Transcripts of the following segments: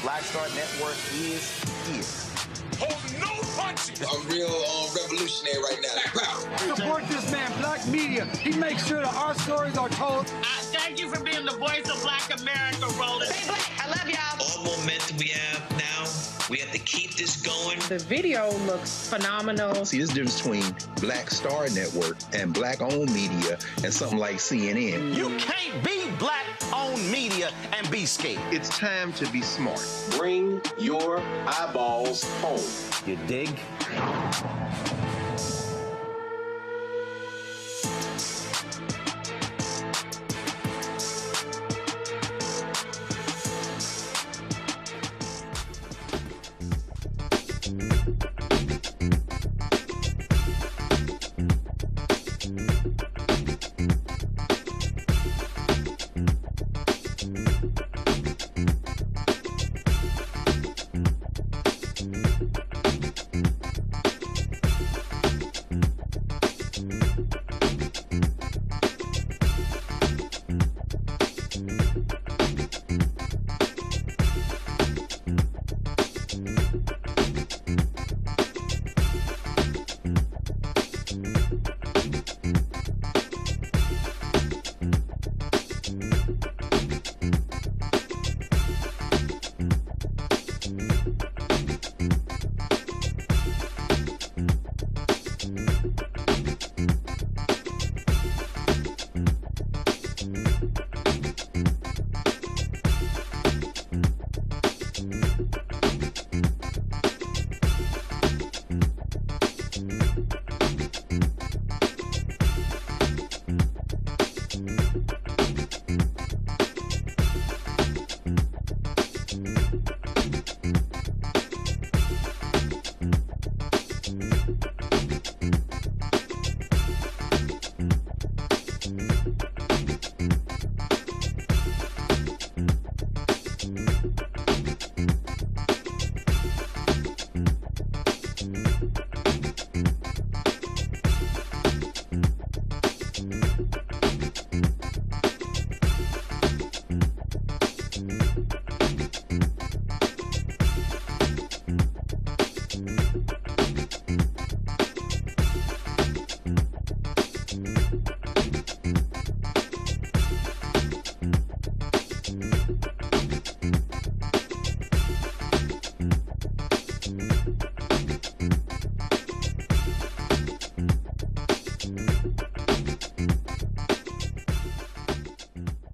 Black Star Network is here. Hold no punches! I'm real revolutionary right now. Support this man, Black Media. He makes sure that our stories are told. Thank you for being the voice of Black America, Roland. Stay black. I love y'all. All momentum we have now, we have to keep this going. The video looks phenomenal. See, there's a difference between Black Star Network and Black-owned media and something like CNN. You can't be Black-owned media and be scared. It's time to be smart. Bring your eyeballs home. You dig?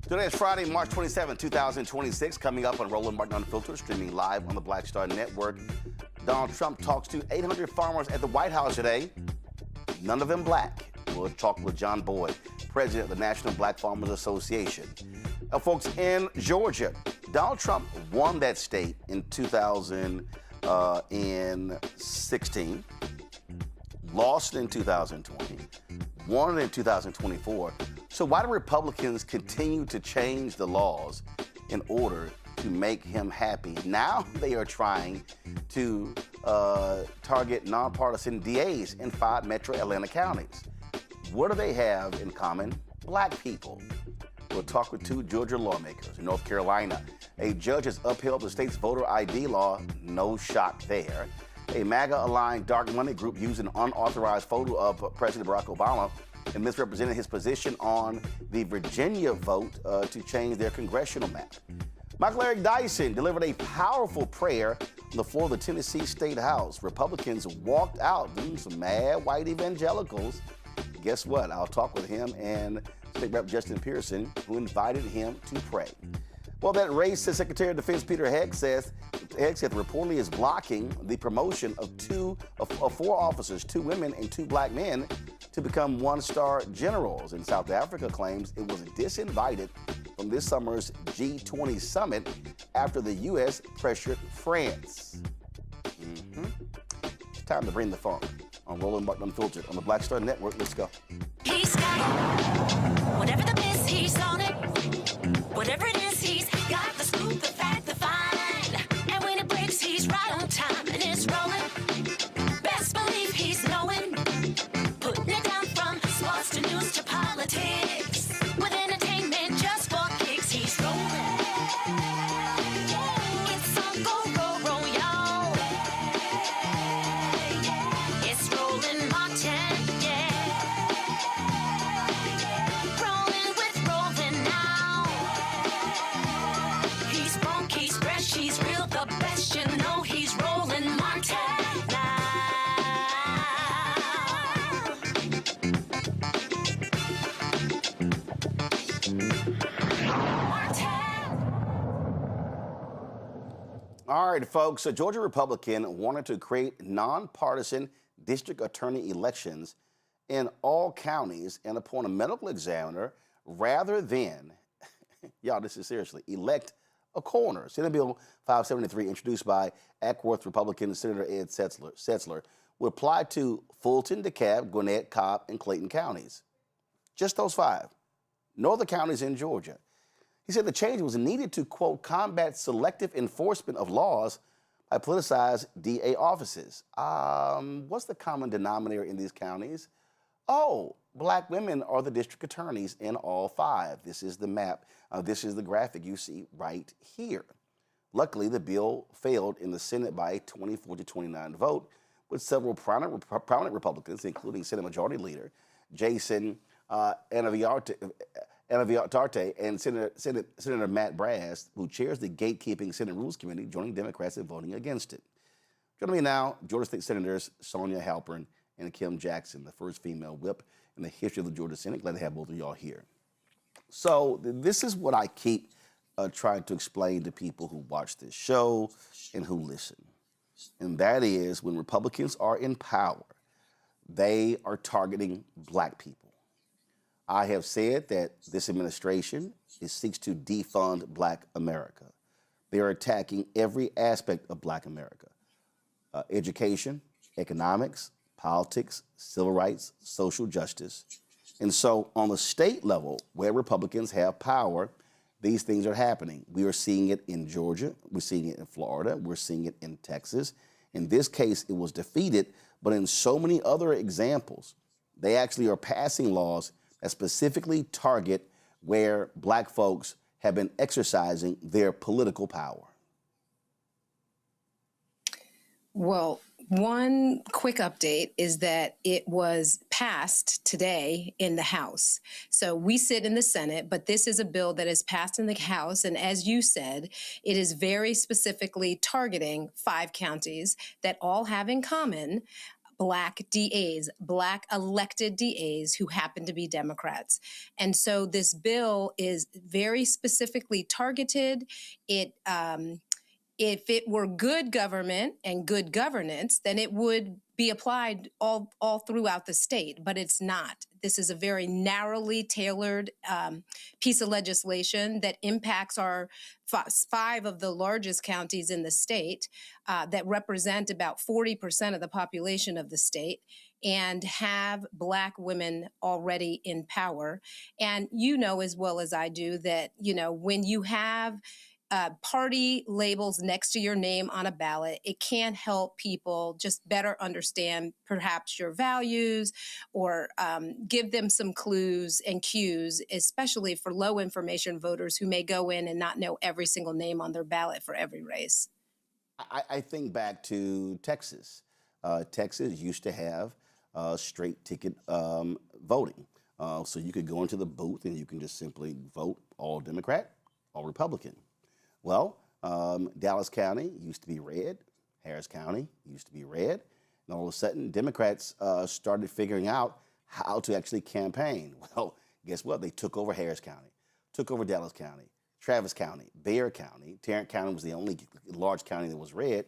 Today is Friday, March 27, 2026. Coming up on Roland Martin Unfiltered, streaming live on the Black Star Network. Donald Trump talks to 800 farmers at the White House today. None of them black. We'll talk with John Boyd, president of the National Black Farmers Association. Now, folks, in Georgia, Donald Trump won that state in 2016, lost in 2020, won it in 2024. So why do Republicans continue to change the laws in order to make him happy? Now they are trying to target nonpartisan DAs in 5 metro Atlanta counties. What do they have in common? Black people. We'll talk with 2 Georgia lawmakers. In North Carolina, a judge has upheld the state's voter ID law. No shock there. A MAGA-aligned dark money group used an unauthorized photo of President Barack Obama and misrepresented his position on the Virginia vote to change their congressional map. Michael Eric Dyson delivered a powerful prayer on the floor of the Tennessee State House. Republicans walked out, some mad white evangelicals. Guess what? I'll talk with him and State Rep Justin Pearson, who invited him to pray. Well, that racist Secretary of Defense Peter Hegseth reportedly is blocking the promotion of 4 officers, 2 women and 2 black men, to become 1-star generals. And South Africa claims it was disinvited from this summer's G20 summit after the U.S. pressured France. It's time to bring the funk on Roland Martin Unfiltered on the Black Star Network. Let's go. He's got whatever the miss, he's on it. Whatever it is, he's got the scoop, the fact, the find. And when it breaks, he's right on time and it's rolling. Best believe he's knowing. Putting it down from sports to news to politics. With entertainment just for kicks, he's rolling. It's All right, folks. A Georgia Republican wanted to create nonpartisan district attorney elections in all counties and appoint a medical examiner rather than, y'all, this is seriously, elect a coroner. Senate Bill 573, introduced by Ackworth Republican Senator Ed Setzler, would apply to Fulton, DeKalb, Gwinnett, Cobb, and Clayton counties. Just those 5. No other counties in Georgia. He said the change was needed to, quote, combat selective enforcement of laws by politicized DA offices. What's the common denominator in these counties? Oh, black women are the district attorneys in all 5. This is the map. This is the graphic you see right here. Luckily, the bill failed in the Senate by a 24-29 vote, with several prominent Republicans, including Senate Majority Leader Jason Anaviarte and Senator Matt Brass, who chairs the Gatekeeping Senate Rules Committee, joining Democrats in voting against it. Joining me now, Georgia State Senators Sonia Halpern and Kim Jackson, the first female whip in the history of the Georgia Senate. Glad to have both of y'all here. So this is what I keep trying to explain to people who watch this show and who listen. And that is, when Republicans are in power, they are targeting black people. I have said that this administration seeks to defund Black America. They are attacking every aspect of Black America. Education, economics, politics, civil rights, social justice. And so on the state level, where Republicans have power, these things are happening. We are seeing it in Georgia. We're seeing it in Florida. We're seeing it in Texas. In this case, it was defeated, but in so many other examples, they actually are passing laws that specifically target where black folks have been exercising their political power. Well, one quick update is that it was passed today in the House. So we sit in the Senate, but this is a bill that is passed in the House. And as you said, it is very specifically targeting 5 counties that all have in common Black DAs, Black elected DAs who happen to be Democrats. And so this bill is very specifically targeted. If it were good government and good governance, then it would be applied all throughout the state, but it's not. This is a very narrowly tailored piece of legislation that impacts our 5 of the largest counties in the state that represent about 40% of the population of the state and have Black women already in power. And you know as well as I do that, you know, when you have party labels next to your name on a ballot, it can help people just better understand perhaps your values or give them some clues and cues, especially for low information voters who may go in and not know every single name on their ballot for every race. I think back to Texas. Texas used to have straight ticket voting. So you could go into the booth and you can just simply vote all Democrat, all Republican. Well, Dallas County used to be red. Harris County used to be red. And all of a sudden, Democrats started figuring out how to actually campaign. Well, guess what? They took over Harris County, took over Dallas County, Travis County, Bexar County. Tarrant County was the only large county that was red.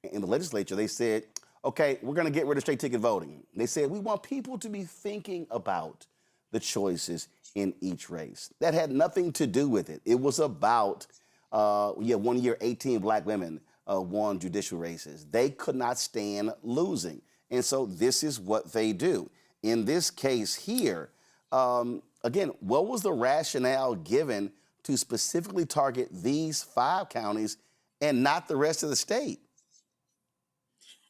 In the legislature, they said, okay, we're going to get rid of straight ticket voting. They said, we want people to be thinking about the choices in each race. That had nothing to do with it. It was about 1 year, 18 black women won judicial races. They could not stand losing. And so this is what they do. In this case here, again, what was the rationale given to specifically target these 5 counties and not the rest of the state?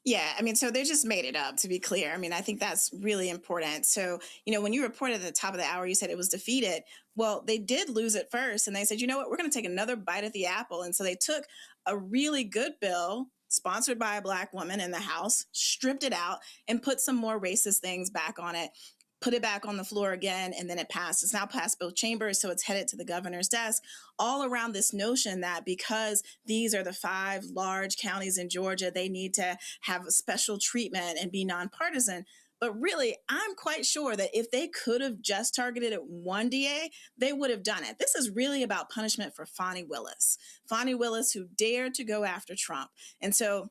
Yeah, I mean, so they just made it up, to be clear. I mean, I think that's really important. So, you know, when you reported at the top of the hour, you said it was defeated. Well, they did lose it first. And they said, you know what, we're going to take another bite at the apple. And so they took a really good bill sponsored by a Black woman in the House, stripped it out, and put some more racist things back on it, put it back on the floor again, and then it passed. It's now passed both chambers, so it's headed to the governor's desk, all around this notion that because these are the 5 large counties in Georgia, they need to have a special treatment and be nonpartisan. But really, I'm quite sure that if they could have just targeted at one DA, they would have done it. This is really about punishment for Fani Willis. Fani Willis, who dared to go after Trump. And so,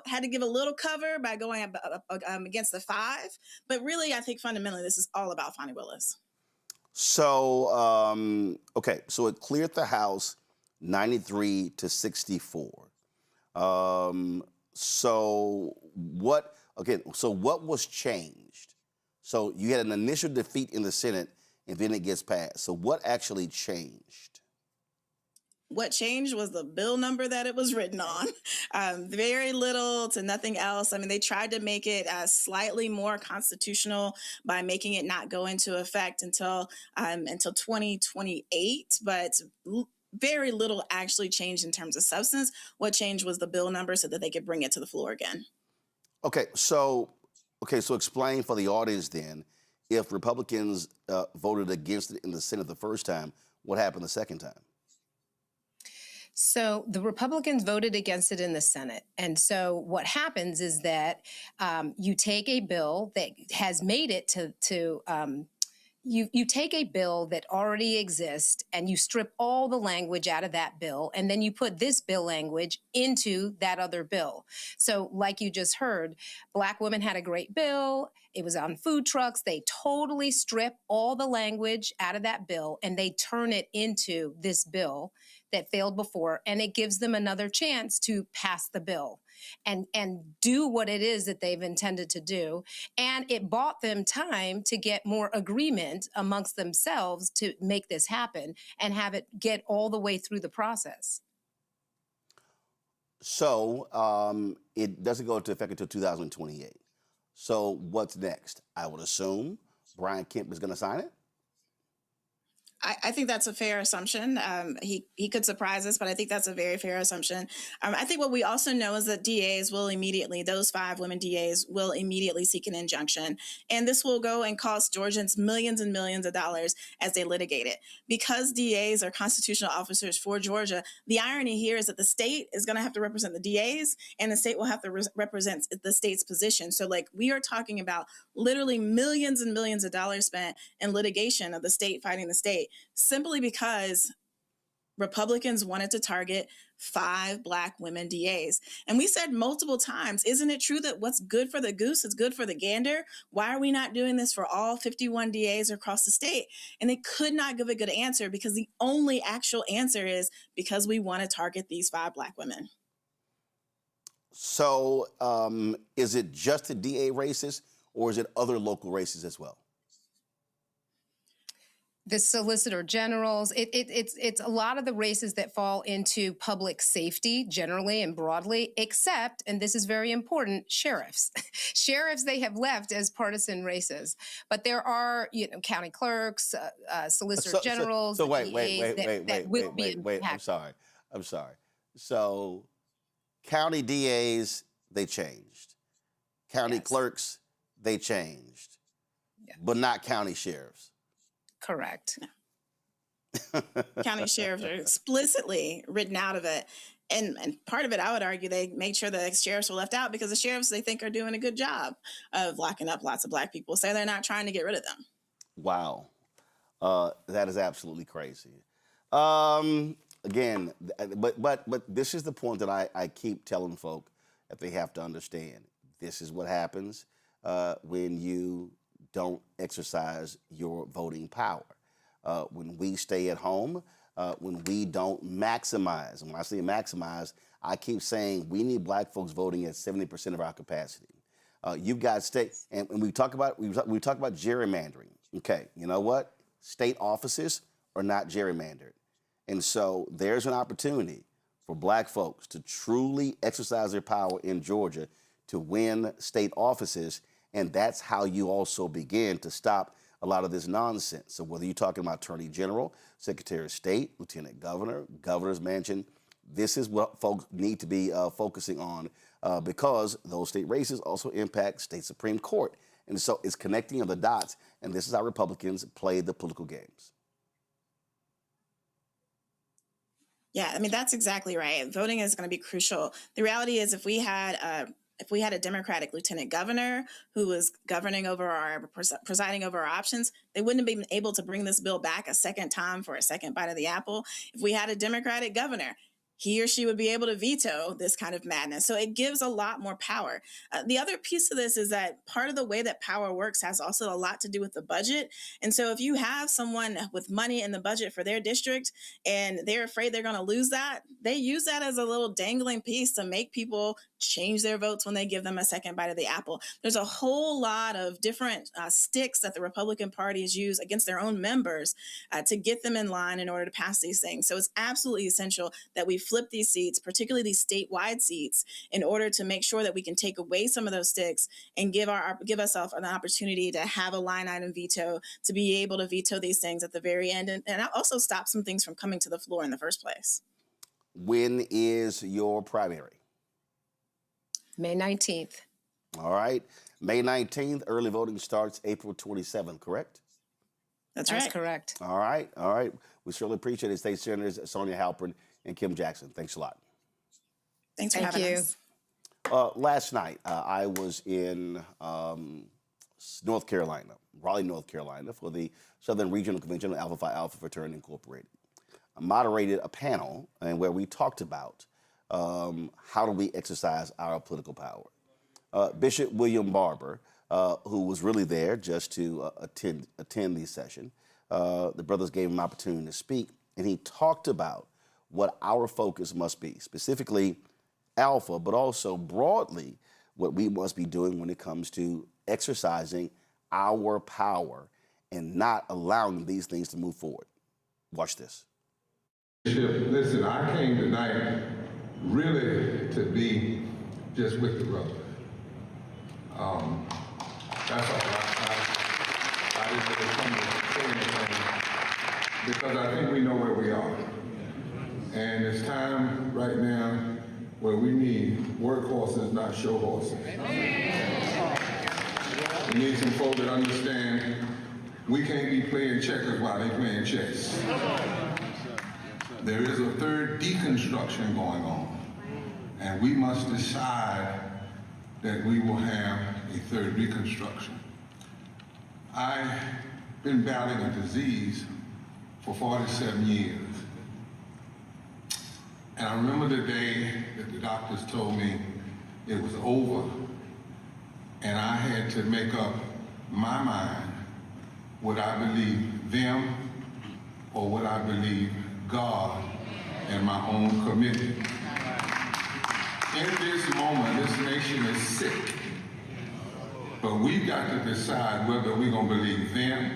had to give a little cover by going against the 5. But really, I think fundamentally, this is all about Fani Willis. So, okay, so it cleared the House 93 to 64. So what was changed? So you had an initial defeat in the Senate and then it gets passed. So what actually changed? What changed was the bill number that it was written on. Very little to nothing else. I mean, they tried to make it slightly more constitutional by making it not go into effect until 2028, but very little actually changed in terms of substance. What changed was the bill number so that they could bring it to the floor again. Okay, so explain for the audience then, if Republicans voted against it in the Senate the first time, what happened the second time? So the Republicans voted against it in the Senate. And so what happens is that you take a bill that has made it you take a bill that already exists and you strip all the language out of that bill, and then you put this bill language into that other bill. So like you just heard, Black women had a great bill. It was on food trucks. They totally strip all the language out of that bill and they turn it into this bill that failed before, and it gives them another chance to pass the bill and do what it is that they've intended to do. And it bought them time to get more agreement amongst themselves to make this happen and have it get all the way through the process. So it doesn't go into effect until 2028. So what's next? I would assume Brian Kemp is going to sign it? I think that's a fair assumption. He could surprise us, but I think that's a very fair assumption. I think what we also know is that DAs will immediately, those 5 women DAs will immediately seek an injunction. And this will go and cost Georgians millions and millions of dollars as they litigate it. Because DAs are constitutional officers for Georgia, the irony here is that the state is going to have to represent the DAs and the state will have to represent the state's position. So we are talking about literally millions and millions of dollars spent in litigation of the state fighting the state, simply because Republicans wanted to target 5 Black women DAs. And we said multiple times, isn't it true that what's good for the goose is good for the gander? Why are we not doing this for all 51 DAs across the state? And they could not give a good answer because the only actual answer is because we want to target these 5 Black women. So is it just the DA races or is it other local races as well? The Solicitor Generals, it's a lot of the races that fall into public safety generally and broadly, except, and this is very important, sheriffs. Sheriffs, they have left as partisan races, but there are, county clerks, Solicitor Generals. So wait. I'm sorry. So county DAs, they changed. County clerks, they changed, but not county sheriffs. Correct. County sheriffs are explicitly written out of it. And part of it, I would argue, they made sure the sheriffs were left out because the sheriffs, they think, are doing a good job of locking up lots of Black people. So they're not trying to get rid of them. Wow. That is absolutely crazy. Again, but this is the point that I keep telling folk that they have to understand. This is what happens when you don't exercise your voting power. When we stay at home, when we don't maximize, and when I say maximize, I keep saying we need Black folks voting at 70% of our capacity. You've got state, and we talk about gerrymandering. Okay, you know what? State offices are not gerrymandered, and so there's an opportunity for Black folks to truly exercise their power in Georgia to win state offices. And that's how you also begin to stop a lot of this nonsense. So whether you're talking about Attorney General, Secretary of State, Lieutenant Governor, Governor's Mansion, this is what folks need to be focusing on because those state races also impact state Supreme Court. And so it's connecting of the dots, and this is how Republicans play the political games. Yeah, I mean, that's exactly right. Voting is going to be crucial. The reality is if we had if we had a Democratic lieutenant governor who was presiding over our options, they wouldn't have been able to bring this bill back a second time for a second bite of the apple. If we had a Democratic governor, he or she would be able to veto this kind of madness. So it gives a lot more power. The other piece of this is that part of the way that power works has also a lot to do with the budget. And so if you have someone with money in the budget for their district and they're afraid they're going to lose that, they use that as a little dangling piece to make people change their votes when they give them a second bite of the apple. There's a whole lot of different sticks that the Republican parties use against their own members to get them in line in order to pass these things. So it's absolutely essential that we flip these seats, particularly these statewide seats, in order to make sure that we can take away some of those sticks and give ourselves an opportunity to have a line item veto, to be able to veto these things at the very end, and also stop some things from coming to the floor in the first place. When is your primary? May 19th. All right. May 19th, early voting starts April 27th, correct? That's correct. All right. All right. We certainly appreciate it. State Senators Sonia Halpern and Kim Jackson. Thanks a lot. Thanks for having us. Last night, I was in North Carolina, Raleigh, North Carolina, for the Southern Regional Convention of Alpha Phi Alpha Fraternity Incorporated. I moderated a panel where we talked about how do we exercise our political power. Bishop William Barber, who was really there just to attend the session, the brothers gave him an opportunity to speak, and he talked about what our focus must be, specifically Alpha, but also broadly what we must be doing when it comes to exercising our power and not allowing these things to move forward. Watch this. Bishop, listen, I came tonight really to be just with the brother. That's all. I didn't really come to say anything because I think we know where we are. And it's time right now where we need workhorses, not show horses. We need some folks that understand we can't be playing checkers while they're playing chess. There is a third deconstruction going on, and we must decide that we will have a third reconstruction. I've been battling a disease for 47 years. And I remember the day that the doctors told me it was over, and I had to make up my mind, would I believe them or would I believe God and my own commitment? In this moment, this nation is sick, but we've got to decide whether we're going to believe them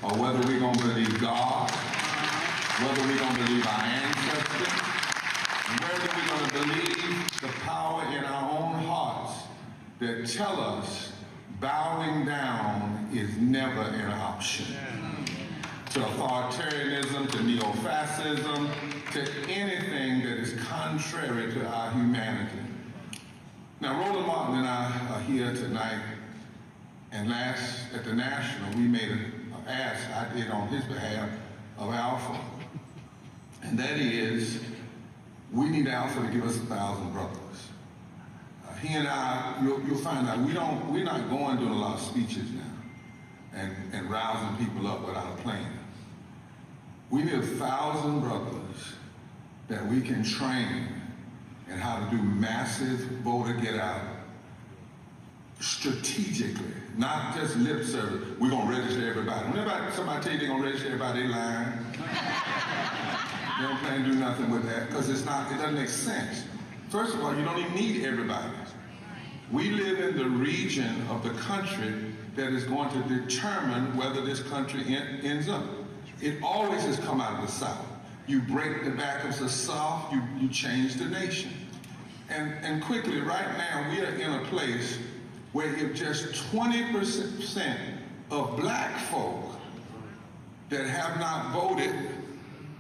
or whether we're going to believe God, whether we're going to believe our ancestors, whether we're going to believe the power in our own hearts that tell us bowing down is never an option. To authoritarianism, to neo-fascism, to anything that is contrary to our humanity. Now, Roland Martin and I are here tonight, and last at the National, we made an ask I did on his behalf of Alpha, and that is, we need Alpha to give us 1,000 brothers. He and I, you'll find out, we're not going doing a lot of speeches now and rousing people up without a plan. We need 1,000 brothers that we can train in how to do massive voter get out strategically, not just lip service. We're gonna register everybody. Whenever somebody tell you they're gonna register everybody, they lying. They don't plan to do nothing with that because it doesn't make sense. First of all, you don't even need everybody. We live in the region of the country that is going to determine whether this country ends up. It always has come out of the South. You break the back of the South, you change the nation. And quickly, right now, we are in a place where if just 20% of black folk that have not voted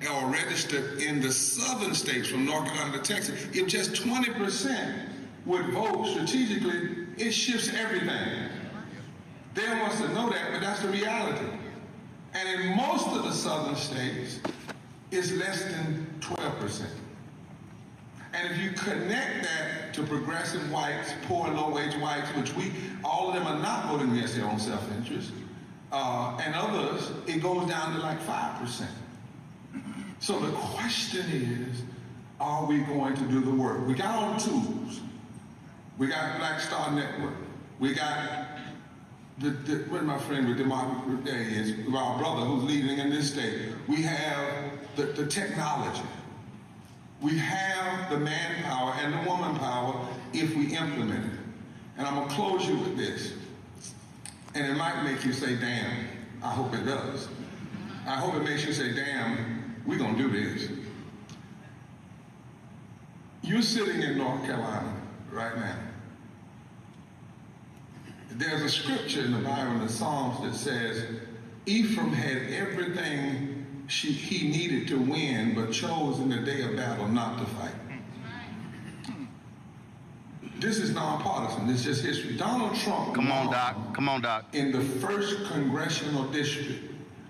or registered in the southern states from North Carolina to Texas, if just 20% would vote strategically, it shifts everything. They don't want us to know that, but that's the reality. And in most of the southern states, it's less than 12%. And if you connect that to progressive whites, poor and low-wage whites, which all of them are not voting against their own self-interest, and others, it goes down to like 5%. So the question is, are we going to do the work? We got all the tools. We got Black Star Network. We got where my friend with Democracy is, our brother who's leading in this state. We have the technology. We have the manpower and the woman power if we implement it. And I'm gonna close you with this. And it might make you say, damn. I hope it does. I hope it makes you say, damn, we're gonna do this. You're sitting in North Carolina right now. There's a scripture in the Bible, in the Psalms, that says, Ephraim had everything he needed to win, but chose in the day of battle not to fight. This is nonpartisan. This is just history. Donald Trump. Come on, Doc. Come on, Doc. In the 1st Congressional District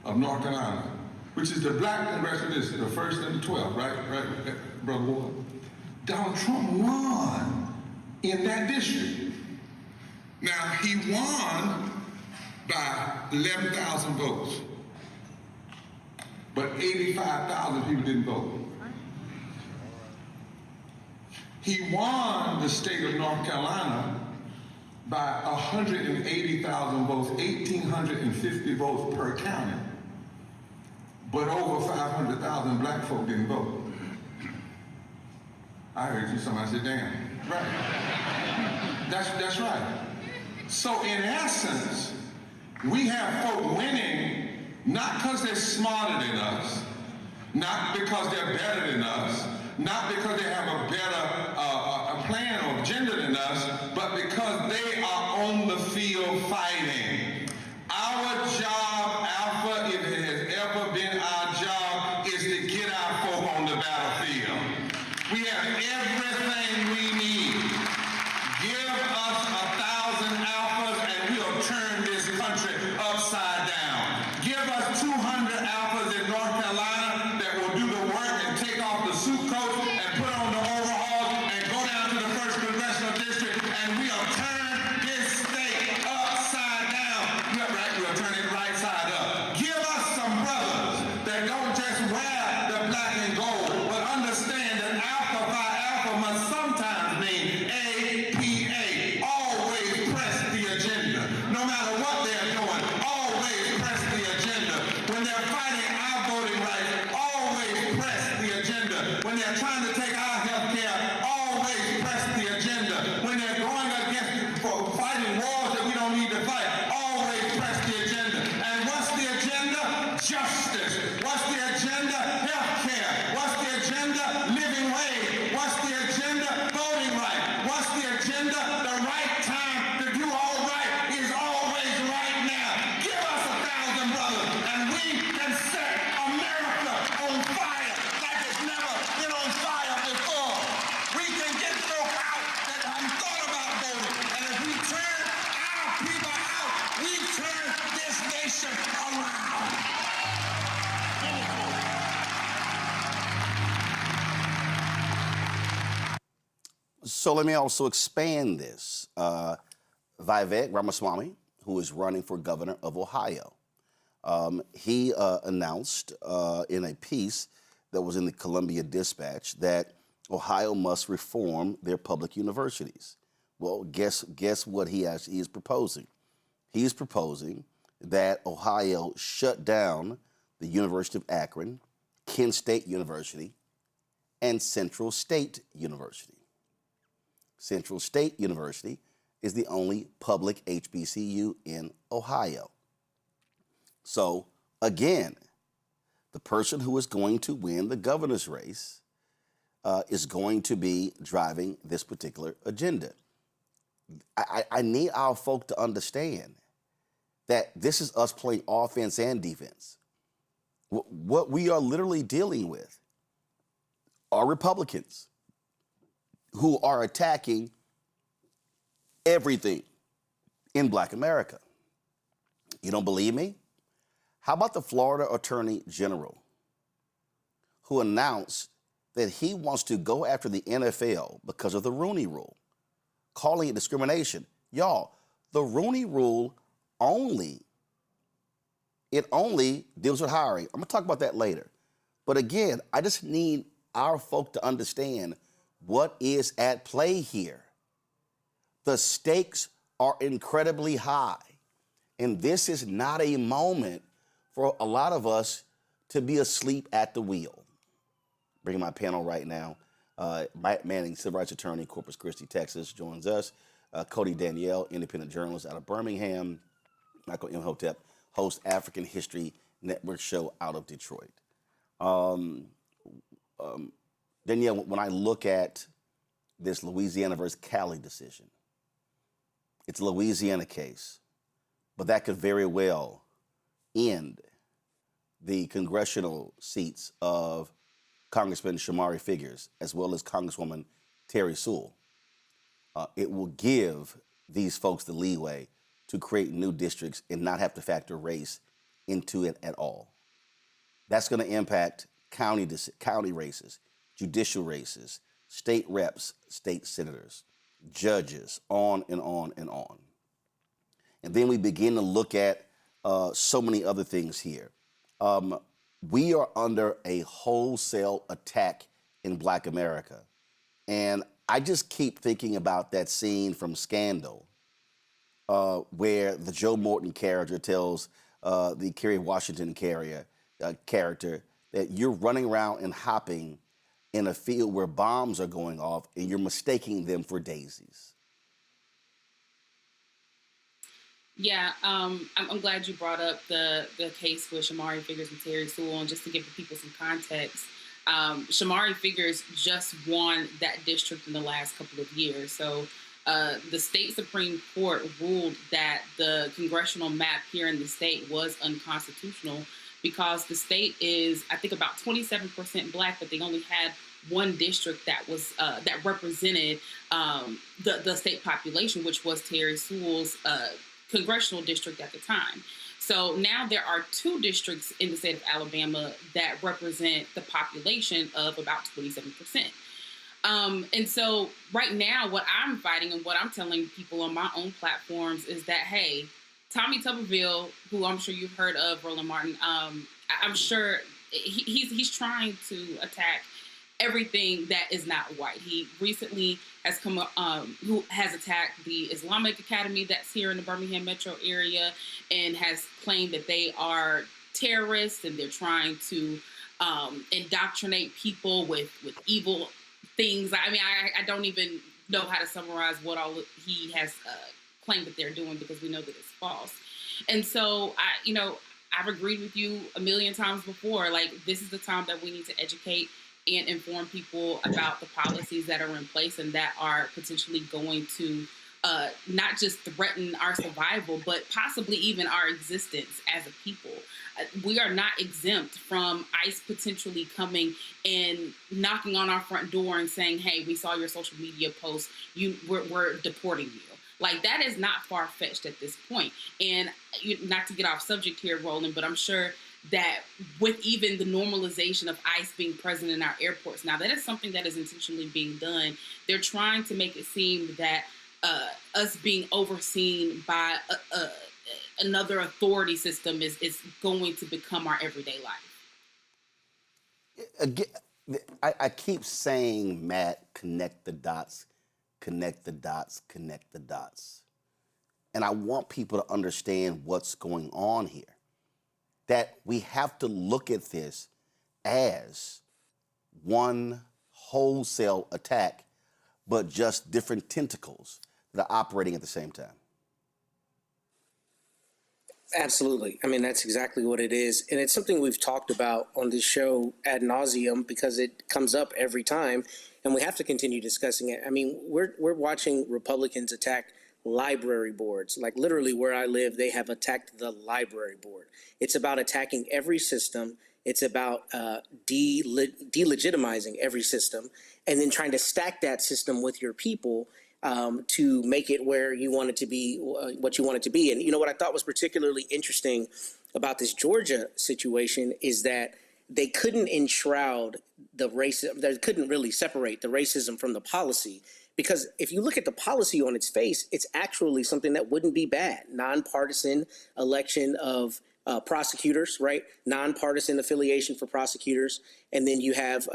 of North Carolina, which is the black congressional district, the 1st and the 12th, right, Brother Ward? Donald Trump won in that district. Now, he won by 11,000 votes, but 85,000 people didn't vote. He won the state of North Carolina by 180,000 votes, 1,850 votes per county, but over 500,000 black folk didn't vote. I heard you, somebody said, damn. Right. That's right. So in essence, we have folk winning not because they're smarter than us, not because they're better than us, not because they have a better plan or agenda than us, but because they are on the field fighting. Our job, Alpha, if it has ever been our job, is to get our folk on the battlefield. We have everything we need. Give us 1,000 Alphas and we'll turn this country upside down. Give us 200 Alphas in North Carolina that will do the work and take off the suit coats and put on the overalls and go down to the 1st Congressional District and we'll turn this state upside down. We'll turn it right side up. Give us some brothers that don't just wear the black and gold, but understand that Alpha Phi Alpha must sometimes mean APA. Always press the agenda. No matter what they're doing, always press the agenda. When they're fighting our voting rights, always press the agenda. When they're trying to take our health care, always press the agenda. When they're going against fighting wars that we don't need to fight, always press the agenda. And what's the agenda? Justice. What's the agenda? Health care. What's the agenda? Living wage. What's the agenda? Voting right. What's the agenda? The right time to do all right is always right now. Give us 1,000 brothers and we can set America on fire like it's never been on fire before. We can get folk out that haven't thought about voting. And if we turn our people out, we turn this nation around. So let me also expand this. Vivek Ramaswamy, who is running for governor of Ohio, he announced in a piece that was in the Columbia Dispatch that Ohio must reform their public universities. Well, guess what he is proposing? He is proposing that Ohio shut down the University of Akron, Kent State University, and Central State University. Central State University is the only public HBCU in Ohio. So again, the person who is going to win the governor's race is going to be driving this particular agenda. I need our folk to understand that this is us playing offense and defense. What we are literally dealing with are Republicans who are attacking everything in Black America. You don't believe me? How about the Florida Attorney General, who announced that he wants to go after the NFL because of the Rooney Rule, calling it discrimination. Y'all, the Rooney Rule only deals with hiring. I'm going to talk about that later. But again, I just need our folk to understand what is at play here. The stakes are incredibly high. And this is not a moment for a lot of us to be asleep at the wheel. Bringing my panel right now. Mike Manning, civil rights attorney, Corpus Christi, Texas, joins us. Cody Danielle, independent journalist out of Birmingham. Michael Imhotep, host African History Network show out of Detroit. Danielle, when I look at this Louisiana versus Cali decision, it's a Louisiana case, but that could very well end the congressional seats of Congressman Shamari Figures, as well as Congresswoman Terry Sewell. It will give these folks the leeway to create new districts and not have to factor race into it at all. That's going to impact county races, judicial races, state reps, state senators, judges, on and on and on. And then we begin to look at so many other things here. We are under a wholesale attack in Black America. And I just keep thinking about that scene from Scandal, where the Joe Morton character tells the Kerry Washington character that you're running around and hopping in a field where bombs are going off and you're mistaking them for daisies. Yeah, I'm glad you brought up the case with Shamari Figures and Terry Sewell. And just to give the people some context, Shamari Figures just won that district in the last couple of years. So the state Supreme Court ruled that the congressional map here in the state was unconstitutional because the state is, I think, about 27% Black, but they only had one district that was that represented the state population, which was Terry Sewell's congressional district at the time. So now there are two districts in the state of Alabama that represent the population of about 27%. And so right now, what I'm fighting and what I'm telling people on my own platforms is that, hey, Tommy Tuberville, who I'm sure you've heard of, Roland Martin, I'm sure he's trying to attack everything that is not white. He recently has who has attacked the Islamic Academy that's here in the Birmingham metro area and has claimed that they are terrorists and they're trying to indoctrinate people with evil things. I mean, I don't even know how to summarize what all he has claimed that they're doing because we know that it's false. And so, I've agreed with you a million times before. Like, this is the time that we need to educate and inform people about the policies that are in place and that are potentially going to not just threaten our survival, but possibly even our existence as a people. We are not exempt from ICE potentially coming and knocking on our front door and saying, hey, we saw your social media post, we're deporting you. Like, that is not far-fetched at this point. And not to get off subject here, Roland, but I'm sure that with even the normalization of ICE being present in our airports, now that is something that is intentionally being done. They're trying to make it seem that us being overseen by another authority system is going to become our everyday life. Again, I keep saying, Matt, connect the dots, connect the dots, connect the dots. And I want people to understand what's going on here. That we have to look at this as one wholesale attack, but just different tentacles that are operating at the same time. Absolutely. I mean, that's exactly what it is. And it's something we've talked about on this show ad nauseum because it comes up every time, and we have to continue discussing it. I mean, we're watching Republicans attack library boards. Like, literally where I live, they have attacked the library board. It's about attacking every system. It's about delegitimizing every system and then trying to stack that system with your people to make it where you want it to be, what you want it to be. And what I thought was particularly interesting about this Georgia situation is that they couldn't enshroud the race, they couldn't really separate the racism from the policy. Because if you look at the policy on its face, it's actually something that wouldn't be bad. Nonpartisan election of prosecutors, right? Nonpartisan affiliation for prosecutors. And then you have,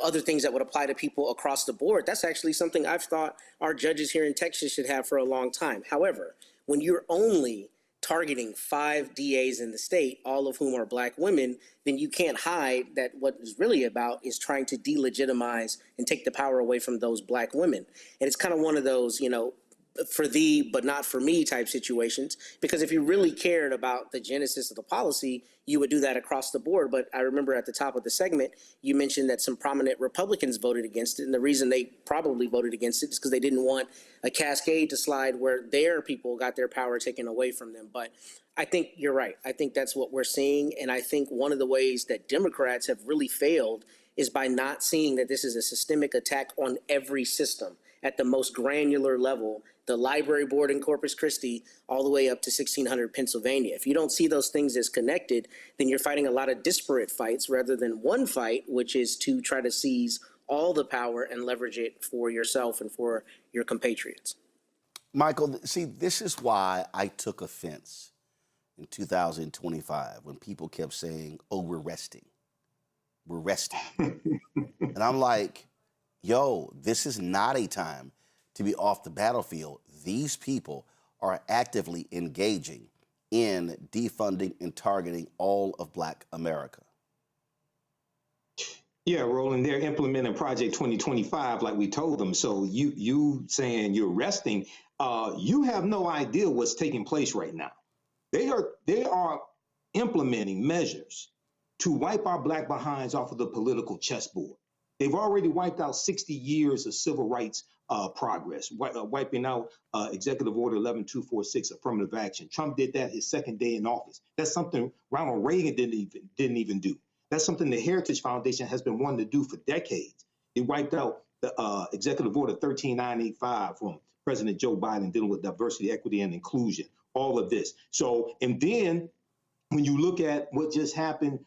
other things that would apply to people across the board. That's actually something I've thought our judges here in Texas should have for a long time. However, when you're only targeting 5 DAs in the state, all of whom are black women, then you can't hide that what it's really about is trying to delegitimize and take the power away from those black women. And it's kind of one of those, for thee but not for me type situations, because if you really cared about the genesis of the policy, you would do that across the board. But I remember at the top of the segment, you mentioned that some prominent Republicans voted against it, and the reason they probably voted against it is because they didn't want a cascade to slide where their people got their power taken away from them. But I think you're right. I think that's what we're seeing, and I think one of the ways that Democrats have really failed is by not seeing that this is a systemic attack on every system at the most granular level, the library board in Corpus Christi, all the way up to 1600 Pennsylvania. If you don't see those things as connected, then you're fighting a lot of disparate fights rather than one fight, which is to try to seize all the power and leverage it for yourself and for your compatriots. Michael, see, this is why I took offense in 2025 when people kept saying, oh, we're resting. We're resting. And I'm like, yo, this is not a time to be off the battlefield. These people are actively engaging in defunding and targeting all of Black America. Yeah, Roland, they're implementing Project 2025 like we told them. So you saying you're resting, you have no idea what's taking place right now. They are implementing measures to wipe our Black behinds off of the political chessboard. They've already wiped out 60 years of civil rights progress, wiping out Executive Order 11246, affirmative action. Trump did that his second day in office. That's something Ronald Reagan didn't even do. That's something the Heritage Foundation has been wanting to do for decades. They wiped out the Executive Order 13985 from President Joe Biden dealing with diversity, equity, and inclusion, all of this. So, and then when you look at what just happened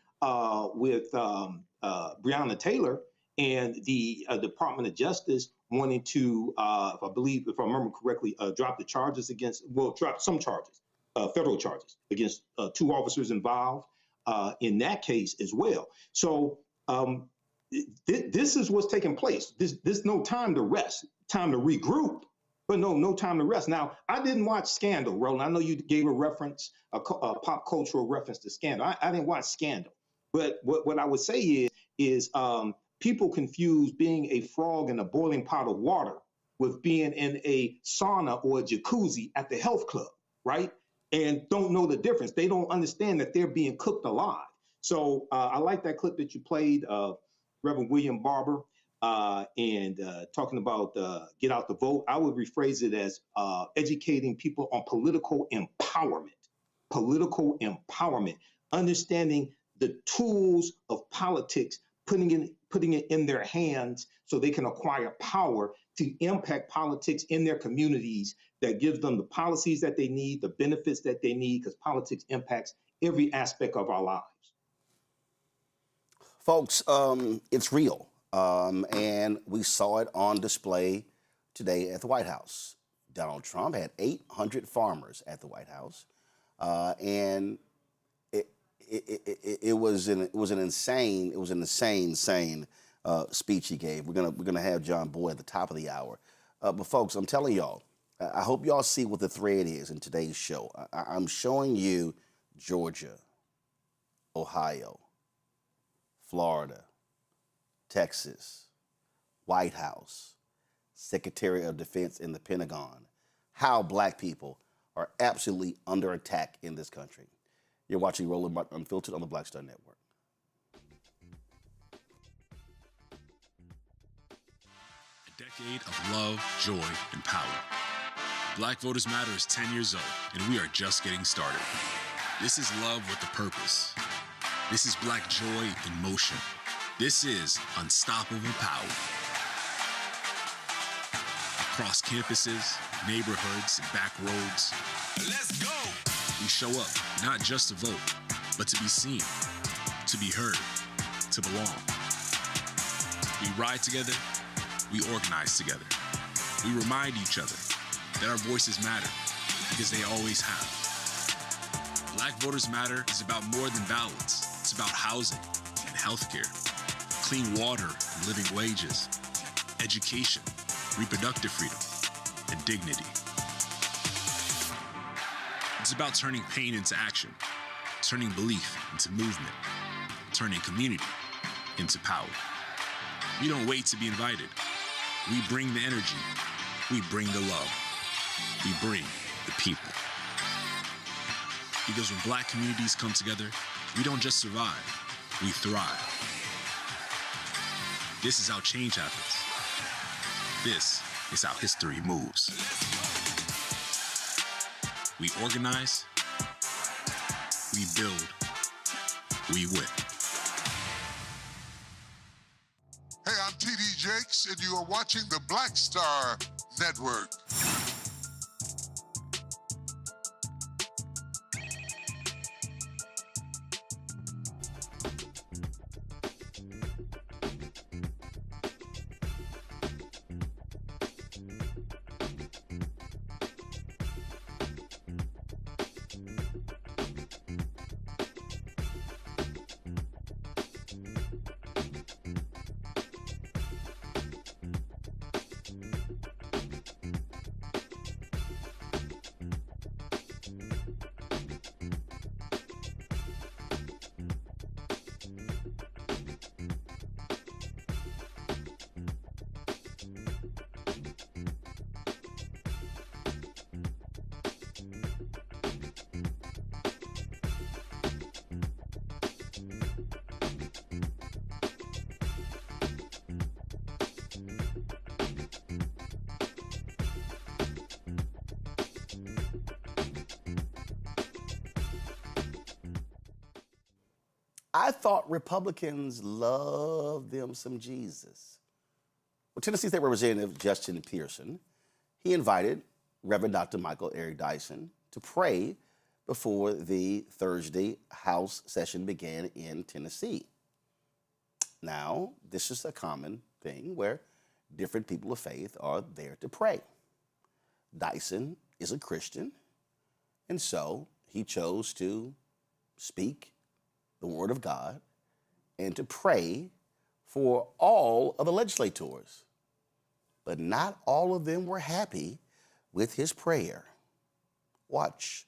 with Breonna Taylor and the Department of Justice wanting to, if I remember correctly, drop some charges, federal charges against 2 officers involved in that case as well. So this is what's taking place. There's no time to rest, time to regroup, but no time to rest. Now, I didn't watch Scandal, Roland. I know you gave a reference, a pop cultural reference to Scandal. I didn't watch Scandal, but what I would say is people confuse being a frog in a boiling pot of water with being in a sauna or a jacuzzi at the health club, right? And don't know the difference. They don't understand that they're being cooked alive. So I like that clip that you played of Reverend William Barber and talking about get out the vote. I would rephrase it as educating people on political empowerment, understanding the tools of politics, putting it in their hands so they can acquire power to impact politics in their communities that gives them the policies that they need, the benefits that they need, because politics impacts every aspect of our lives. Folks, it's real. And we saw it on display today at the White House. Donald Trump had 800 farmers at the White House. And it was an insane speech he gave. We're gonna have John Boy at the top of the hour. But folks, I'm telling y'all, I hope y'all see what the thread is in today's show. I'm showing you Georgia, Ohio, Florida, Texas, White House, Secretary of Defense in the Pentagon, how Black people are absolutely under attack in this country. You're watching Roland Unfiltered on the Black Star Network. A decade of love, joy, and power. Black Voters Matter is 10 years old, and we are just getting started. This is love with a purpose. This is Black joy in motion. This is unstoppable power. Across campuses, neighborhoods, and back roads. Let's go! We show up, not just to vote, but to be seen, to be heard, to belong. We ride together, we organize together. We remind each other that our voices matter, because they always have. Black Voters Matter is about more than ballots. It's about housing and healthcare, clean water and living wages, education, reproductive freedom, and dignity. It's about turning pain into action, turning belief into movement, turning community into power. We don't wait to be invited. We bring the energy. We bring the love. We bring the people. Because when Black communities come together, we don't just survive, we thrive. This is how change happens. This is how history moves. We organize, we build, we win. Hey, I'm T.D. Jakes, and you are watching the Black Star Network. I thought Republicans loved them some Jesus. Well, Tennessee State Representative Justin Pearson, he invited Reverend Dr. Michael Eric Dyson to pray before the Thursday House session began in Tennessee. Now, this is a common thing where different people of faith are there to pray. Dyson is a Christian, and so he chose to speak the word of God and to pray for all of the legislators. But not all of them were happy with his prayer. Watch.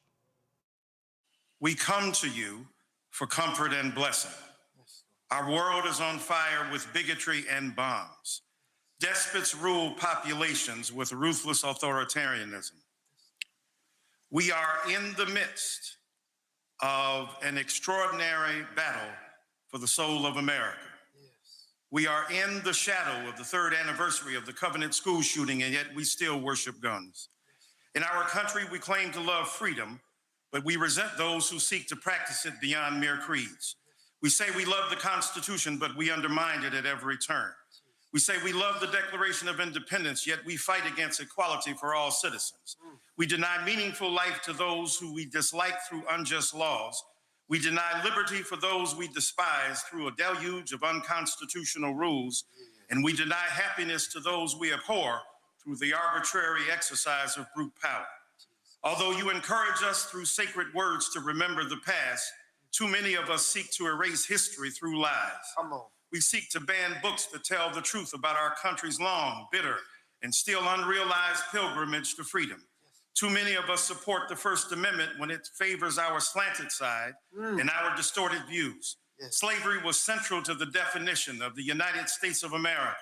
We come to you for comfort and blessing. Our world is on fire with bigotry and bombs. Despots rule populations with ruthless authoritarianism. We are in the midst of an extraordinary battle for the soul of America. We are in the shadow of the 3rd anniversary of the Covenant school shooting, and yet we still worship guns. In our country, we claim to love freedom, but we resent those who seek to practice it beyond mere creeds. We say we love the Constitution, but we undermine it at every turn. We say we love the Declaration of Independence, yet we fight against equality for all citizens. We deny meaningful life to those who we dislike through unjust laws. We deny liberty for those we despise through a deluge of unconstitutional rules. And we deny happiness to those we abhor through the arbitrary exercise of brute power. Although you encourage us through sacred words to remember the past, too many of us seek to erase history through lies. Come on. We seek to ban books that tell the truth about our country's long, bitter, and still unrealized pilgrimage to freedom. Too many of us support the First Amendment when it favors our slanted side and our distorted views. Slavery was central to the definition of the United States of America.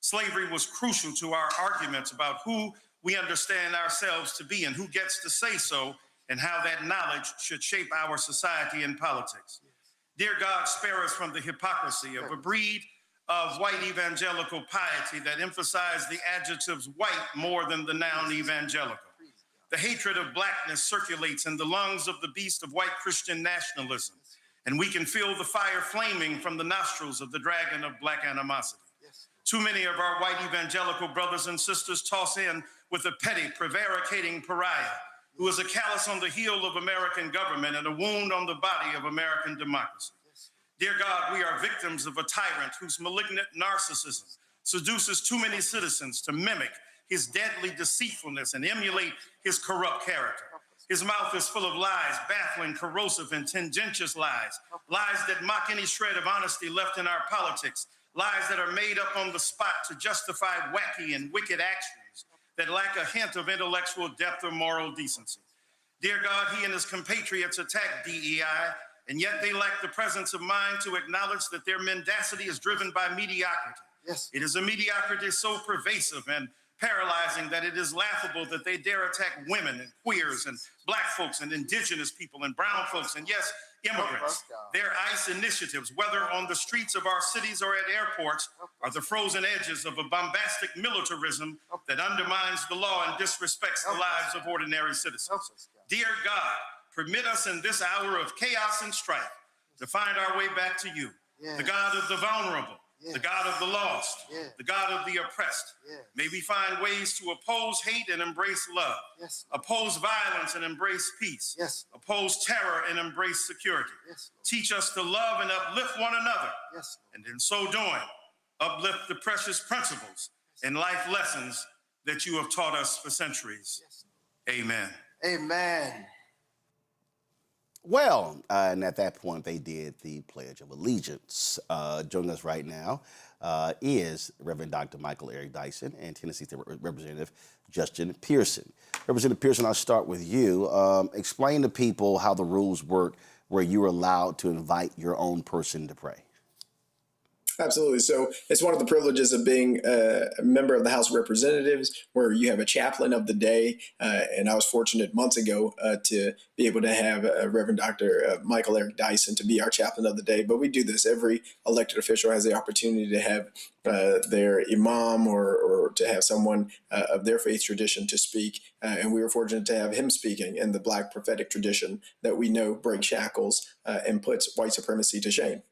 Slavery was crucial to our arguments about who we understand ourselves to be and who gets to say so, and how that knowledge should shape our society and politics. Dear God, spare us from the hypocrisy of a breed of white evangelical piety that emphasize the adjectives white more than the noun evangelical. The hatred of blackness circulates in the lungs of the beast of white Christian nationalism, and we can feel the fire flaming from the nostrils of the dragon of black animosity. Too many of our white evangelical brothers and sisters toss in with a petty, prevaricating pariah who is a callus on the heel of American government and a wound on the body of American democracy. Dear God, we are victims of a tyrant whose malignant narcissism seduces too many citizens to mimic his deadly deceitfulness and emulate his corrupt character. His mouth is full of lies, baffling, corrosive, and tendentious lies, lies that mock any shred of honesty left in our politics, lies that are made up on the spot to justify wacky and wicked actions that lack a hint of intellectual depth or moral decency. Dear God, he and his compatriots attack DEI, and yet they lack the presence of mind to acknowledge that their mendacity is driven by mediocrity. Yes. It is a mediocrity so pervasive and paralyzing that it is laughable that they dare attack women and queers and black folks and indigenous people and brown folks and, yes, immigrants. Their ICE initiatives, whether on the streets of our cities or at airports, are the frozen edges of a bombastic militarism that undermines the law and disrespects the lives of ordinary citizens. Dear God, permit us in this hour of chaos and strife to find our way back to you, the God of the vulnerable, the God of the lost, the God of the oppressed. May we find ways to oppose hate and embrace love, oppose violence and embrace peace, oppose terror and embrace security. Teach us to love and uplift one another, and in so doing, uplift the precious principles and life lessons that you have taught us for centuries. Amen. Amen. Well, and at that point, they did the Pledge of Allegiance. Joining us right now is Reverend Dr. Michael Eric Dyson and Tennessee State Representative Justin Pearson. Representative Pearson, I'll start with you. Explain to people how the rules work where you're allowed to invite your own person to pray. Absolutely. So it's one of the privileges of being a member of the House of Representatives, where you have a chaplain of the day. And I was fortunate months ago to be able to have Reverend Dr. Michael Eric Dyson to be our chaplain of the day. But we do this. Every elected official has the opportunity to have their imam or to have someone of their faith tradition to speak. And we were fortunate to have him speaking in the Black prophetic tradition that we know breaks shackles and puts white supremacy to shame.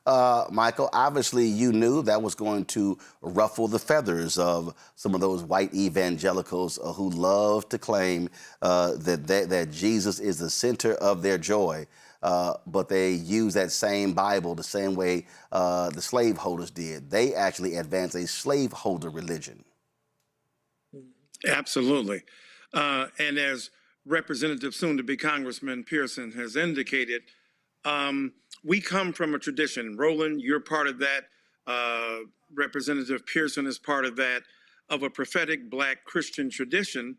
Michael, obviously you knew that was going to ruffle the feathers of some of those white evangelicals who love to claim that Jesus is the center of their joy, but they use that same Bible the same way the slaveholders did. They actually advance a slaveholder religion. Absolutely. And as Representative, soon-to-be Congressman Pearson has indicated, we come from a tradition. Roland, you're part of that. Representative Pearson is part of that, of a prophetic Black Christian tradition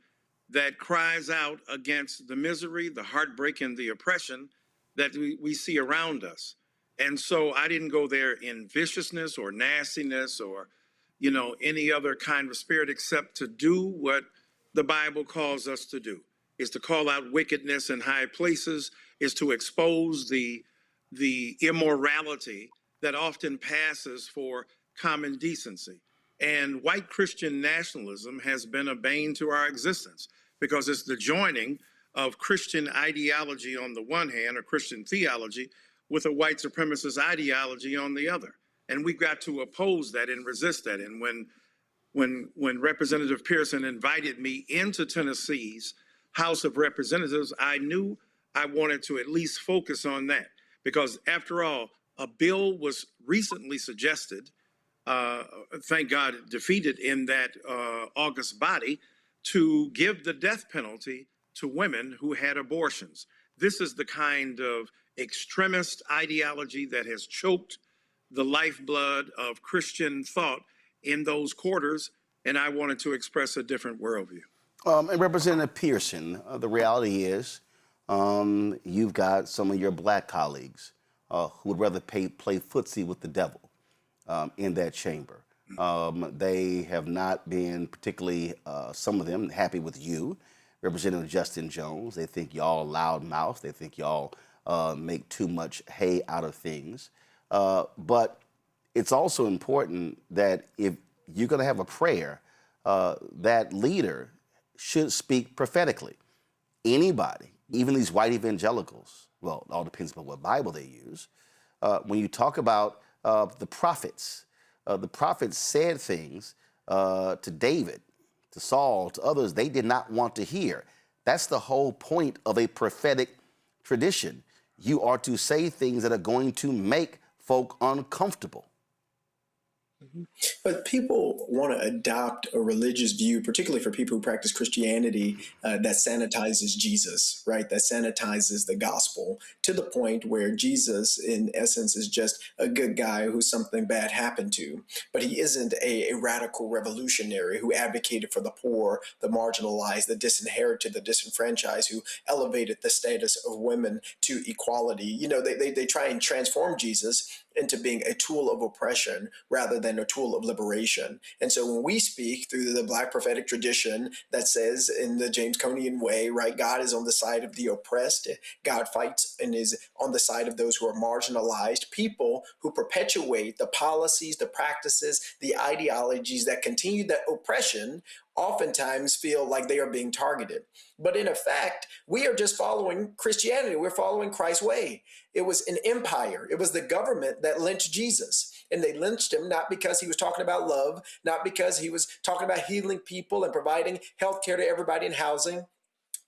that cries out against the misery, the heartbreak, and the oppression that we see around us. And so I didn't go there in viciousness or nastiness or, any other kind of spirit, except to do what the Bible calls us to do, is to call out wickedness in high places, is to expose the immorality that often passes for common decency. And white Christian nationalism has been a bane to our existence because it's the joining of Christian ideology on the one hand, or Christian theology, with a white supremacist ideology on the other. And we've got to oppose that and resist that. And when Representative Pearson invited me into Tennessee's House of Representatives, I knew I wanted to at least focus on that. Because after all, a bill was recently suggested, thank God defeated in that August body, to give the death penalty to women who had abortions. This is the kind of extremist ideology that has choked the lifeblood of Christian thought in those quarters, and I wanted to express a different worldview. And Representative Pearson, the reality is, you've got some of your Black colleagues who would rather play footsie with the devil in that chamber. They have not been particularly, some of them, happy with you, Representative Justin Jones. They think y'all loudmouth. They think y'all make too much hay out of things. But it's also important that if you're going to have a prayer, that leader should speak prophetically. Anybody, even these white evangelicals, well, it all depends upon what Bible they use. When you talk about the prophets said things to David, to Saul, to others they did not want to hear. That's the whole point of a prophetic tradition. You are to say things that are going to make folk uncomfortable. But people want to adopt a religious view, particularly for people who practice Christianity, that sanitizes Jesus, right? That sanitizes the gospel to the point where Jesus, in essence, is just a good guy who something bad happened to. But he isn't a radical revolutionary who advocated for the poor, the marginalized, the disinherited, the disenfranchised, who elevated the status of women to equality. You know, they try and transform Jesus into being a tool of oppression rather than a tool of liberation. And so when we speak through the Black prophetic tradition that says in the James Conian way, right, God is on the side of the oppressed, God fights and is on the side of those who are marginalized, people who perpetuate the policies, the practices, the ideologies that continue that oppression oftentimes feel like they are being targeted. But in effect, we are just following Christianity. We're following Christ's way. It was an empire. It was the government that lynched Jesus. And they lynched him not because he was talking about love, not because he was talking about healing people and providing health care to everybody in housing,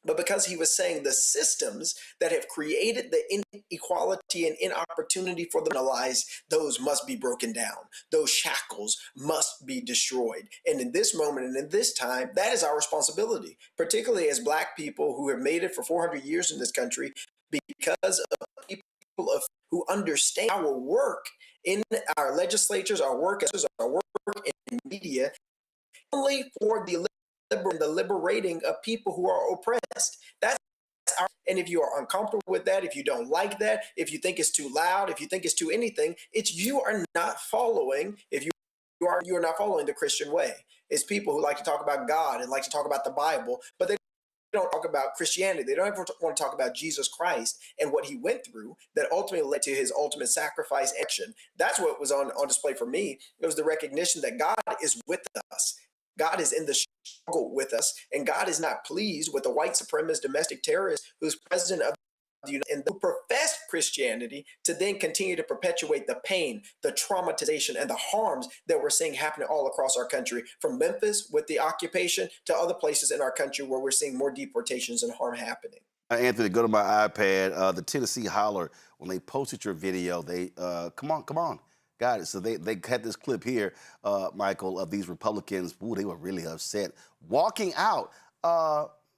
but because he was saying the systems that have created the inequality and inopportunity for the marginalized, those must be broken down. Those shackles must be destroyed. And in this moment and in this time, that is our responsibility, particularly as Black people who have made it for 400 years in this country, because of people who understand our work in our legislatures, our work in media, only for the liberating of people who are oppressed. That's our, and if you are uncomfortable with that, if you don't like that, if you think it's too loud, if you think it's too anything, it's you are not following. If you are not following the Christian way. It's people who like to talk about God and like to talk about the Bible, but they don't talk about Christianity. They don't ever want to talk about Jesus Christ and what he went through that ultimately led to his ultimate sacrifice action. That's what was on display for me. It was the recognition that God is with us. God is in the struggle with us, and God is not pleased with the white supremacist domestic terrorist who's president of the United States and who professed Christianity to then continue to perpetuate the pain, the traumatization, and the harms that we're seeing happening all across our country, from Memphis with the occupation to other places in our country where we're seeing more deportations and harm happening. Anthony, go to my iPad. The Tennessee Holler, when they posted your video, they come on. Got it. So they had this clip here, Michael, of these Republicans. Ooh, they were really upset. Walking out.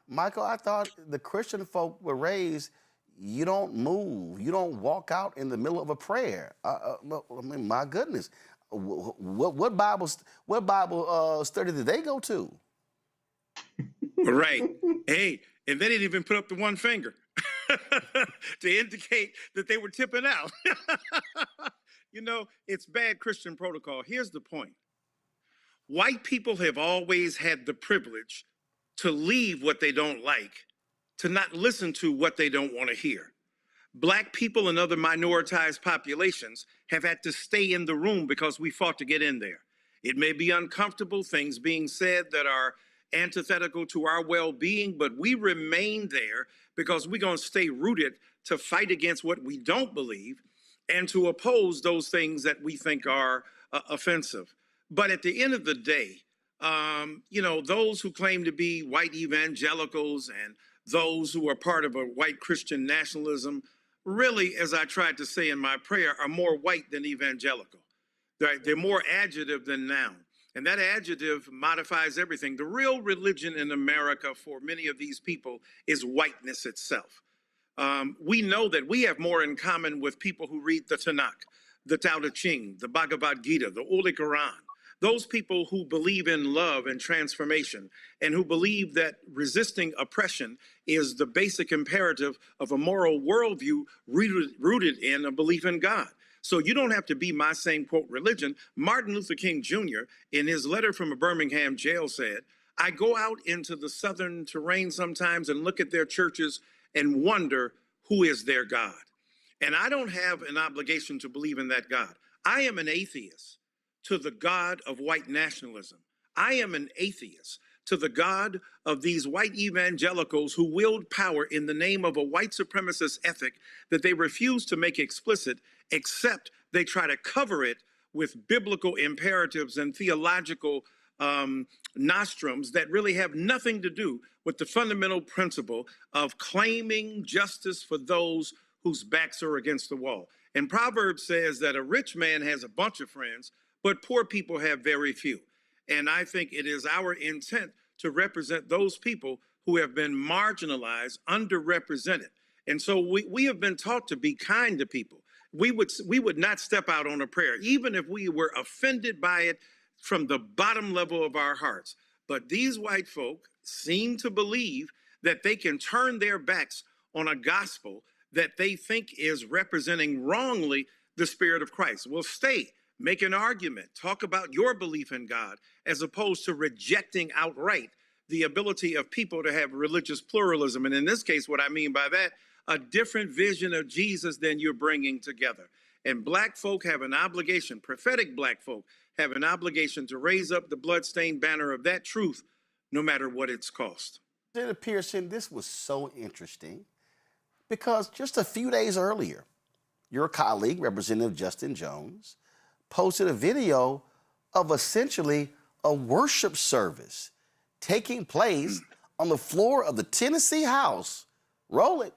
Michael, I thought the Christian folk were raised, you don't move. You don't walk out in the middle of a prayer. I mean, my goodness. What Bible study did they go to? Right. Hey, and they didn't even put up the one finger to indicate that they were tipping out. You know, it's bad Christian protocol. Here's the point. White people have always had the privilege to leave what they don't like, to not listen to what they don't want to hear. Black people and other minoritized populations have had to stay in the room because we fought to get in there. It may be uncomfortable, things being said that are antithetical to our well-being, but we remain there because we're going to stay rooted to fight against what we don't believe and to oppose those things that we think are offensive. But at the end of the day, you know, those who claim to be white evangelicals and those who are part of a white Christian nationalism, really, as I tried to say in my prayer, are more white than evangelical. They're more adjective than noun. And that adjective modifies everything. The real religion in America for many of these people is whiteness itself. We know that we have more in common with people who read the Tanakh, the Tao Te Ching, the Bhagavad Gita, the Holy Quran. Those people who believe in love and transformation and who believe that resisting oppression is the basic imperative of a moral worldview rooted in a belief in God. So you don't have to be my same, quote, religion. Martin Luther King Jr., in his letter from a Birmingham jail said, I go out into the southern terrain sometimes and look at their churches and wonder who is their God. And I don't have an obligation to believe in that God. I am an atheist to the God of white nationalism. I am an atheist to the God of these white evangelicals who wield power in the name of a white supremacist ethic that they refuse to make explicit, except they try to cover it with biblical imperatives and theological nostrums that really have nothing to do with the fundamental principle of claiming justice for those whose backs are against the wall. And Proverbs says that a rich man has a bunch of friends, but poor people have very few. And I think it is our intent to represent those people who have been marginalized, underrepresented. And so we have been taught to be kind to people. We would not step out on a prayer, even if we were offended by it from the bottom level of our hearts. But these white folk seem to believe that they can turn their backs on a gospel that they think is representing wrongly the Spirit of Christ. Well, stay, make an argument, talk about your belief in God, as opposed to rejecting outright the ability of people to have religious pluralism. And in this case, what I mean by that, a different vision of Jesus than you're bringing together. And black folk have an obligation, prophetic black folk have an obligation to raise up the bloodstained banner of that truth, no matter what it's cost. Senator Pearson, this was so interesting because just a few days earlier, your colleague, Representative Justin Jones, posted a video of essentially a worship service taking place on the floor of the Tennessee House. Roll it.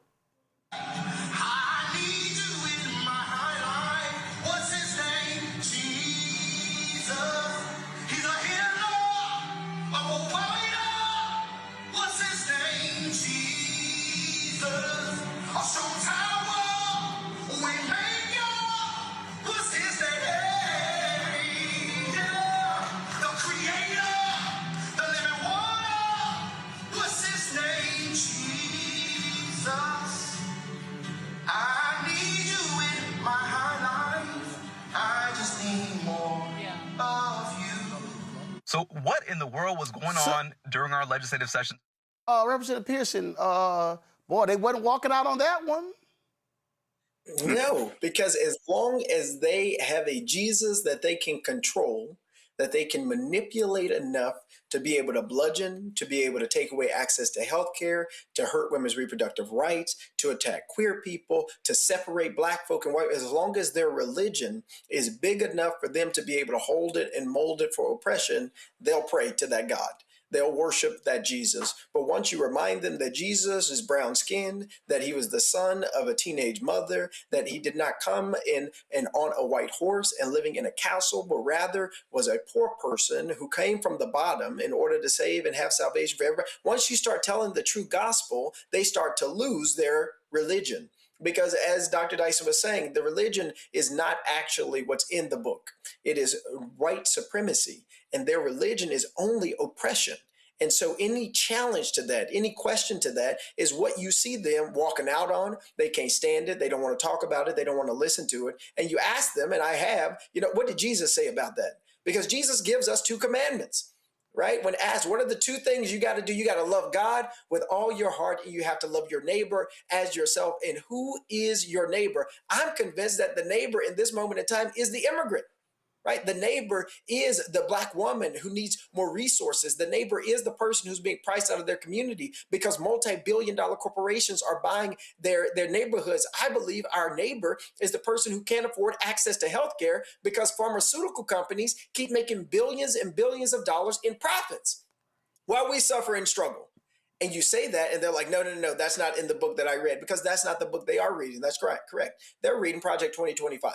So what in the world was going on during our legislative session? Representative Pearson, boy, they wasn't walking out on that one. No, because as long as they have a Jesus that they can control, that they can manipulate enough to be able to bludgeon, to be able to take away access to health care, to hurt women's reproductive rights, to attack queer people, to separate black folk and white, as long as their religion is big enough for them to be able to hold it and mold it for oppression, they'll pray to that God. They'll worship that Jesus. But once you remind them that Jesus is brown-skinned, that he was the son of a teenage mother, that he did not come in and on a white horse and living in a castle, but rather was a poor person who came from the bottom in order to save and have salvation for everybody. Once you start telling the true gospel, they start to lose their religion. Because as Dr. Dyson was saying, the religion is not actually what's in the book. It is white supremacy, and their religion is only oppression. And so any challenge to that, any question to that is what you see them walking out on. They can't stand it. They don't want to talk about it. They don't want to listen to it. And you ask them, and I have, what did Jesus say about that? Because Jesus gives us 2 commandments. Right? When asked, what are the 2 things you got to do? You got to love God with all your heart, and you have to love your neighbor as yourself. And who is your neighbor? I'm convinced that the neighbor in this moment in time is the immigrant. Right? The neighbor is the black woman who needs more resources. The neighbor is the person who's being priced out of their community because multi-billion-dollar corporations are buying their neighborhoods. I believe our neighbor is the person who can't afford access to health care because pharmaceutical companies keep making billions and billions of dollars in profits while we suffer and struggle. And you say that, and they're like, no, that's not in the book that I read, because that's not the book they are reading. That's correct. They're reading Project 2025.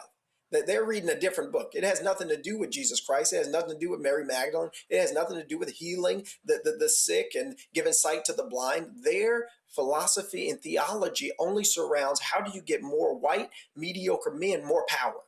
That they're reading a different book. It has nothing to do with Jesus Christ. It has nothing to do with Mary Magdalene. It has nothing to do with healing the sick and giving sight to the blind. Their philosophy and theology only surrounds how do you get more white, mediocre men more power.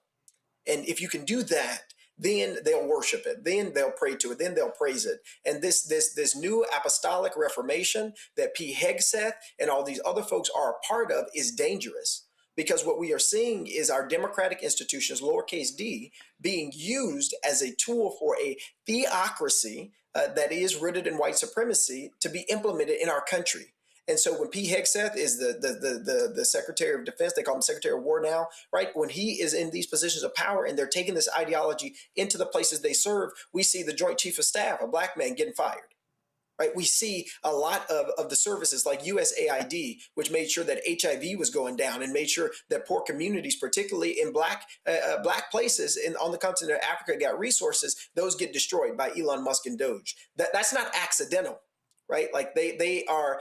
And if you can do that, then they'll worship it. Then they'll pray to it. Then they'll praise it. And this new apostolic reformation that P. Hegseth and all these other folks are a part of is dangerous. Because what we are seeing is our democratic institutions, lowercase d, being used as a tool for a theocracy that is rooted in white supremacy to be implemented in our country. And so when P. Hegseth is the Secretary of Defense, they call him Secretary of War now, right? When he is in these positions of power and they're taking this ideology into the places they serve, we see the Joint Chief of Staff, a black man, getting fired. Right? We see a lot of the services like USAID, which made sure that HIV was going down and made sure that poor communities, particularly in black places on the continent of Africa, got resources. Those get destroyed by Elon Musk and Doge. That's not accidental. right? Like they are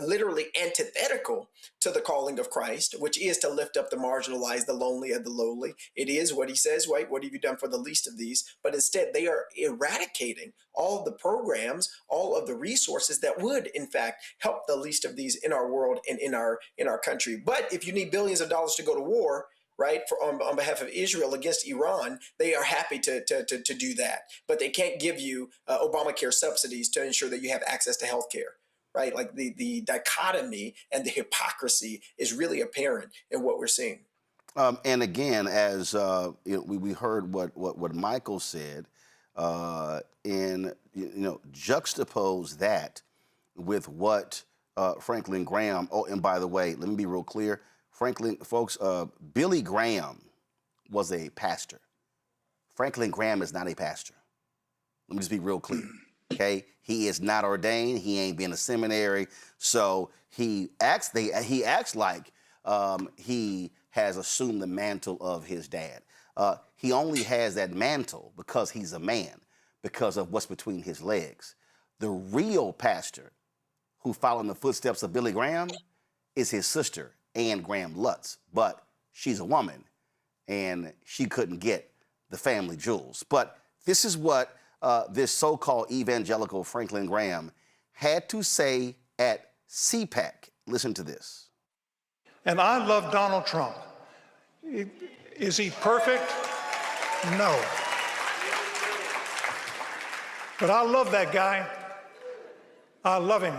literally antithetical to the calling of Christ, which is to lift up the marginalized, the lonely, and the lowly. It is what he says, right? What have you done for the least of these? But instead, they are eradicating all of the programs, all of the resources that would, in fact, help the least of these in our world and in our country. But if you need billions of dollars to go to war, right, on behalf of Israel against Iran, they are happy to do that. But they can't give you Obamacare subsidies to ensure that you have access to health care, right? Like the dichotomy and the hypocrisy is really apparent in what we're seeing. And again, as we heard what Michael said, and juxtapose that with what Franklin Graham. Oh, and by the way, let me be real clear. Billy Graham was a pastor. Franklin Graham is not a pastor. Let me just be real clear, okay? He is not ordained. He ain't been to seminary. So he acts like he has assumed the mantle of his dad. He only has that mantle because he's a man, because of what's between his legs. The real pastor who followed in the footsteps of Billy Graham is his sister, Ann Graham Lutz, but she's a woman, and she couldn't get the family jewels. But this is what this so-called evangelical Franklin Graham had to say at CPAC. Listen to this. And I love Donald Trump. Is he perfect? No. But I love that guy. I love him.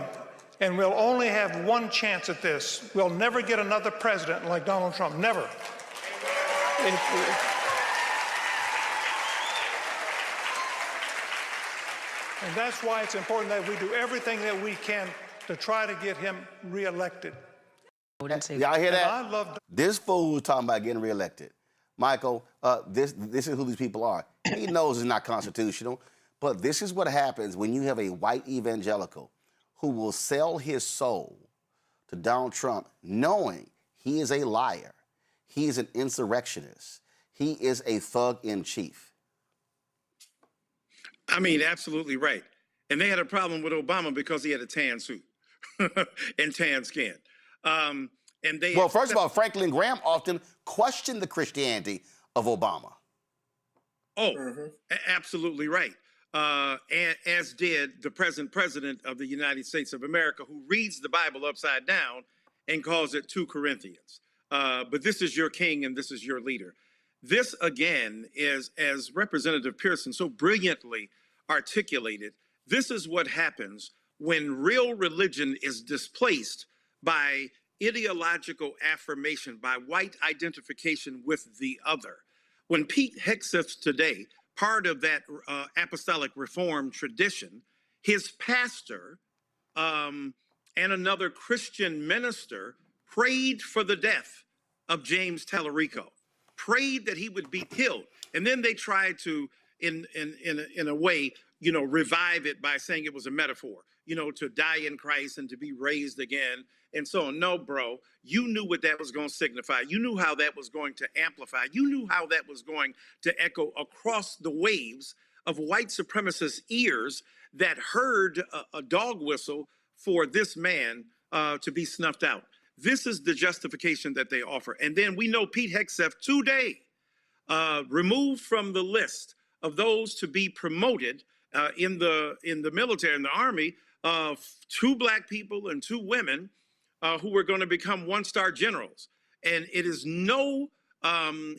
And we'll only have one chance at this. We'll never get another president like Donald Trump. Never. And that's why it's important that we do everything that we can to try to get him reelected. Y'all hear that? This fool was talking about getting reelected. Michael, this is who these people are. He knows it's not constitutional, but this is what happens when you have a white evangelical who will sell his soul to Donald Trump, knowing he is a liar, he is an insurrectionist, he is a thug in chief. I mean, absolutely right. And they had a problem with Obama because he had a tan suit and tan skin. Well, first of all, Franklin Graham often questioned the Christianity of Obama. Oh, absolutely right. As did the present president of the United States of America, who reads the Bible upside down and calls it 2 Corinthians. But this is your king and this is your leader. This, again, is, as Representative Pearson so brilliantly articulated, this is what happens when real religion is displaced by ideological affirmation, by white identification with the other. When Pete Hegseth today, part of that apostolic reform tradition, his pastor and another Christian minister prayed for the death of James Tallarico, prayed that he would be killed. And then they tried to, in a way, revive it by saying it was a metaphor, to die in Christ and to be raised again. And so, no, bro, you knew what that was going to signify. You knew how that was going to amplify. You knew how that was going to echo across the waves of white supremacist ears that heard a dog whistle for this man to be snuffed out. This is the justification that they offer. And then we know Pete Hegseth today removed from the list of those to be promoted in the military, in the Army, 2 black people and 2 women who were going to become 1-star generals. And it is no,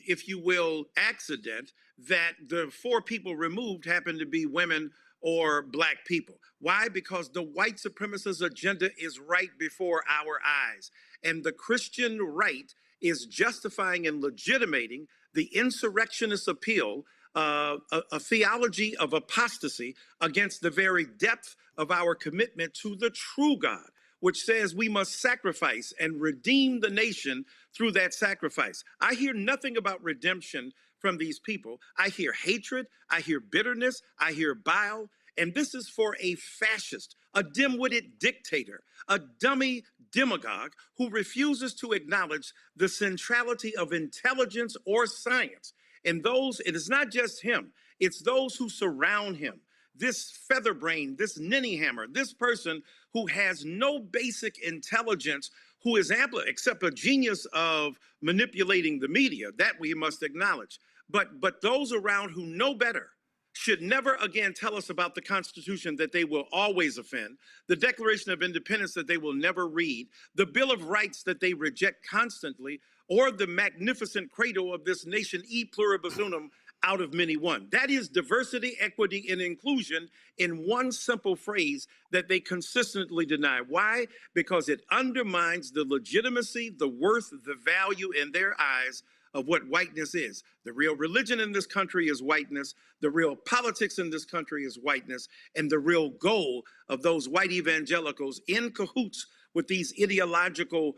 if you will, accident that the 4 people removed happened to be women or black people. Why? Because the white supremacist agenda is right before our eyes. And the Christian right is justifying and legitimating the insurrectionist appeal, a theology of apostasy against the very depth of our commitment to the true God, which says we must sacrifice and redeem the nation through that sacrifice. I hear nothing about redemption from these people. I hear hatred, I hear bitterness, I hear bile, and this is for a fascist, a dim-witted dictator, a dummy demagogue who refuses to acknowledge the centrality of intelligence or science. And those, it is not just him, it's those who surround him. this featherbrain, this ninny hammer, this person who has no basic intelligence, who is except a genius of manipulating the media, that we must acknowledge. But those around who know better should never again tell us about the Constitution that they will always offend, the Declaration of Independence that they will never read, the Bill of Rights that they reject constantly, or the magnificent credo of this nation, e pluribus unum, out of many one. That is diversity, equity, and inclusion in one simple phrase that they consistently deny. Why? Because it undermines the legitimacy, the worth, the value in their eyes of what whiteness is. The real religion in this country is whiteness. The real politics in this country is whiteness. And the real goal of those white evangelicals in cahoots with these ideological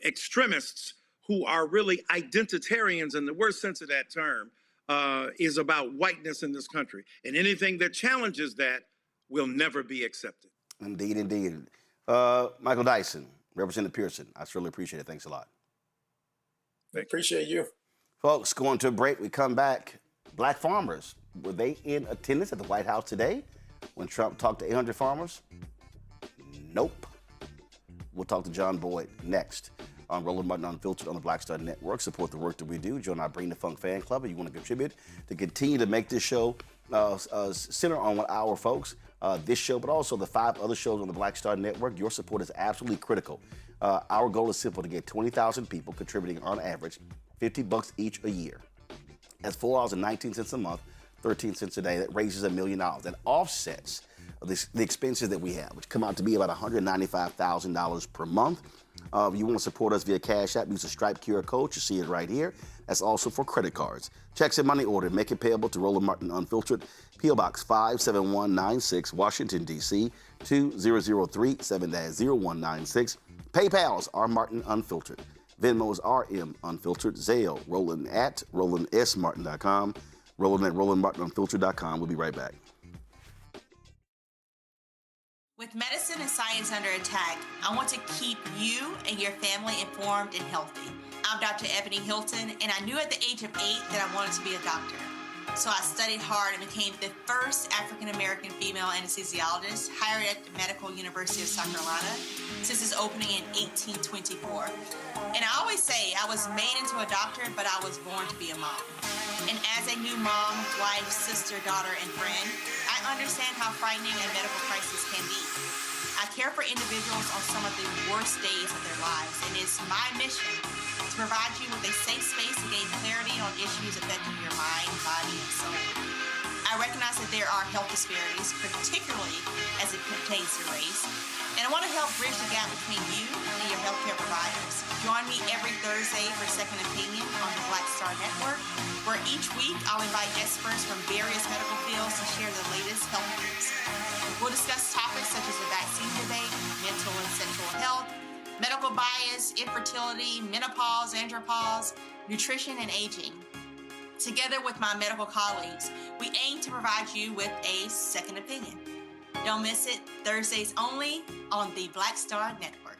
extremists who are really identitarians in the worst sense of that term, is about whiteness in this country. And anything that challenges that will never be accepted. Indeed, indeed. Michael Dyson, Representative Pearson, I certainly appreciate it. Thanks a lot. I appreciate you. Folks, going to a break. We come back. Black farmers, were they in attendance at the White House today when Trump talked to 800 farmers? Nope. We'll talk to John Boyd next on Roland Martin Unfiltered on the Black Star Network. Support the work that we do. Join our Bring the Funk fan club if you want to contribute to continue to make this show center on our folks, this show, but also the 5 other shows on the Black Star Network. Your support is absolutely critical. Our goal is simple, to get 20,000 people contributing on average $50 each a year. That's $4.19 a month, 13 cents a day. That raises $1 million. That offsets the expenses that we have, which come out to be about $195,000 per month. If you want to support us via Cash App, use the Stripe QR code. You see it right here. That's also for credit cards. Checks and money order. Make it payable to Roland Martin Unfiltered. P.O. Box 57196, Washington, D.C. 2003 7-0196. PayPal's R Martin Unfiltered. Venmo's RM Unfiltered. Zelle, Roland at RolandSMartin.com. Roland at RolandMartinUnfiltered.com. We'll be right back. With medicine and science under attack, I want to keep you and your family informed and healthy. I'm Dr. Ebony Hilton, and I knew at the age of 8 that I wanted to be a doctor. So I studied hard and became the first African-American female anesthesiologist hired at the Medical University of South Carolina since its opening in 1824. And I always say I was made into a doctor, but I was born to be a mom. And as a new mom, wife, sister, daughter, and friend, I understand how frightening a medical crisis can be. I care for individuals on some of the worst days of their lives, and it's my mission to provide you with a safe space to gain clarity on issues affecting your mind, body, and soul. I recognize that there are health disparities, particularly as it pertains to race, and I want to help bridge the gap between you and your healthcare providers. Join me every Thursday for Second Opinion on the Black Star Network, where each week I'll invite experts from various medical fields to share the latest health news. We'll discuss topics such as the vaccine debate, mental and sexual health, medical bias, infertility, menopause, andropause, nutrition, and aging. Together with my medical colleagues, we aim to provide you with a second opinion. Don't miss it, Thursdays only on the Black Star Network.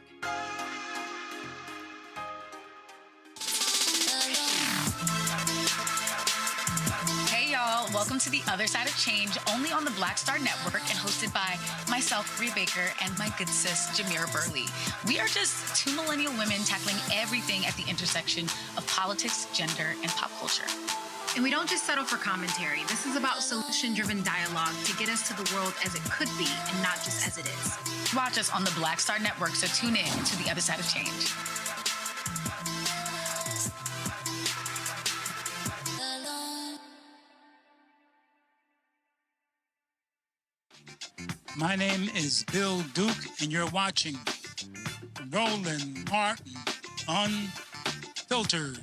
Hey y'all, welcome to The Other Side of Change, only on the Black Star Network and hosted by myself, Bria Baker, and my good sis, Jamira Burley. We are just 2 millennial women tackling everything at the intersection of politics, gender, and pop culture. And we don't just settle for commentary. This is about solution-driven dialogue to get us to the world as it could be and not just as it is. Watch us on the Black Star Network, so tune in to The Other Side of Change. My name is Bill Duke, and you're watching Roland Martin Unfiltered.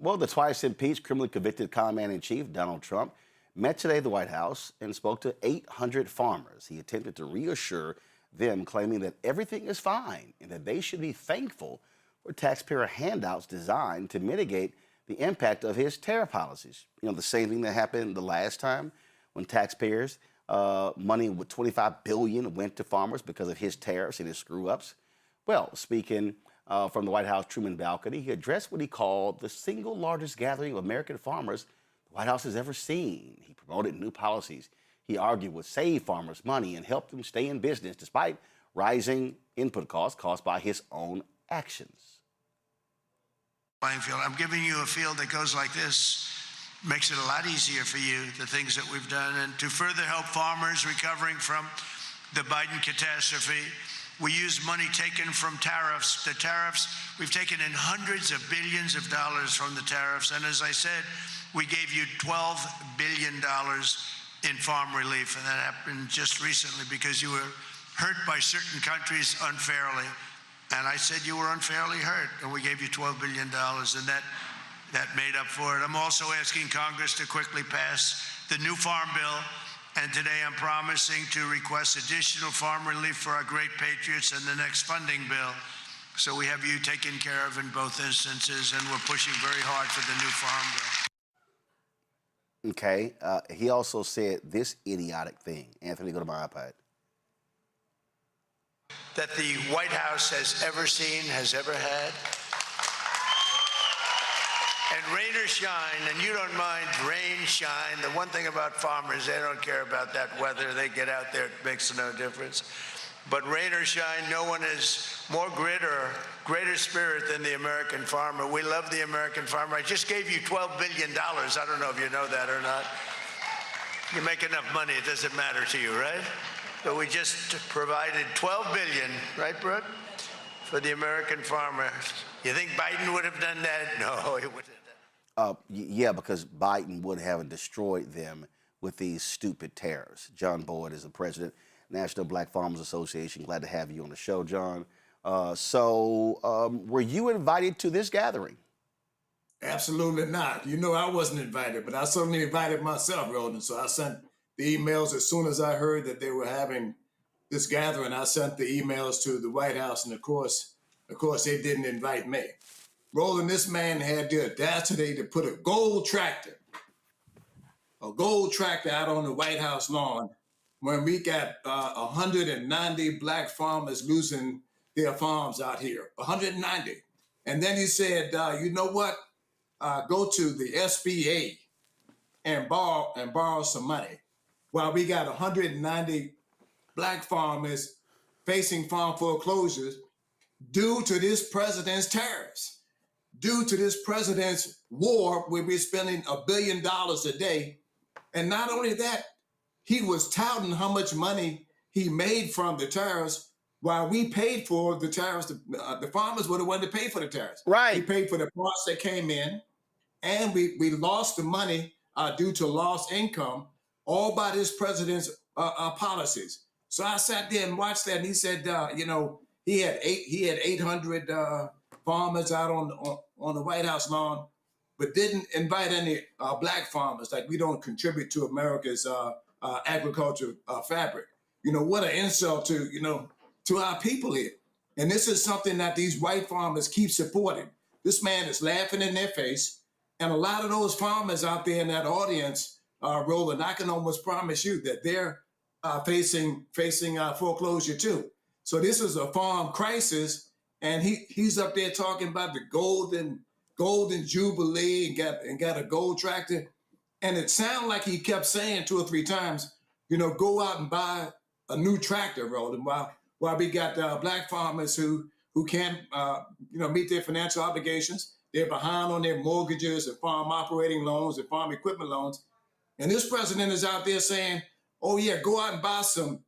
Well, the twice impeached, criminally convicted commander-in-chief, Donald Trump, met today at the White House and spoke to 800 farmers. He attempted to reassure them, claiming that everything is fine and that they should be thankful for taxpayer handouts designed to mitigate the impact of his tariff policies. You know, the same thing that happened the last time when taxpayers, money with $25 billion went to farmers because of his tariffs and his screw-ups. Well, speaking from the White House Truman balcony, he addressed what he called the single largest gathering of American farmers the White House has ever seen. He promoted new policies he argued would save farmers money and help them stay in business despite rising input costs caused by his own actions. Field. I'm giving you a field that goes like this. Makes it a lot easier for you, the things that we've done. And to further help farmers recovering from the Biden catastrophe, we use money taken from tariffs. The tariffs, we've taken in hundreds of billions of dollars from the tariffs. And as I said, we gave you $12 billion in farm relief. And that happened just recently because you were hurt by certain countries unfairly. And I said you were unfairly hurt, and we gave you $12 billion, and that made up for it. I'm also asking Congress to quickly pass the new farm bill, and today I'm promising to request additional farm relief for our great patriots in the next funding bill. So we have you taken care of in both instances, and we're pushing very hard for the new farm bill. Okay, he also said this idiotic thing. Anthony, go to my iPad. That the White House has ever seen, has ever had. And rain or shine, and you don't mind rain, shine. The one thing about farmers, they don't care about that weather. They get out there, it makes no difference. But rain or shine, no one has more grit or greater spirit than the American farmer. We love the American farmer. I just gave you $12 billion. I don't know if you know that or not. You make enough money, it doesn't matter to you, right? But we just provided $12 billion, right, Brooke, for the American farmer. You think Biden would have done that? No, he wouldn't have done it. Yeah, because Biden would have destroyed them with these stupid tariffs. John Boyd is the president, National Black Farmers Association. Glad to have you on the show, John. Were you invited to this gathering? Absolutely not. You know, I wasn't invited, but I certainly invited myself, Roland. So I sent the emails as soon as I heard that they were having this gathering. I sent the emails to the White House, and of course, they didn't invite me. Roland, this man had the audacity to put a gold tractor out on the White House lawn when we got 190 black farmers losing their farms out here, 190. And then he said, you know what? Go to the SBA and borrow some money. While we got 190 black farmers facing farm foreclosures due to this president's tariffs, due to this president's war where we're spending $1 billion a day. And not only that, he was touting how much money he made from the tariffs while we paid for the tariffs. The farmers were the one that paid for the tariffs. Right. He paid for the parts that came in, and we lost the money due to lost income, all by this president's policies. So I sat there and watched that, and he said, he had 800 farmers out on the White House lawn, but didn't invite any black farmers. Like, we don't contribute to America's agriculture fabric. You know, what an insult to our people here. And this is something that these white farmers keep supporting. This man is laughing in their face, and a lot of those farmers out there in that audience, Roland, I can almost promise you that they're facing foreclosure too. So this is a farm crisis, and he's up there talking about the golden jubilee and got a gold tractor, and it sounded like he kept saying 2 or 3 times, go out and buy a new tractor, Roland. While we got black farmers who can't meet their financial obligations, they're behind on their mortgages and farm operating loans and farm equipment loans. And this president is out there saying, oh yeah, go out and buy some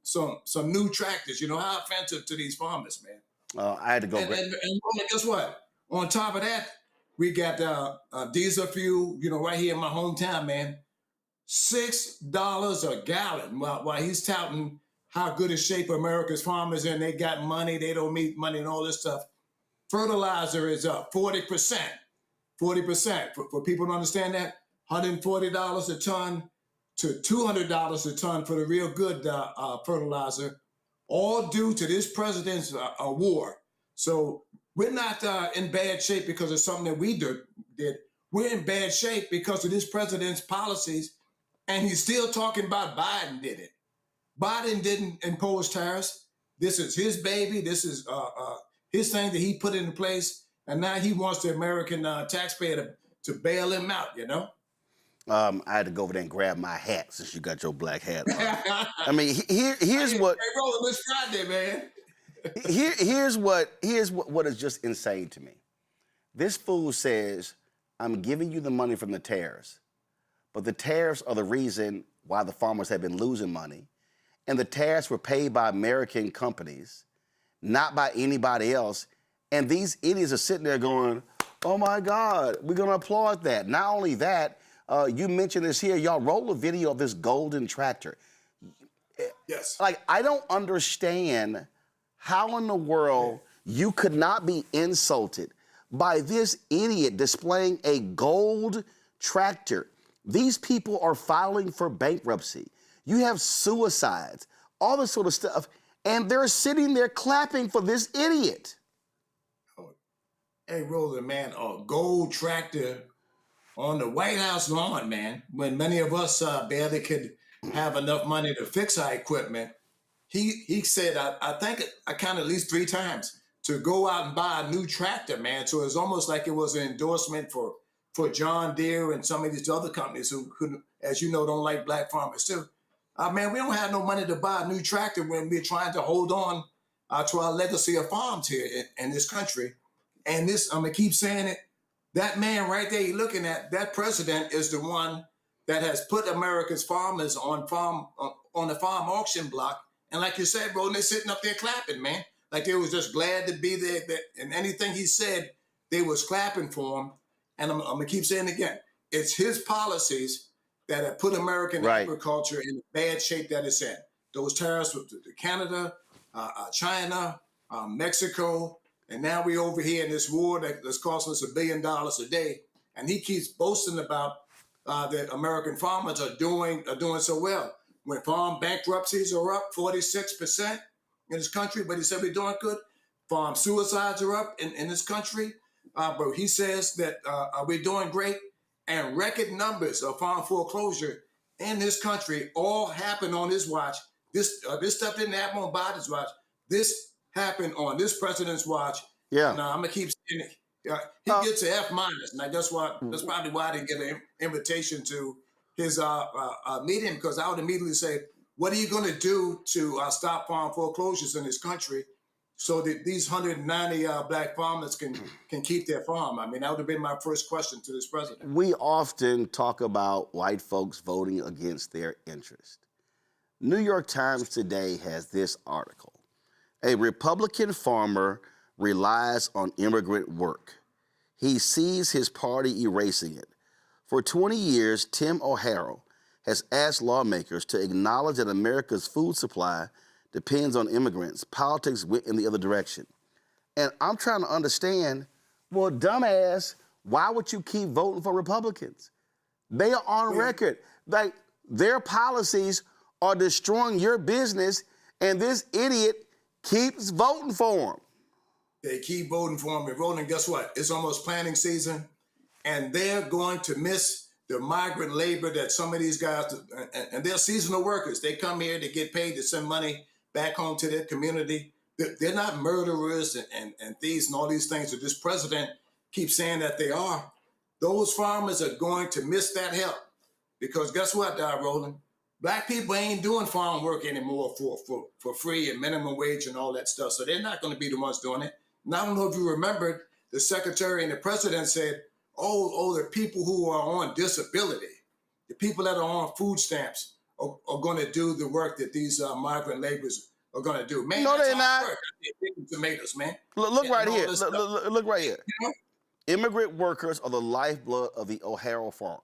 new tractors. How offensive to these farmers, man. I had to go. And guess what? On top of that, we got diesel fuel, right here in my hometown, man. $6 a gallon while he's touting how good a shape America's farmers in. They got money, they don't need money and all this stuff. Fertilizer is up 40%. 40%. For people to understand that, $140 a ton to $200 a ton for the real good fertilizer, all due to this president's war. So we're not in bad shape because of something that we did. We're in bad shape because of this president's policies, and he's still talking about Biden did it. Biden didn't impose tariffs. This is his baby. This is his thing that he put into place, and now he wants the American taxpayer to bail him out, you know? I had to go over there and grab my hat since you got your black hat on. I mean, here's what. Hey, Roland, it's Friday, man. Here's what is just insane to me. This fool says, I'm giving you the money from the tariffs, but the tariffs are the reason why the farmers have been losing money, and the tariffs were paid by American companies, not by anybody else, and these idiots are sitting there going, oh my God, we're gonna applaud that. Not only that, you mentioned this here, y'all roll a video of this golden tractor. Yes. Like, I don't understand how in the world you could not be insulted by this idiot displaying a gold tractor. These people are filing for bankruptcy. You have suicides, all this sort of stuff, and they're sitting there clapping for this idiot. Hey, Roland, man, a gold tractor on the White House lawn, man, when many of us barely could have enough money to fix our equipment. He said, I think I counted at least 3 times, to go out and buy a new tractor, man. So it's almost like it was an endorsement for John Deere and some of these other companies who, as you know, don't like black farmers too. Man, we don't have no money to buy a new tractor when we're trying to hold on to our legacy of farms here in this country. And this, I'm gonna keep saying it, that man right there you're looking at, that president is the one that has put America's farmers on the farm auction block. And like you said, bro, they're sitting up there clapping, man. Like they was just glad to be there. And anything he said, they was clapping for him. And I'm gonna keep saying it again. It's his policies that have put American agriculture in the bad shape that it's in. Those tariffs to Canada, China, Mexico, and now we over here in this war that's costing us $1 billion a day. And he keeps boasting about that American farmers are doing so well. When farm bankruptcies are up 46% in this country, but he said we're doing good. Farm suicides are up in this country, but he says that we're doing great. And record numbers of farm foreclosure in this country all happened on his watch. This stuff didn't happen on Biden's watch. This happened on this president's watch. Yeah. And I'm gonna keep saying it. He gets an F-. And that's probably why I didn't get an invitation to his meeting, because I would immediately say, what are you going to do to stop farm foreclosures in this country so that these 190 black farmers can keep their farm? I mean, that would have been my first question to this president. We often talk about white folks voting against their interest. New York Times today has this article. A Republican farmer relies on immigrant work. He sees his party erasing it. For 20 years, Tim O'Harrell has asked lawmakers to acknowledge that America's food supply depends on immigrants. Politics went in the other direction. And I'm trying to understand, well, dumbass, why would you keep voting for Republicans? They are on record. Like, their policies are destroying your business, and this idiot keeps voting for them. They keep voting for him. And Roland, guess what? It's almost planting season, and they're going to miss the migrant labor that some of these guys, and they're seasonal workers. They come here to get paid to send money back home to their community. They're not murderers and thieves and all these things that this president keeps saying that they are. Those farmers are going to miss that help, because guess what, Roland? Black people ain't doing farm work anymore for free and minimum wage and all that stuff. So they're not going to be the ones doing it. And I don't know if you remembered, the secretary and the president said, oh, the people who are on disability, the people that are on food stamps are going to do the work that these migrant laborers are going to do. Man, no, they're not. Tomatoes, man. Look right here. Look right here. You know? Immigrant workers are the lifeblood of the O'Harrell farm,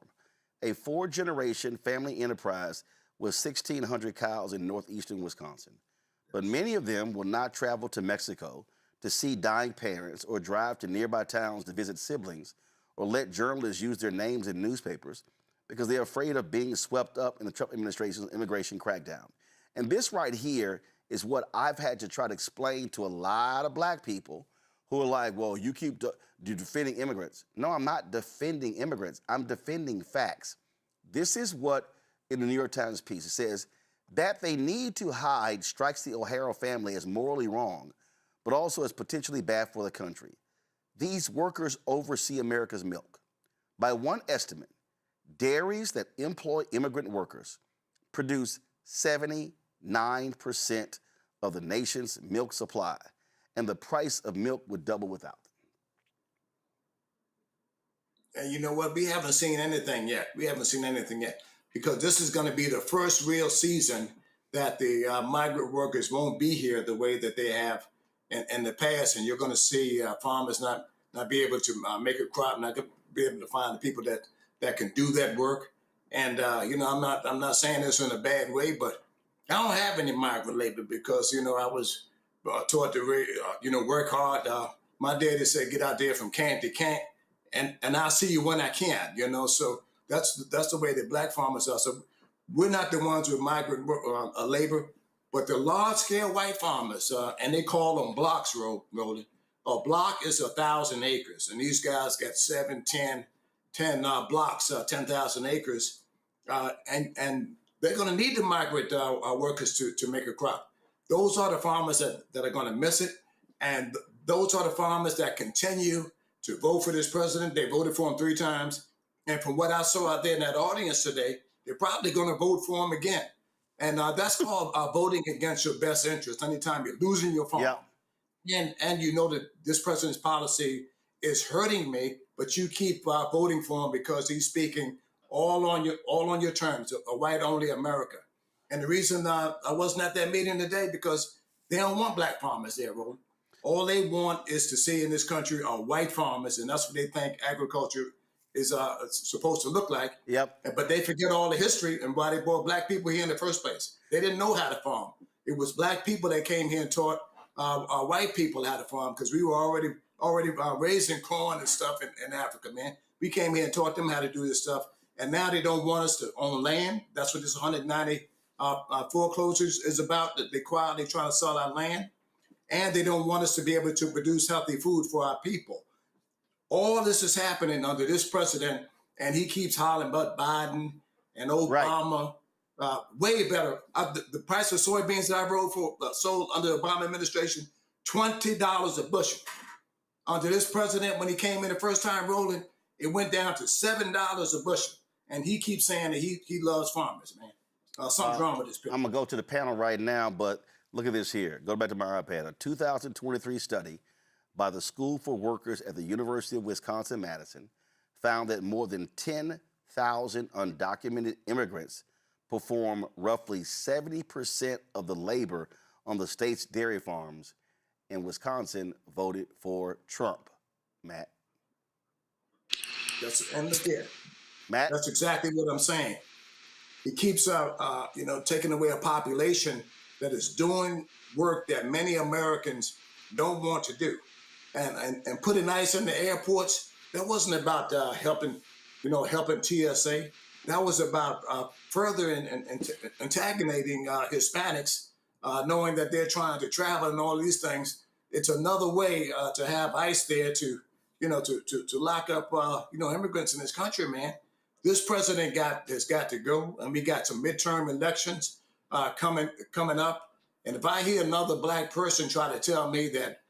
a 4-generation family enterprise with 1,600 cows in northeastern Wisconsin. But many of them will not travel to Mexico to see dying parents or drive to nearby towns to visit siblings or let journalists use their names in newspapers because they're afraid of being swept up in the Trump administration's immigration crackdown. And this right here is what I've had to try to explain to a lot of black people who are like, well, you keep defending immigrants. No, I'm not defending immigrants. I'm defending facts. This is what in the New York Times piece, it says that they need to hide strikes the O'Hara family as morally wrong, but also as potentially bad for the country. These workers oversee America's milk. By one estimate, dairies that employ immigrant workers produce 79% of the nation's milk supply, and the price of milk would double without them. And you know what? We haven't seen anything yet. We haven't seen anything yet because this is going to be the first real season that the migrant workers won't be here the way that they have in the past. And you're going to see farmers not be able to make a crop, not be able to find the people that can do that work. And, you know, I'm not saying this in a bad way, but I don't have any migrant labor because, you know, I was taught to, you know, work hard. My daddy said, get out there from can to can, and I'll see you when I can, you know. So that's the way that black farmers are. So we're not the ones with migrant labor, but the large-scale white farmers, and they call them blocks, Roland. A block is 1,000 acres, and these guys got 7, 10 blocks, 10,000 acres, and they're going to need the migrant workers to make a crop. Those are the farmers that are going to miss it, and those are the farmers that continue to vote for this president. They voted for him 3 times, and from what I saw out there in that audience today, they're probably going to vote for him again. And that's called voting against your best interest. Anytime you're losing your farm, and you know that this president's policy is hurting me, but you keep voting for him because he's speaking all on your terms, a white-only America. And the reason I wasn't at that meeting today because they don't want black farmers there, Roland. All they want is to see in this country are white farmers, and that's what they think agriculture is supposed to look like. Yep. But they forget all the history and why they brought black people here in the first place. They didn't know how to farm. It was black people that came here and taught our white people how to farm because we were already raising corn and stuff in Africa, man. We came here and taught them how to do this stuff. And now they don't want us to own land. That's what this 190 foreclosures is about. They're trying to sell our land. And they don't want us to be able to produce healthy food for our people. All this is happening under this president, and he keeps hollering about Biden and Obama. Right. Way better. The price of soybeans that I sold under the Obama administration, $20 a bushel. Under this president, when he came in the first time, Roland, it went down to $7 a bushel. And he keeps saying that he loves farmers, man. Something's wrong with this picture. I'm going to go to the panel right now, but look at this here. Go back to my iPad. A 2023 study by the School for Workers at the University of Wisconsin-Madison found that more than 10,000 undocumented immigrants perform roughly 70% of the labor on the state's dairy farms, and Wisconsin voted for Trump. Matt? And look here. Matt? That's exactly what I'm saying. He keeps taking away a population that is doing work that many Americans don't want to do. And putting ICE in the airports, that wasn't about helping TSA. That was about further antagonizing Hispanics, knowing that they're trying to travel and all these things. It's another way to have ICE there to lock up immigrants in this country, man. This president has got to go, and we got some midterm elections coming up. And if I hear another black person try to tell me that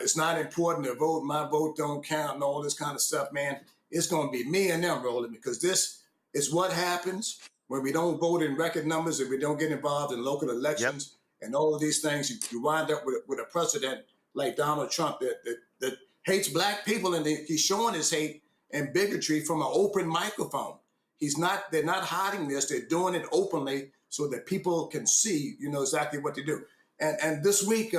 it's not important to vote, my vote don't count, and all this kind of stuff, man, it's going to be me and them, Roland, because this is what happens when we don't vote in record numbers and we don't get involved in local elections and all of these things. You wind up with a president like Donald Trump that hates black people, and he's showing his hate and bigotry from an open microphone. They're not hiding this. They're doing it openly so that people can see, exactly what to do. And this week,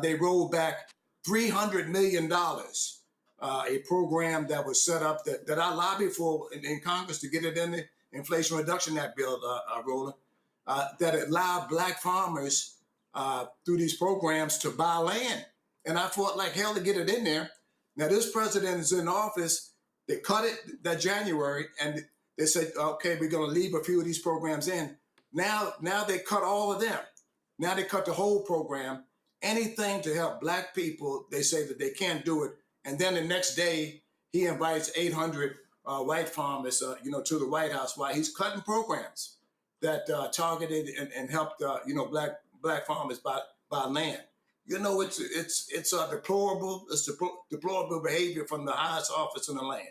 they rolled back $300 million, a program that was set up that I lobbied for in Congress to get it in the Inflation Reduction Act bill, Roland, that allowed black farmers through these programs to buy land. And I fought like hell to get it in there. Now, this president is in office. They cut it that January, and they said, okay, we're going to leave a few of these programs in. Now they cut all of them. Now they cut the whole program. Anything to help Black people, they say that they can't do it. And then the next day, he invites 800 white farmers, to the White House while he's cutting programs that targeted and helped, Black farmers buy land. It's deplorable. It's deplorable behavior from the highest office in the land.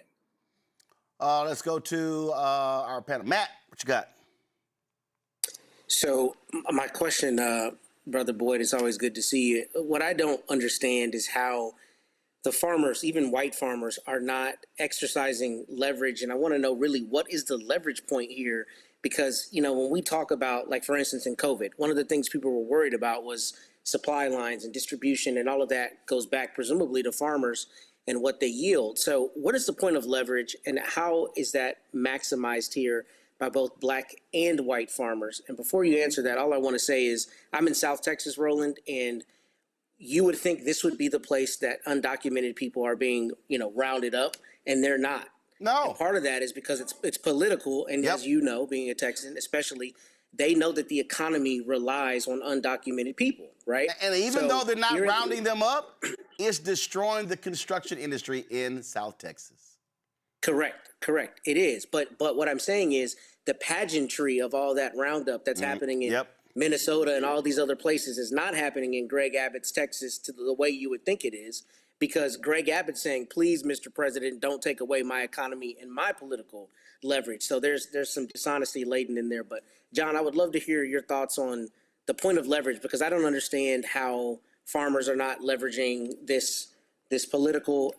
Let's go to our panel. Matt, what you got? So my question, Brother Boyd, it's always good to see you. What I don't understand is how the farmers, even white farmers, are not exercising leverage. And I want to know really what is the leverage point here? Because, when we talk about, like, for instance, in COVID, one of the things people were worried about was supply lines and distribution, and all of that goes back presumably to farmers and what they yield. So what is the point of leverage, and how is that maximized here by both Black and white farmers? And before you answer that, all I want to say is I'm in South Texas, Roland, and you would think this would be the place that undocumented people are being, rounded up, and they're not. No. And part of that is because it's political, and as you know, being a Texan especially, they know that the economy relies on undocumented people, right? And even though they're not rounding them up, it's destroying the construction industry in South Texas. Correct. It is. But what I'm saying is the pageantry of all that roundup that's happening in Minnesota and all these other places is not happening in Greg Abbott's Texas to the way you would think it is, because Greg Abbott's saying, please, Mr. President, don't take away my economy and my political leverage. So there's some dishonesty laden in there. But John, I would love to hear your thoughts on the point of leverage, because I don't understand how farmers are not leveraging this political,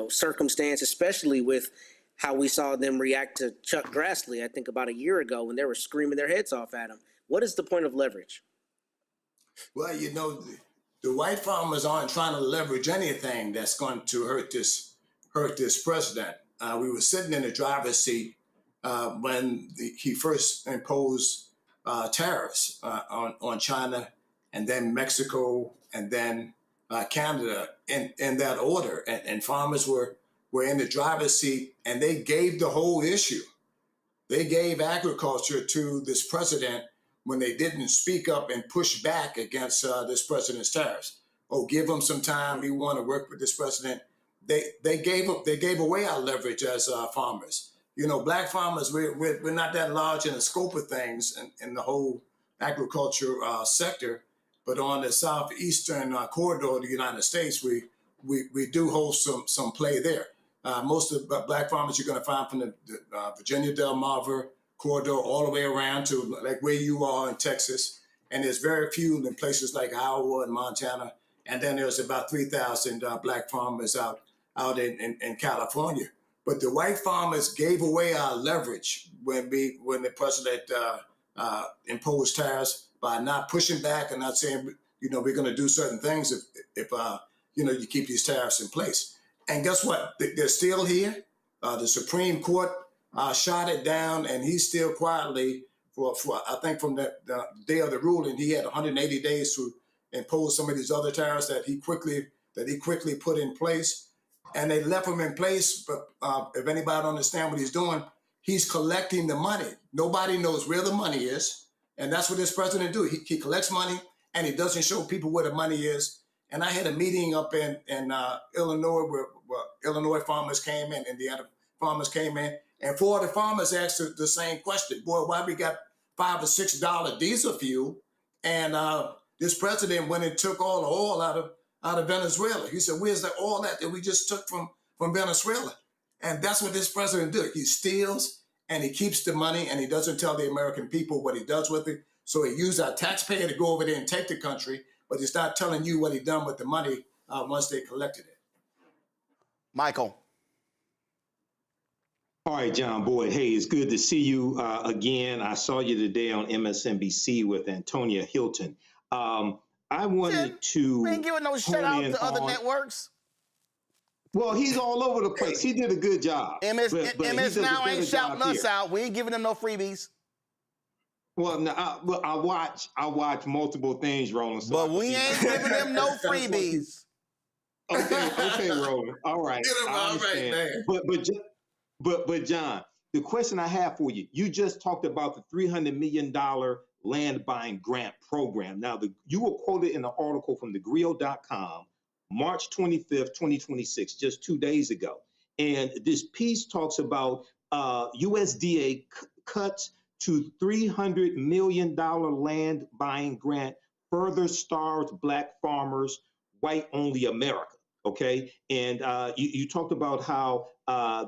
circumstance, especially with how we saw them react to Chuck Grassley, I think about a year ago, when they were screaming their heads off at him. What is the point of leverage? Well, the white farmers aren't trying to leverage anything that's going to hurt this president. We were sitting in the driver's seat when he first imposed tariffs on China, and then Mexico, and then Canada, in that order. And farmers were in the driver's seat, and they gave the whole issue. They gave agriculture to this president when they didn't speak up and push back against this president's tariffs. Oh, give him some time. We want to work with this president. They gave away our leverage as farmers. Black farmers, we're not that large in the scope of things in the whole agriculture sector, but on the southeastern corridor of the United States, we do hold some play there. Most of the Black farmers you're going to find from the Virginia Delmarva corridor all the way around to like where you are in Texas, and there's very few in places like Iowa and Montana, and then there's about 3,000 Black farmers out in California. But the white farmers gave away our leverage when the president imposed tariffs by not pushing back and not saying, we're going to do certain things if you keep these tariffs in place. And guess what? They're still here. The Supreme Court shot it down, and he's still quietly for I think from the day of the ruling, he had 180 days to impose some of these other tariffs that he quickly put in place. And they left him in place, but if anybody don't understand what he's doing, he's collecting the money. Nobody knows where the money is, and that's what this president do. He collects money, and he doesn't show people where the money is. And I had a meeting up in Illinois where Illinois farmers came in, Indiana farmers came in, and 4 of the farmers asked the same question. Boy, why we got $5 or $6 diesel fuel, and this president went and took all the oil out of Venezuela. He said, where's the oil that we just took from Venezuela? And that's what this president do. He steals and he keeps the money, and he doesn't tell the American people what he does with it. So he used our taxpayer to go over there and take the country, but he's not telling you what he done with the money once they collected it. Michael. All right, John Boyd. Hey, it's good to see you again. I saw you today on MSNBC with Antonia Hilton. I wanted to. We ain't giving no shout out to other networks. Well, he's all over the place. He did a good job. MS Now ain't shouting us out. We ain't giving them no freebies. Well, no, I watch multiple things, Roland. So but we ain't giving them no freebies. Okay, Roland. All right. Get him, I all right, understand. man. But John, the question I have for you, you just talked about the $300 million land buying grant program. Now, you were quoted in an article from thegrio.com, March 25th, 2026, just 2 days ago. And this piece talks about USDA cuts to $300 million land buying grant further starves Black farmers, white only America. Okay. And you talked about how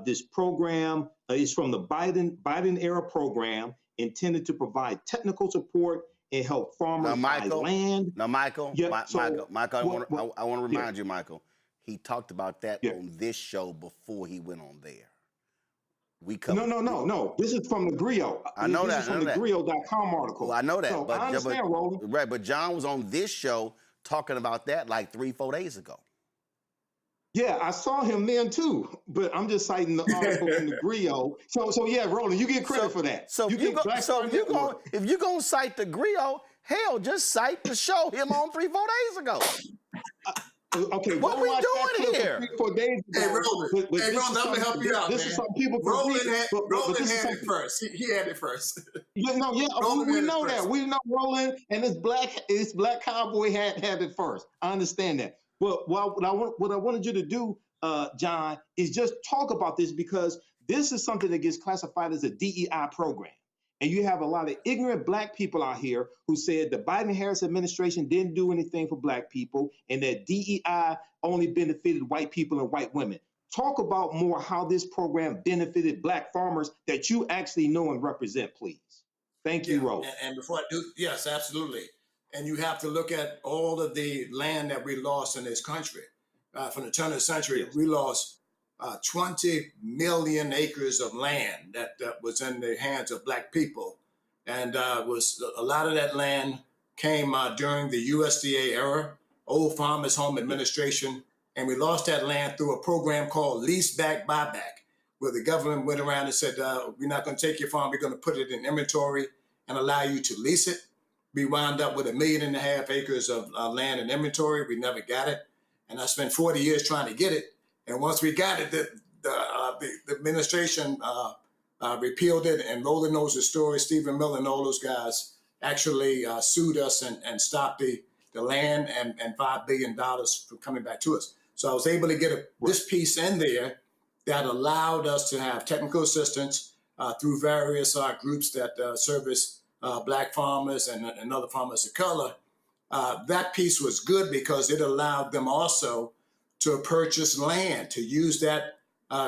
this program is from the Biden era program intended to provide technical support and help farmers buy land. Now, Michael, Yeah, Michael, I want to remind you, Michael, he talked about that on this show before he went on there. No. This is from the Grio. I know this is from the Grio.com article. Well, I know that. So I understand, Roland. Right, but John was on this show talking about that like 3-4 days ago. Yeah, I saw him then too, but I'm just citing the article from the Grio. So yeah, Roland, you get credit for that. So if you're gonna cite the Grio, hell, just cite the show him on 3-4 days ago. Okay, what we doing here? 3-4 days ago. Hey, Roland, I'm gonna help you out, man. This is some people. Roland had it first. He had it first. We know that. We know Roland and this black cowboy had it first. I understand that. But what I wanted you to do, John, is just talk about this, because this is something that gets classified as a DEI program. And you have a lot of ignorant Black people out here who said the Biden-Harris administration didn't do anything for Black people and that DEI only benefited white people and white women. Talk about more how this program benefited Black farmers that you actually know and represent, please. Thank you, Roland. And before I do, yes, absolutely. And you have to look at all of the land that we lost in this country. From the turn of the century, we lost 20 million acres of land that was in the hands of Black people. And was a lot of that land came during the USDA era, Old Farmers Home Administration. And we lost that land through a program called Lease Back Buyback, where the government went around and said, we're not going to take your farm, we're going to put it in inventory and allow you to lease it. We wound up with 1.5 million acres of land in inventory. We never got it. And I spent 40 years trying to get it. And once we got it, the administration repealed it. And Roland knows the story. Stephen Miller and all those guys actually sued us and stopped the land and $5 billion from coming back to us. So I was able to get this piece in there that allowed us to have technical assistance through various groups that service Black farmers and other farmers of color. That piece was good because it allowed them also to purchase land, to use that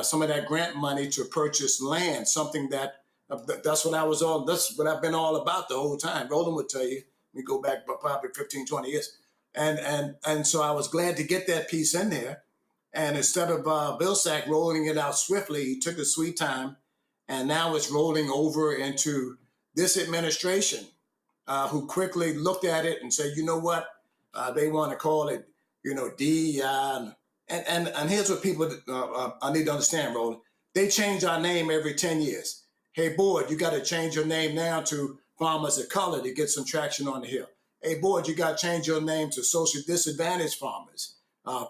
some of that grant money to purchase land, something that's what I've been all about the whole time. Roland would tell you, we go back probably 15, 20 years. And so I was glad to get that piece in there. And instead of Vilsack rolling it out swiftly, he took his sweet time, and now it's rolling over into this administration, who quickly looked at it and said, you know what, they want to call it, DEI. And here's what people I need to understand, Roland. They change our name every 10 years. Hey, board, you got to change your name now to Farmers of Color to get some traction on the Hill. Hey, board, you got to change your name to Social Disadvantaged Farmers,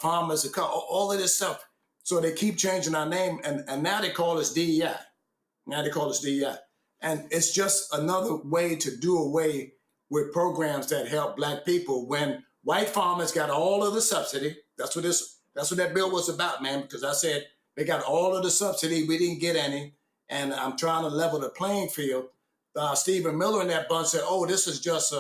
Farmers of Color, all of this stuff. So they keep changing our name, and now they call us DEI. And it's just another way to do away with programs that help Black people when white farmers got all of the subsidy. That's what that bill was about, man, because I said they got all of the subsidy, we didn't get any, and I'm trying to level the playing field. Stephen Miller and that bunch said, this is just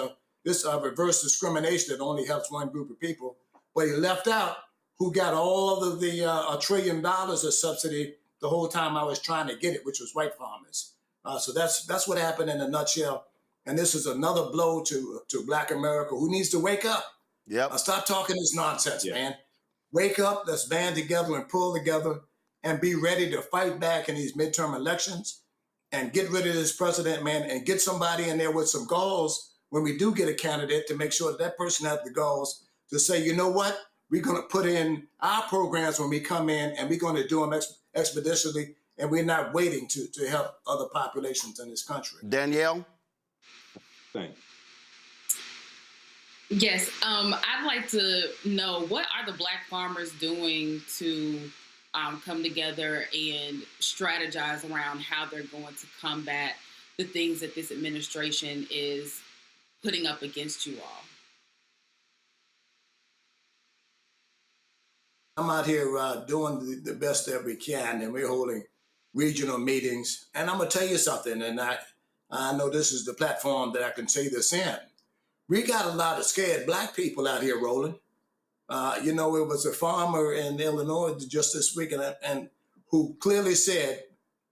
this reverse discrimination that only helps one group of people. But he left out who got all of the $1 trillion of subsidy the whole time I was trying to get it, which was white farmers. So that's what happened in a nutshell. And this is another blow to Black America, who needs to wake up. Yep. Stop talking this nonsense, man. Wake up, let's band together and pull together and be ready to fight back in these midterm elections and get rid of this president, man, and get somebody in there with some galls when we do get a candidate to make sure that person has the galls to say, you know what, we're going to put in our programs when we come in, and we're going to do them expeditiously, and we're not waiting to help other populations in this country. Danielle? Thanks. Yes, I'd like to know, what are the Black farmers doing to come together and strategize around how they're going to combat the things that this administration is putting up against you all? I'm out here doing the best that we can, and we're holding regional meetings. And I'm gonna tell you something, and I know this is the platform that I can say this in. We got a lot of scared Black people out here, Roland. You know, it was a farmer in Illinois just this week, and who clearly said,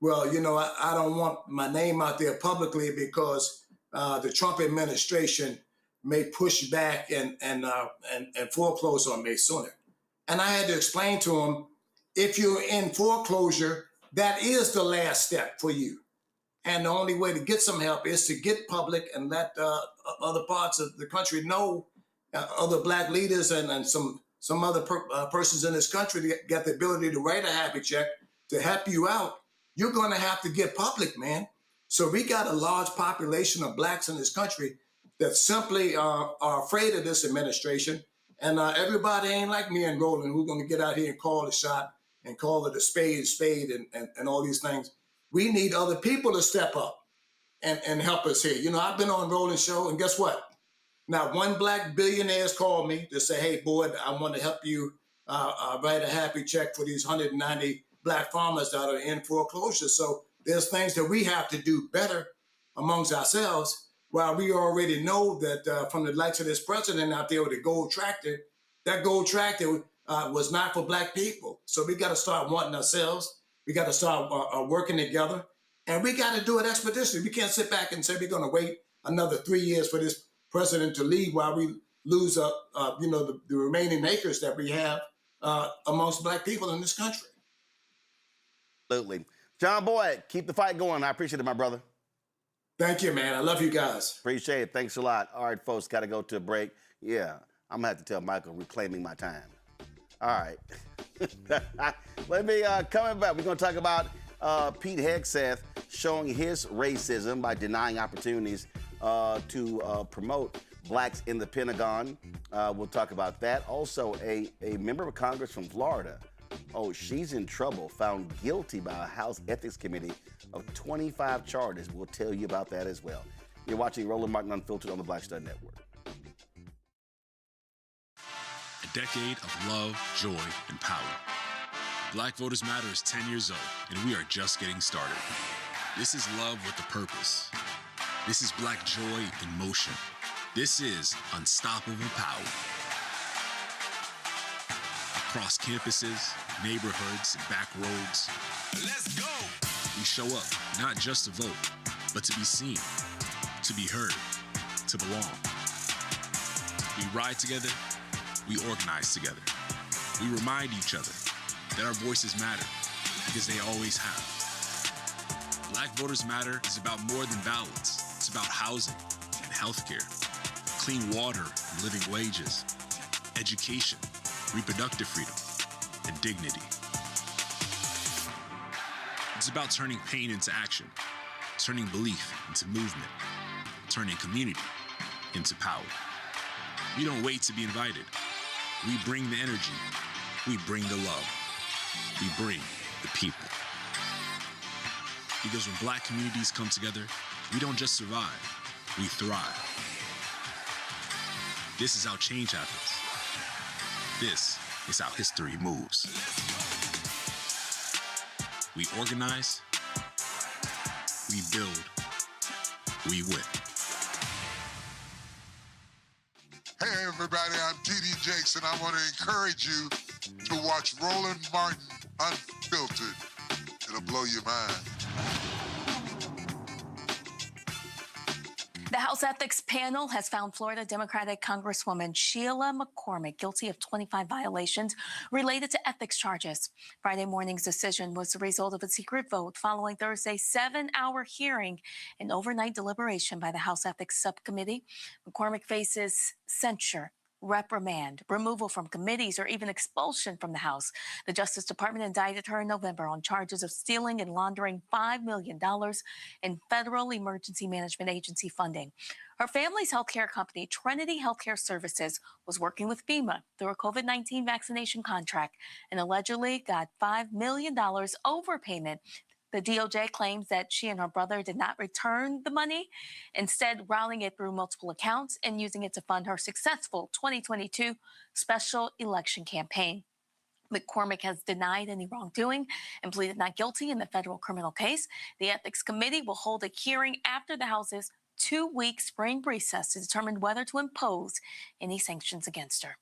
well, you know, I don't want my name out there publicly because the Trump administration may push back and foreclose on me sooner. And I had to explain to him, if you're in foreclosure, that is the last step for you. And the only way to get some help is to get public and let other parts of the country know, other Black leaders and some other persons in this country to get the ability to write a happy check to help you out. You're going to have to get public, man. So we got a large population of Blacks in this country that simply are afraid of this administration. And everybody ain't like me and Roland, who's going to get out here and call the shot and call it a spade, and all these things. We need other people to step up and help us here. You know, I've been on Roland's show, and guess what? Not one Black billionaire has called me to say, hey, boy, I want to help you write a happy check for these 190 Black farmers that are in foreclosure. So there's things that we have to do better amongst ourselves. While we already know that from the likes of this president out there with the gold tractor, that gold tractor was not for Black people. So we got to start wanting ourselves. We got to start working together, and we got to do it expeditiously. We can't sit back and say we're going to wait another 3 years for this president to leave while we lose, you know, the remaining acres that we have amongst Black people in this country. Absolutely. John Boyd, keep the fight going. I appreciate it, my brother. Thank you, man. I love you guys. Appreciate it. Thanks a lot. All right, folks, got to go to a break. Yeah, I'm going to have to tell Michael, reclaiming my time. All right. Let me, coming back, we're going to talk about Pete Hegseth showing his racism by denying opportunities to promote Blacks in the Pentagon. We'll talk about that. Also, a member of Congress from Florida, she's in trouble, found guilty by a House Ethics Committee of 25 charges. We'll tell you about that as well. You're watching Roland Martin Unfiltered on the Black Star Network. A decade of love, joy, and power. Black Voters Matter is 10 years old, and we are just getting started. This is love with a purpose. This is Black joy in motion. This is unstoppable power. Across campuses, neighborhoods, and back roads. Let's go! We show up, not just to vote, but to be seen, to be heard, to belong. We ride together, we organize together. We remind each other that our voices matter, because they always have. Black Voters Matter is about more than ballots. It's about housing and healthcare, clean water and living wages, education, reproductive freedom, and dignity. It's about turning pain into action, turning belief into movement, turning community into power. We don't wait to be invited. We bring the energy. We bring the love. We bring the people. Because when Black communities come together, we don't just survive, we thrive. This is how change happens. This is how history moves. We organize, we build, we win. Hey everybody, I'm TD Jakes, and I want to encourage you to watch Roland Martin Unfiltered. It'll blow your mind. The House Ethics Panel has found Florida Democratic Congresswoman Sheila McCormick guilty of 25 violations related to ethics charges. Friday morning's decision was the result of a secret vote following Thursday's 7-hour hearing and overnight deliberation by the House Ethics Subcommittee. McCormick faces censure, reprimand, removal from committees, or even expulsion from the House. The Justice Department indicted her in November on charges of stealing and laundering $5 million in federal emergency management agency funding. Her family's healthcare company, Trinity Healthcare Services, was working with FEMA through a COVID-19 vaccination contract and allegedly got $5 million overpayment. The DOJ claims that she and her brother did not return the money, instead routing it through multiple accounts and using it to fund her successful 2022 special election campaign. McCormick has denied any wrongdoing and pleaded not guilty in the federal criminal case. The Ethics Committee will hold a hearing after the House's 2-week spring recess to determine whether to impose any sanctions against her.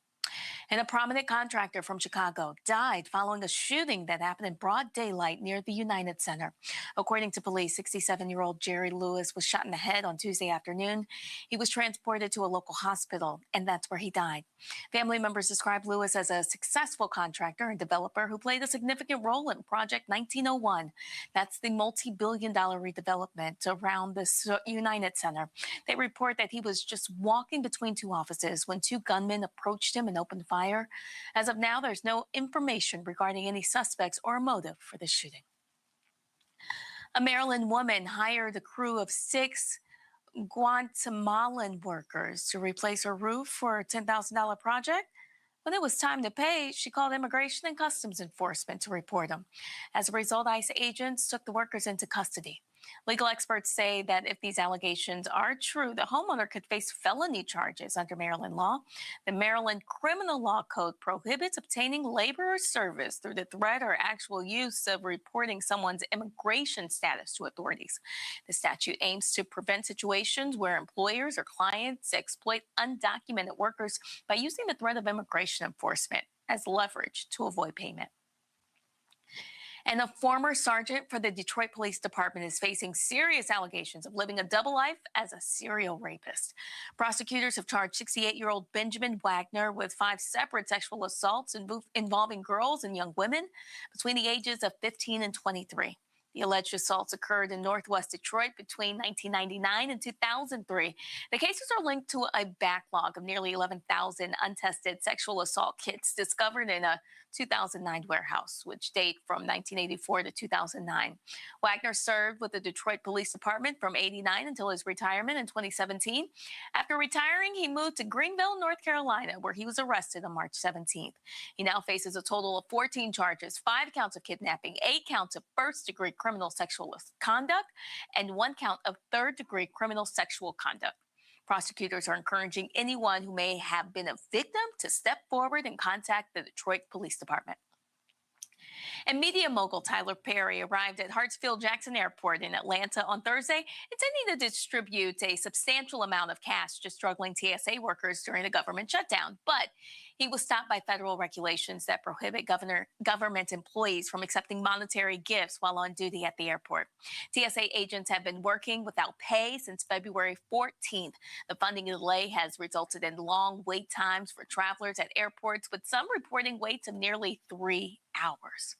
And a prominent contractor from Chicago died following a shooting that happened in broad daylight near the United Center. According to police, 67-year-old Jerry Lewis was shot in the head on Tuesday afternoon. He was transported to a local hospital, and that's where he died. Family members described Lewis as a successful contractor and developer who played a significant role in Project 1901. That's the multi-billion-dollar redevelopment around the United Center. They report that he was just walking between two offices when two gunmen approached him and opened fire. As of now, there's no information regarding any suspects or motive for the shooting. A Maryland woman hired a crew of 6 Guatemalan workers to replace her roof for a $10,000 project. When it was time to pay, she called Immigration and Customs Enforcement to report them. As a result, ICE agents took the workers into custody. Legal experts say that if these allegations are true, the homeowner could face felony charges under Maryland law. The Maryland Criminal Law Code prohibits obtaining labor or service through the threat or actual use of reporting someone's immigration status to authorities. The statute aims to prevent situations where employers or clients exploit undocumented workers by using the threat of immigration enforcement as leverage to avoid payment. And a former sergeant for the Detroit Police Department is facing serious allegations of living a double life as a serial rapist. Prosecutors have charged 68-year-old Benjamin Wagner with 5 separate sexual assaults involving girls and young women between the ages of 15 and 23. The alleged assaults occurred in Northwest Detroit between 1999 and 2003. The cases are linked to a backlog of nearly 11,000 untested sexual assault kits discovered in a 2009 warehouse, which date from 1984 to 2009. Wagner served with the Detroit Police Department from '89 until his retirement in 2017. After retiring, he moved to Greenville, North Carolina, where he was arrested on March 17th. He now faces a total of 14 charges, 5 counts of kidnapping, 8 counts of first-degree criminal sexual conduct, and 1 count of third-degree criminal sexual conduct. Prosecutors are encouraging anyone who may have been a victim to step forward and contact the Detroit Police Department. And media mogul Tyler Perry arrived at Hartsfield-Jackson Airport in Atlanta on Thursday, intending to distribute a substantial amount of cash to struggling TSA workers during the government shutdown. But he was stopped by federal regulations that prohibit government employees from accepting monetary gifts while on duty at the airport. TSA agents have been working without pay since February 14th. The funding delay has resulted in long wait times for travelers at airports, with some reporting waits of nearly 3 hours.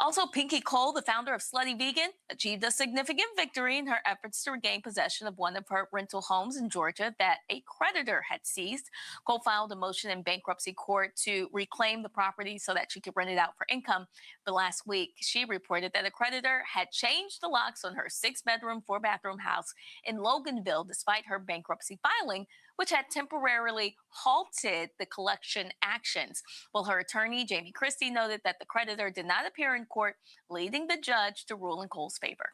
Also, Pinky Cole, the founder of Slutty Vegan, achieved a significant victory in her efforts to regain possession of one of her rental homes in Georgia that a creditor had seized. Cole filed a motion in bankruptcy court to reclaim the property so that she could rent it out for income. But last week, she reported that a creditor had changed the locks on her 6-bedroom, 4-bathroom house in Loganville despite her bankruptcy filing, which had temporarily halted the collection actions. Well, her attorney, Jamie Christie, noted that the creditor did not appear in court, leading the judge to rule in Cole's favor.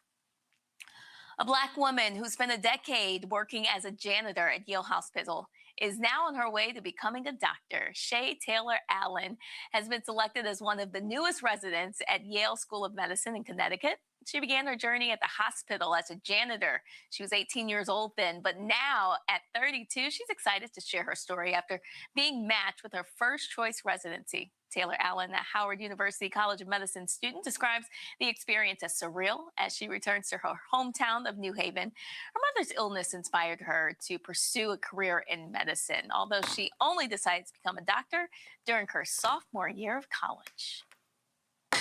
A Black woman who spent a decade working as a janitor at Yale Hospital is now on her way to becoming a doctor. Shay Taylor Allen has been selected as one of the newest residents at Yale School of Medicine in Connecticut. She began her journey at the hospital as a janitor. She was 18 years old then, but now at 32, she's excited to share her story after being matched with her first choice residency. Taylor Allen, a Howard University College of Medicine student, describes the experience as surreal as she returns to her hometown of New Haven. Her mother's illness inspired her to pursue a career in medicine, although she only decided to become a doctor during her sophomore year of college.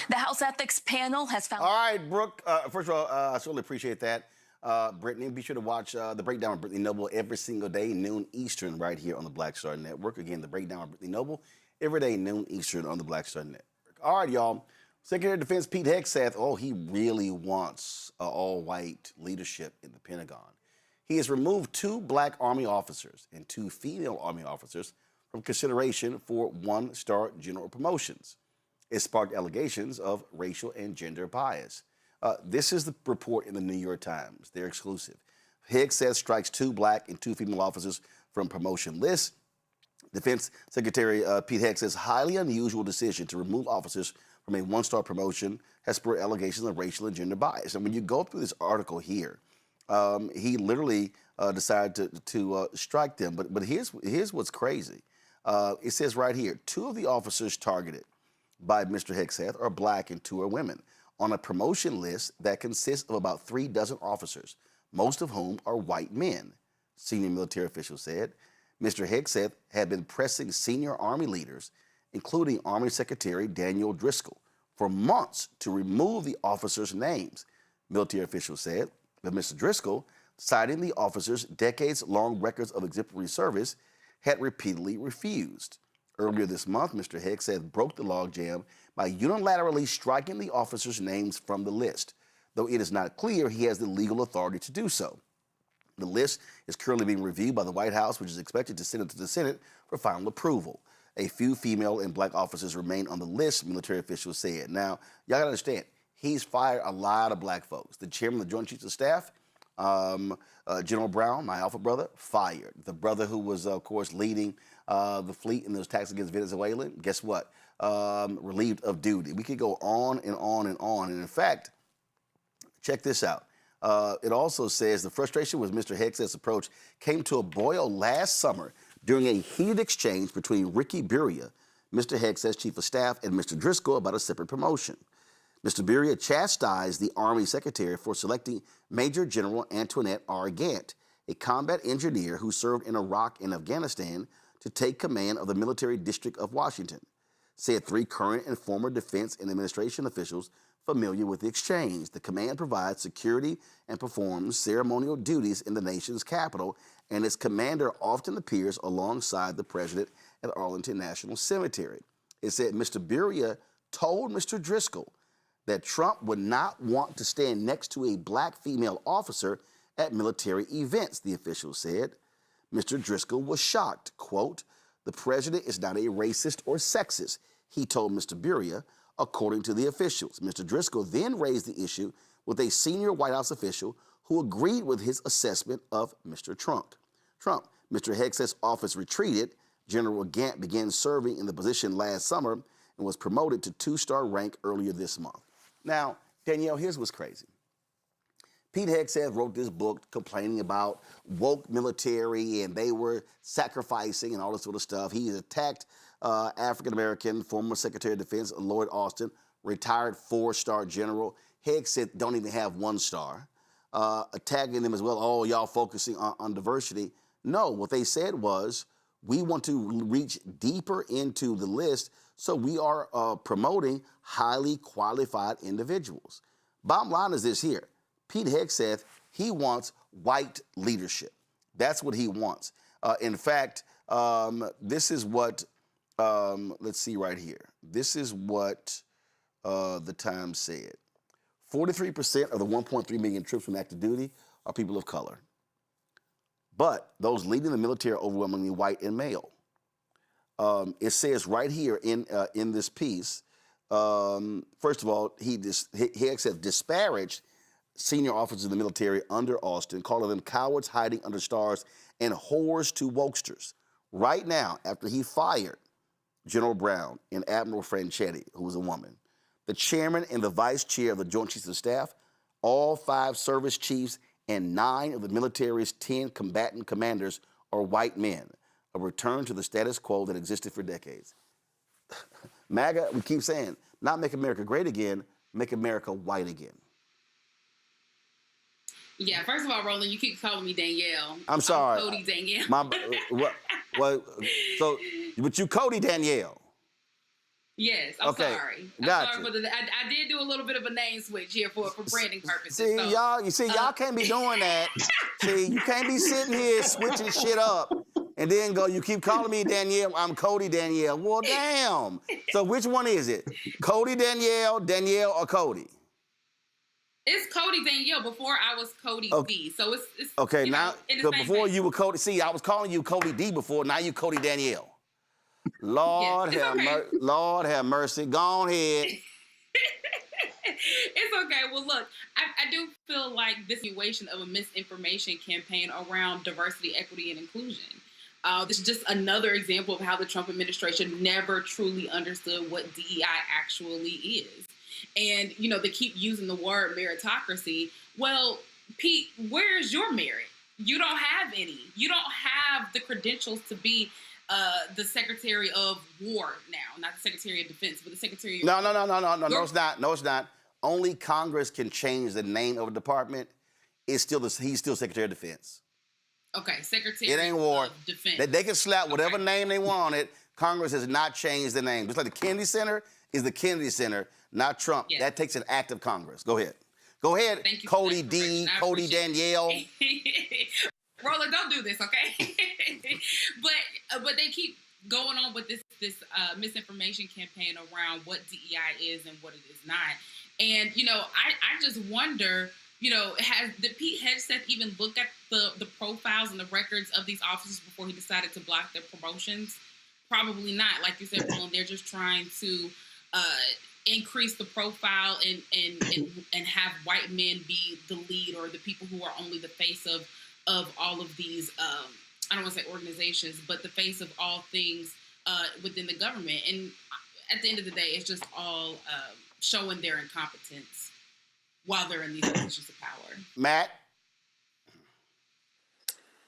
The House Ethics Panel has found... All right, Brooke, first of all, I certainly appreciate that. Brittany, be sure to watch The Breakdown with Brittany Noble every single day, noon Eastern, right here on the Black Star Network. Again, The Breakdown with Brittany Noble every day, noon Eastern on the Black Star Network. All right, y'all. Secretary of Defense Pete Hegseth, he really wants all-white leadership in the Pentagon. He has removed 2 black Army officers and 2 female Army officers from consideration for 1-star general promotions. It sparked allegations of racial and gender bias. This is the report in the New York Times. They're exclusive. Hegseth strikes 2 black and 2 female officers from promotion lists. Defense Secretary Pete Hegseth's highly unusual decision to remove officers from a 1-star promotion has spurred allegations of racial and gender bias. And when you go through this article here, he literally decided to strike them. But here's what's crazy. It says right here, 2 of the officers targeted by Mr. Hegseth are black and 2 are women on a promotion list that consists of about 3 dozen officers, most of whom are white men, senior military officials said. Mr. Hegseth had been pressing senior Army leaders, including Army Secretary Daniel Driscoll, for months to remove the officers' names, military officials said. But Mr. Driscoll, citing the officers' decades-long records of exemplary service, had repeatedly refused. Earlier this month, Mr. Hegseth broke the logjam by unilaterally striking the officers' names from the list, though it is not clear he has the legal authority to do so. The list is currently being reviewed by the White House, which is expected to send it to the Senate for final approval. A few female and black officers remain on the list, military officials said. Now, y'all gotta understand, he's fired a lot of black folks. The chairman of the Joint Chiefs of Staff, General Brown, my alpha brother, fired. The brother who was, of course, leading the fleet in those attacks against Venezuela, guess what? Relieved of duty. We could go on and on and on. And in fact, check this out. It also says the frustration with Mr. Hegseth's approach came to a boil last summer during a heated exchange between Ricky Buria, Mr. Hegseth's chief of staff, and Mr. Driscoll about a separate promotion. Mr. Buria chastised the Army Secretary for selecting Major General Antoinette R. Gant, a combat engineer who served in Iraq and Afghanistan, to take command of the Military District of Washington, said 3 current and former defense and administration officials familiar with the exchange. The command provides security and performs ceremonial duties in the nation's capital, and its commander often appears alongside the president at Arlington National Cemetery. It said Mr. Buria told Mr. Driscoll that Trump would not want to stand next to a black female officer at military events, the official said. Mr. Driscoll was shocked. Quote, "The president is not a racist or sexist," he told Mr. Buria, according to the officials. Mr. Driscoll then raised the issue with a senior White House official who agreed with his assessment of Mr. Trump. Mr. Hegseth's office retreated. General Gant began serving in the position last summer and was promoted to 2-star rank earlier this month. Now, Danielle, here's what's crazy. Pete Hegseth wrote this book complaining about woke military and they were sacrificing and all this sort of stuff. He attacked African-American former Secretary of Defense Lloyd Austin, retired 4-star general. Hegseth don't even have 1 star. Attacking them as well, y'all focusing on diversity. No, what they said was, we want to reach deeper into the list, so we are promoting highly qualified individuals. Bottom line is this here. Pete Hegseth, he wants white leadership. That's what he wants. In fact, this is what, let's see right here. This is what the Times said. 43% of the 1.3 million troops from active duty are people of color. But those leading the military are overwhelmingly white and male. It says right here in this piece, first of all, Hegseth disparaged senior officers in the military under Austin, calling them cowards hiding under stars and whores to wokesters. Right now, after he fired General Brown and Admiral Franchetti, who was a woman, the chairman and the vice chair of the Joint Chiefs of Staff, all 5 service chiefs, and 9 of the military's 10 combatant commanders are white men, a return to the status quo that existed for decades. MAGA, we keep saying, not make America great again, make America white again. Yeah, first of all, Roland, you keep calling me Danielle. I'm sorry. Cody Danielle. But you Cody Danielle. Yes, I'm Okay, sorry. gotcha. I'm sorry, but I did do a little bit of a name switch here for branding purposes. See, so, y'all can't be doing that. See, you can't be sitting here switching shit up and then go, you keep calling me Danielle, I'm Cody Danielle. Well, damn. So which one is it? Cody Danielle, Danielle, or Cody? It's Cody Danielle. Before I was Cody D. So it's okay. Now, because before you were Cody. See, I was calling you Cody D before. Now you Cody Danielle. Lord Lord have mercy. Go on ahead. It's okay. Well, look, I do feel like this situation of a misinformation campaign around diversity, equity, and inclusion. This is just another example of how the Trump administration never truly understood what DEI actually is. And, they keep using the word meritocracy. Well, Pete, where's your merit? You don't have any. You don't have the credentials to be the Secretary of War now. Not the Secretary of Defense, but the Secretary of... No, it's not. No, it's not. Only Congress can change the name of a department. He's still Secretary of Defense. Okay, Secretary it ain't war. of Defense. They can slap whatever name they want on it. Congress has not changed the name. Just like the Kennedy Center is the Kennedy Center, not Trump. Yes. That takes an act of Congress. Go ahead. Go ahead, Cody D, Cody Danielle. Roland, don't do this, okay? but they keep going on with this misinformation campaign around what DEI is and what it is not. And, I just wonder, did Pete Hegseth even look at the profiles and the records of these officers before he decided to block their promotions? Probably not. Like you said, Roland, they're just trying to increase the profile and have white men be the lead or the people who are only the face of all of these, I don't want to say organizations, but the face of all things within the government. And at the end of the day, it's just all showing their incompetence while they're in these positions of power. Matt?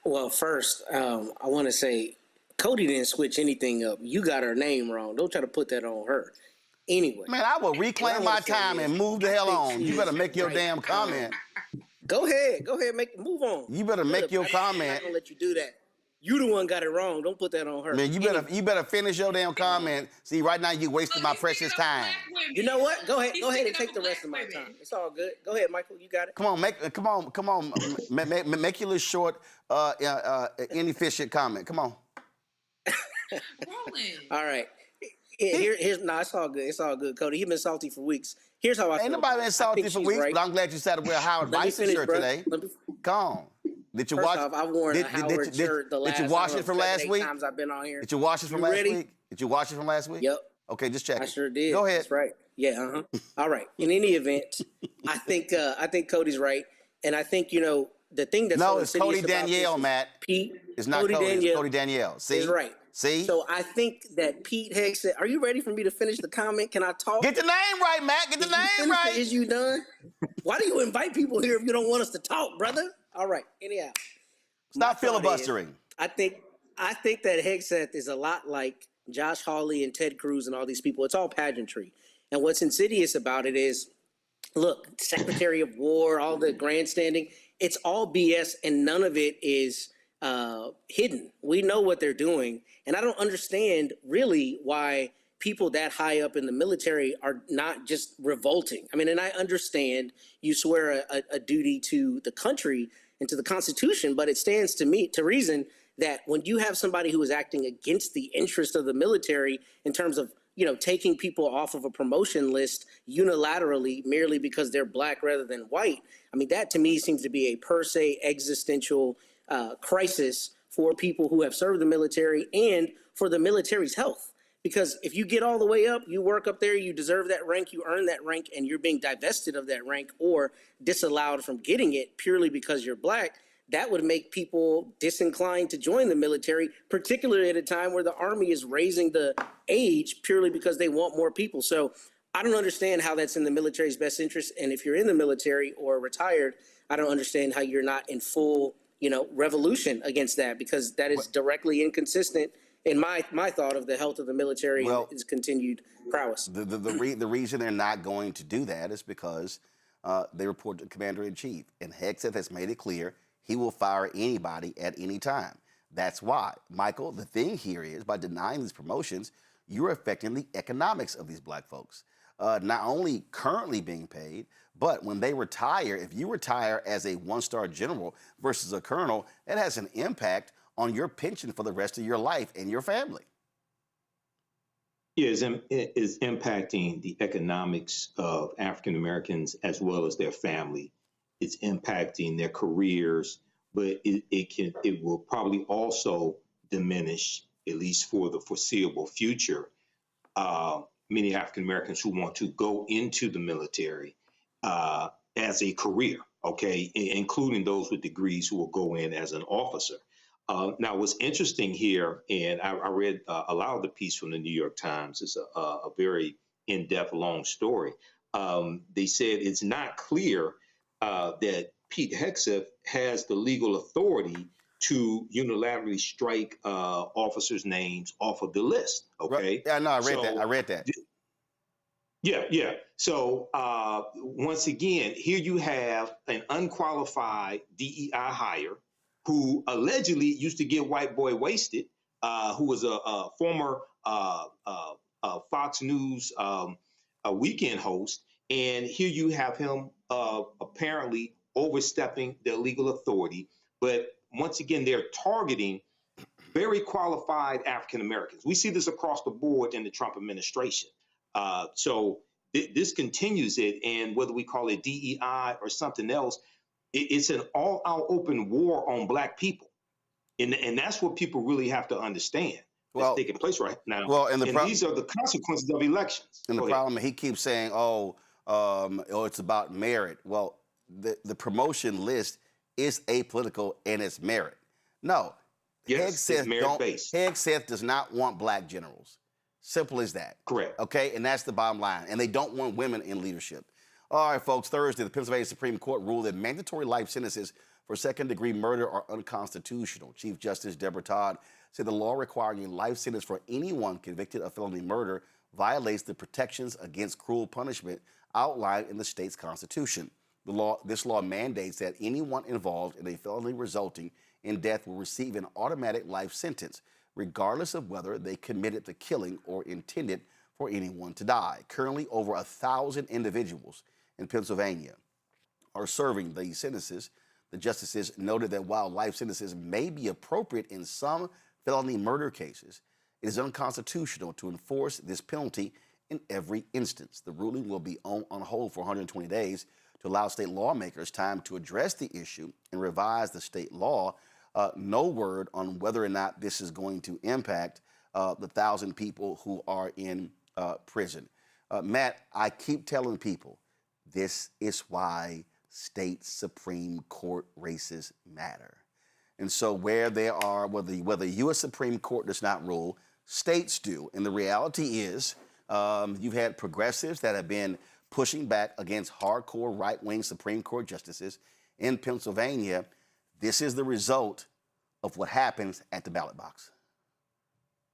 Well, first, I want to say, Cody didn't switch anything up. You got her name wrong. Don't try to put that on her. Anyway. Man, I will reclaim my time and move the hell on. You better make your damn comment. Go ahead. Move on. You better make your comment. I'm not going to let you do that. You the one got it wrong. Don't put that on her. Man, you better finish your damn comment. See, right now you wasting my precious time. You know what? Go ahead and take the rest of my time. It's all good. Go ahead, Michael. You got it. Come on. Make your little short, inefficient comment. Come on. All right. It's all good. It's all good, Cody. You've been salty for weeks. Here's how I feel. Ain't nobody been salty for weeks, but I'm glad you decided to wear a Howard Dyson shirt today. Come on. Did you First watch? off, I've worn a Howard shirt the last. Did you wash it from last week? Times I've been on here. Did you wash it from last week? Did you wash it from last week? Yep. Okay, just check. I sure did. Go ahead. That's right. Yeah. All right. In any event, I think Cody's right, and I think the thing that's no, it's Cody Danielle, Matt. Pete. It's not Cody. It's Cody Danielle. See, is right. See? So I think that Pete Hegseth, are you ready for me to finish the comment? Can I talk? Get the name right, Matt. Get the name right. Is you done? Why do you invite people here if you don't want us to talk, brother? All right. Anyhow. Stop filibustering. I think that Hegseth is a lot like Josh Hawley and Ted Cruz and all these people. It's all pageantry. And what's insidious about it is, look, Secretary of War, all the grandstanding, it's all BS and none of it is hidden. We know what they're doing. And I don't understand really why people that high up in the military are not just revolting. I mean, and I understand you swear a duty to the country and to the Constitution, but it stands to reason that when you have somebody who is acting against the interest of the military in terms of, taking people off of a promotion list unilaterally merely because they're black rather than white, I mean, that to me seems to be a per se existential crisis for people who have served the military and for the military's health. Because if you get all the way up, you work up there, you deserve that rank, you earn that rank, and you're being divested of that rank or disallowed from getting it purely because you're black, that would make people disinclined to join the military, particularly at a time where the Army is raising the age purely because they want more people. So I don't understand how that's in the military's best interest. And if you're in the military or retired, I don't understand how you're not in full revolution against that, because that is directly inconsistent in my thought of the health of the military and its continued prowess. The reason they're not going to do that is because they report to the Commander-in-Chief, and Hegseth has made it clear he will fire anybody at any time. That's why, Michael, the thing here is by denying these promotions, you're affecting the economics of these black folks. Not only currently being paid, but when they retire, if you retire as a one-star general versus a colonel, it has an impact on your pension for the rest of your life and your family. It is impacting the economics of African Americans as well as their family. It's impacting their careers, but it will probably also diminish, at least for the foreseeable future, many African Americans who want to go into the military as a career, okay, including those with degrees who will go in as an officer. Now, what's interesting here, and I read a lot of the piece from the New York Times. It's a very in-depth, long story. They said it's not clear that Pete Hegseth has the legal authority to unilaterally strike officers' names off of the list. Okay. Yeah, no, I read that. Yeah. So once again, here you have an unqualified DEI hire who allegedly used to get white boy wasted, who was a former Fox News a weekend host. And here you have him apparently overstepping their legal authority. But once again, they're targeting very qualified African Americans. We see this across the board in the Trump administration. So this continues it, and whether we call it DEI or something else, it's an all-out open war on black people, and that's what people really have to understand. That's taking place right now. Well, and these are the consequences of elections. And the problem, he keeps saying, it's about merit. Well, the promotion list is apolitical and it's merit. No, yes, it's merit-based. Hegseth does not want black generals. Simple as that. Correct. Okay, and that's the bottom line. And they don't want women in leadership. All right, folks, Thursday, the Pennsylvania Supreme Court ruled that mandatory life sentences for second-degree murder are unconstitutional. Chief Justice Deborah Todd said the law requiring a life sentence for anyone convicted of felony murder violates the protections against cruel punishment outlined in the state's constitution. This law mandates that anyone involved in a felony resulting in death will receive an automatic life sentence, regardless of whether they committed the killing or intended for anyone to die. Currently, over 1,000 individuals in Pennsylvania are serving these sentences. The justices noted that while life sentences may be appropriate in some felony murder cases, it is unconstitutional to enforce this penalty in every instance. The ruling will be on hold for 120 days to allow state lawmakers time to address the issue and revise the state law. No word on whether or not this is going to impact the 1,000 people who are in prison. Matt, I keep telling people this is why state Supreme Court races matter. And so where there are, whether the U.S. Supreme Court does not rule, states do. And the reality is you've had progressives that have been pushing back against hardcore right-wing Supreme Court justices in Pennsylvania. This is the result of what happens at the ballot box.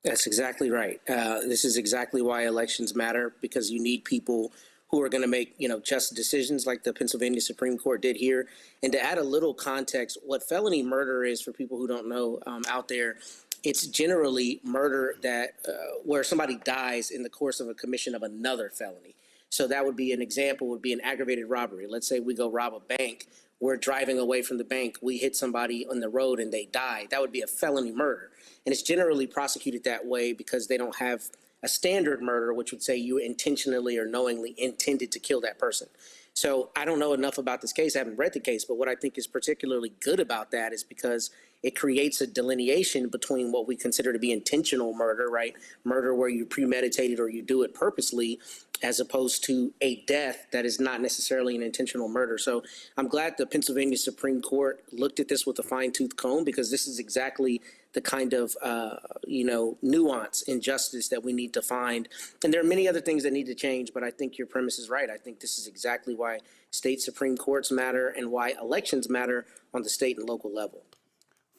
That's exactly right. This is exactly why elections matter, because you need people who are going to make, just decisions like the Pennsylvania Supreme Court did here. And to add a little context, what felony murder is for people who don't know out there, it's generally murder that where somebody dies in the course of a commission of another felony. So that would be an example, would be an aggravated robbery. Let's say we go rob a bank. We're driving away from the bank. We hit somebody on the road and they die. That would be a felony murder. And it's generally prosecuted that way because they don't have a standard murder, which would say you intentionally or knowingly intended to kill that person. So I don't know enough about this case. I haven't read the case, but what I think is particularly good about that is because it creates a delineation between what we consider to be intentional murder, right? Murder where you premeditated or you do it purposely, as opposed to a death that is not necessarily an intentional murder. So I'm glad the Pennsylvania Supreme Court looked at this with a fine-tooth comb, because this is exactly the kind of, nuance in justice that we need to find. And there are many other things that need to change, but I think your premise is right. I think this is exactly why state Supreme Courts matter and why elections matter on the state and local level.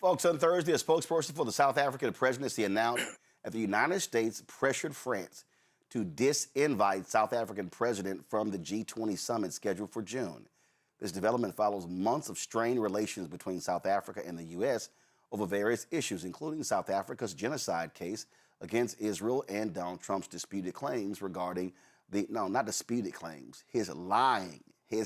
Folks, on Thursday, a spokesperson for the South African presidency announced that the United States pressured France to disinvite South African president from the G20 summit scheduled for June. This development follows months of strained relations between South Africa and the U.S. over various issues, including South Africa's genocide case against Israel and Donald Trump's disputed claims regarding not disputed claims, his lying,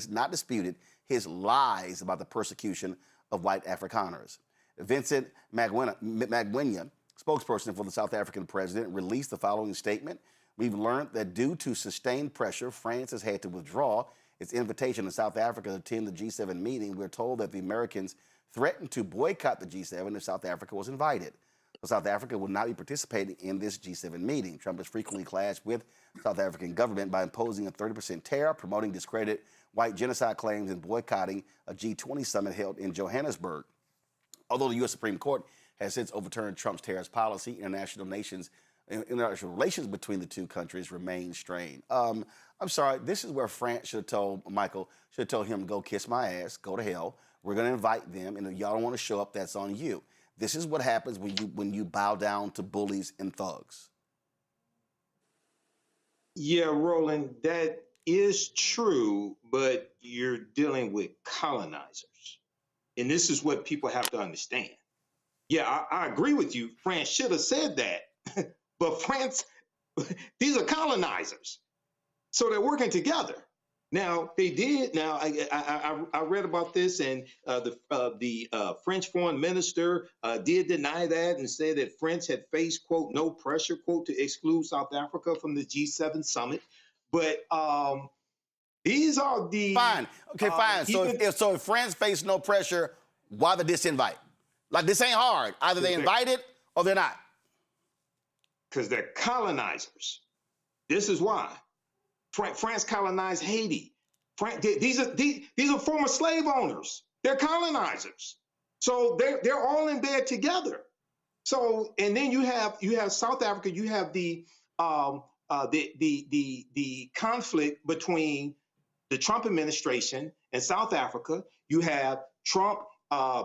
not disputed, his lies about the persecution of white Afrikaners. Vincent Magwenya, spokesperson for the South African president, released the following statement. We've learned that due to sustained pressure, France has had to withdraw its invitation to South Africa to attend the G7 meeting. We're told that the Americans threatened to boycott the G7 if South Africa was invited. So South Africa will not be participating in this G7 meeting. Trump has frequently clashed with the South African government by imposing a 30% tariff, promoting discredited white genocide claims, and boycotting a G20 summit held in Johannesburg. Although the U.S. Supreme Court has since overturned Trump's tariff policy, international relations between the two countries remain strained. I'm sorry, this is where France should have told him, go kiss my ass, go to hell. We're going to invite them, and if y'all don't want to show up, that's on you. This is what happens when you bow down to bullies and thugs. Yeah, Roland, that is true, but you're dealing with colonizers. And this is what people have to understand. Yeah, I agree with you. France should have said that. But France, these are colonizers. So they're working together. Now, they did. Now, I read about this, and the French foreign minister did deny that and said that France had faced, quote, no pressure, quote, to exclude South Africa from the G7 summit. But these are the... Fine. Okay, fine. So if France faced no pressure, why the disinvite? Like, this ain't hard. Either they invite it or they're not. Because they're colonizers. This is why. France colonized Haiti. These are former slave owners. They're colonizers. So they're all in bed together. So, and then you have South Africa. You have the conflict between the Trump administration and South Africa. You have Trump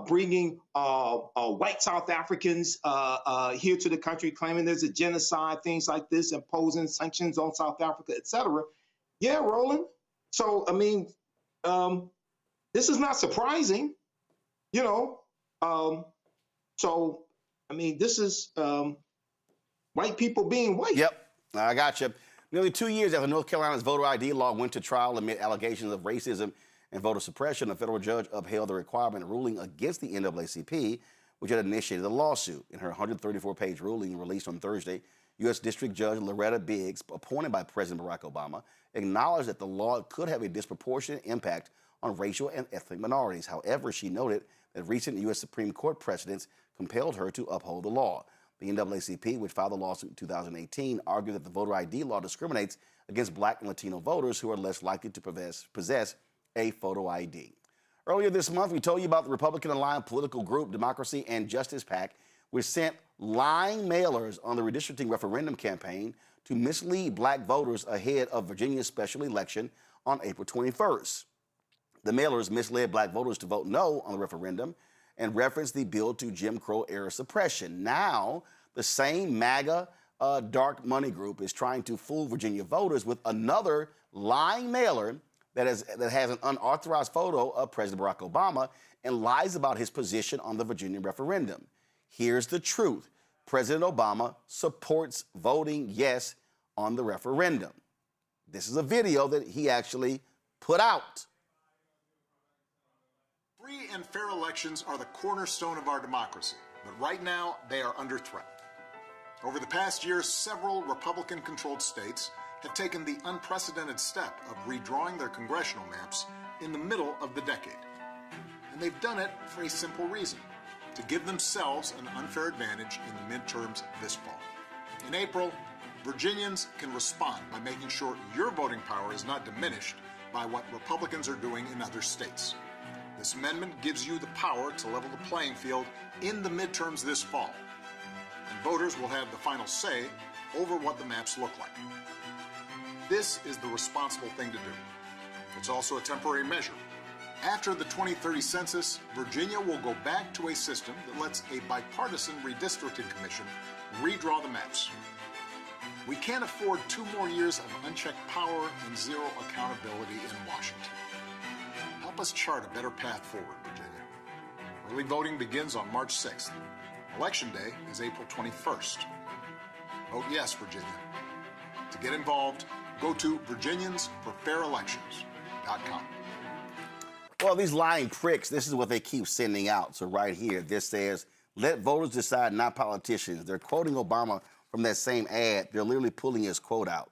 bringing white South Africans here to the country, claiming there's a genocide, things like this, imposing sanctions on South Africa, et cetera. Yeah, Roland. So, I mean, this is not surprising, you know. So, I mean, this is white people being white. Yep, I got you. Nearly 2 years after North Carolina's voter ID law went to trial amid allegations of racism and voter suppression, a federal judge upheld the requirement, ruling against the NAACP, which had initiated the lawsuit. In her 134-page ruling released on Thursday, U.S. District Judge Loretta Biggs, appointed by President Barack Obama, acknowledged that the law could have a disproportionate impact on racial and ethnic minorities. However, she noted that recent U.S. Supreme Court precedents compelled her to uphold the law. The NAACP, which filed the lawsuit in 2018, argued that the voter ID law discriminates against Black and Latino voters who are less likely to possess a photo ID. Earlier this month, we told you about the Republican-aligned political group Democracy and Justice PAC, which sent lying mailers on the redistricting referendum campaign to mislead Black voters ahead of Virginia's special election on April 21st. The mailers misled Black voters to vote no on the referendum and referenced the bill to Jim Crow-era suppression. Now, the same MAGA dark money group is trying to fool Virginia voters with another lying mailer that has an unauthorized photo of President Barack Obama and lies about his position on the Virginia referendum. Here's the truth. President Obama supports voting yes on the referendum. This is a video that he actually put out. Free and fair elections are the cornerstone of our democracy, but right now they are under threat. Over the past year, several Republican-controlled states have taken the unprecedented step of redrawing their congressional maps in the middle of the decade. And they've done it for a simple reason: to give themselves an unfair advantage in the midterms this fall. In April, Virginians can respond by making sure your voting power is not diminished by what Republicans are doing in other states. This amendment gives you the power to level the playing field in the midterms this fall. And voters will have the final say over what the maps look like. This is the responsible thing to do. It's also a temporary measure. After the 2030 census, Virginia will go back to a system that lets a bipartisan redistricting commission redraw the maps. We can't afford 2 more years of unchecked power and zero accountability in Washington. Help us chart a better path forward, Virginia. Early voting begins on March 6th. Election Day is April 21st. Vote yes, Virginia. To get involved, go to virginiansforfairelections.com. Well, these lying pricks, this is what they keep sending out. So right here, this says, let voters decide, not politicians. They're quoting Obama from that same ad. They're literally pulling his quote out.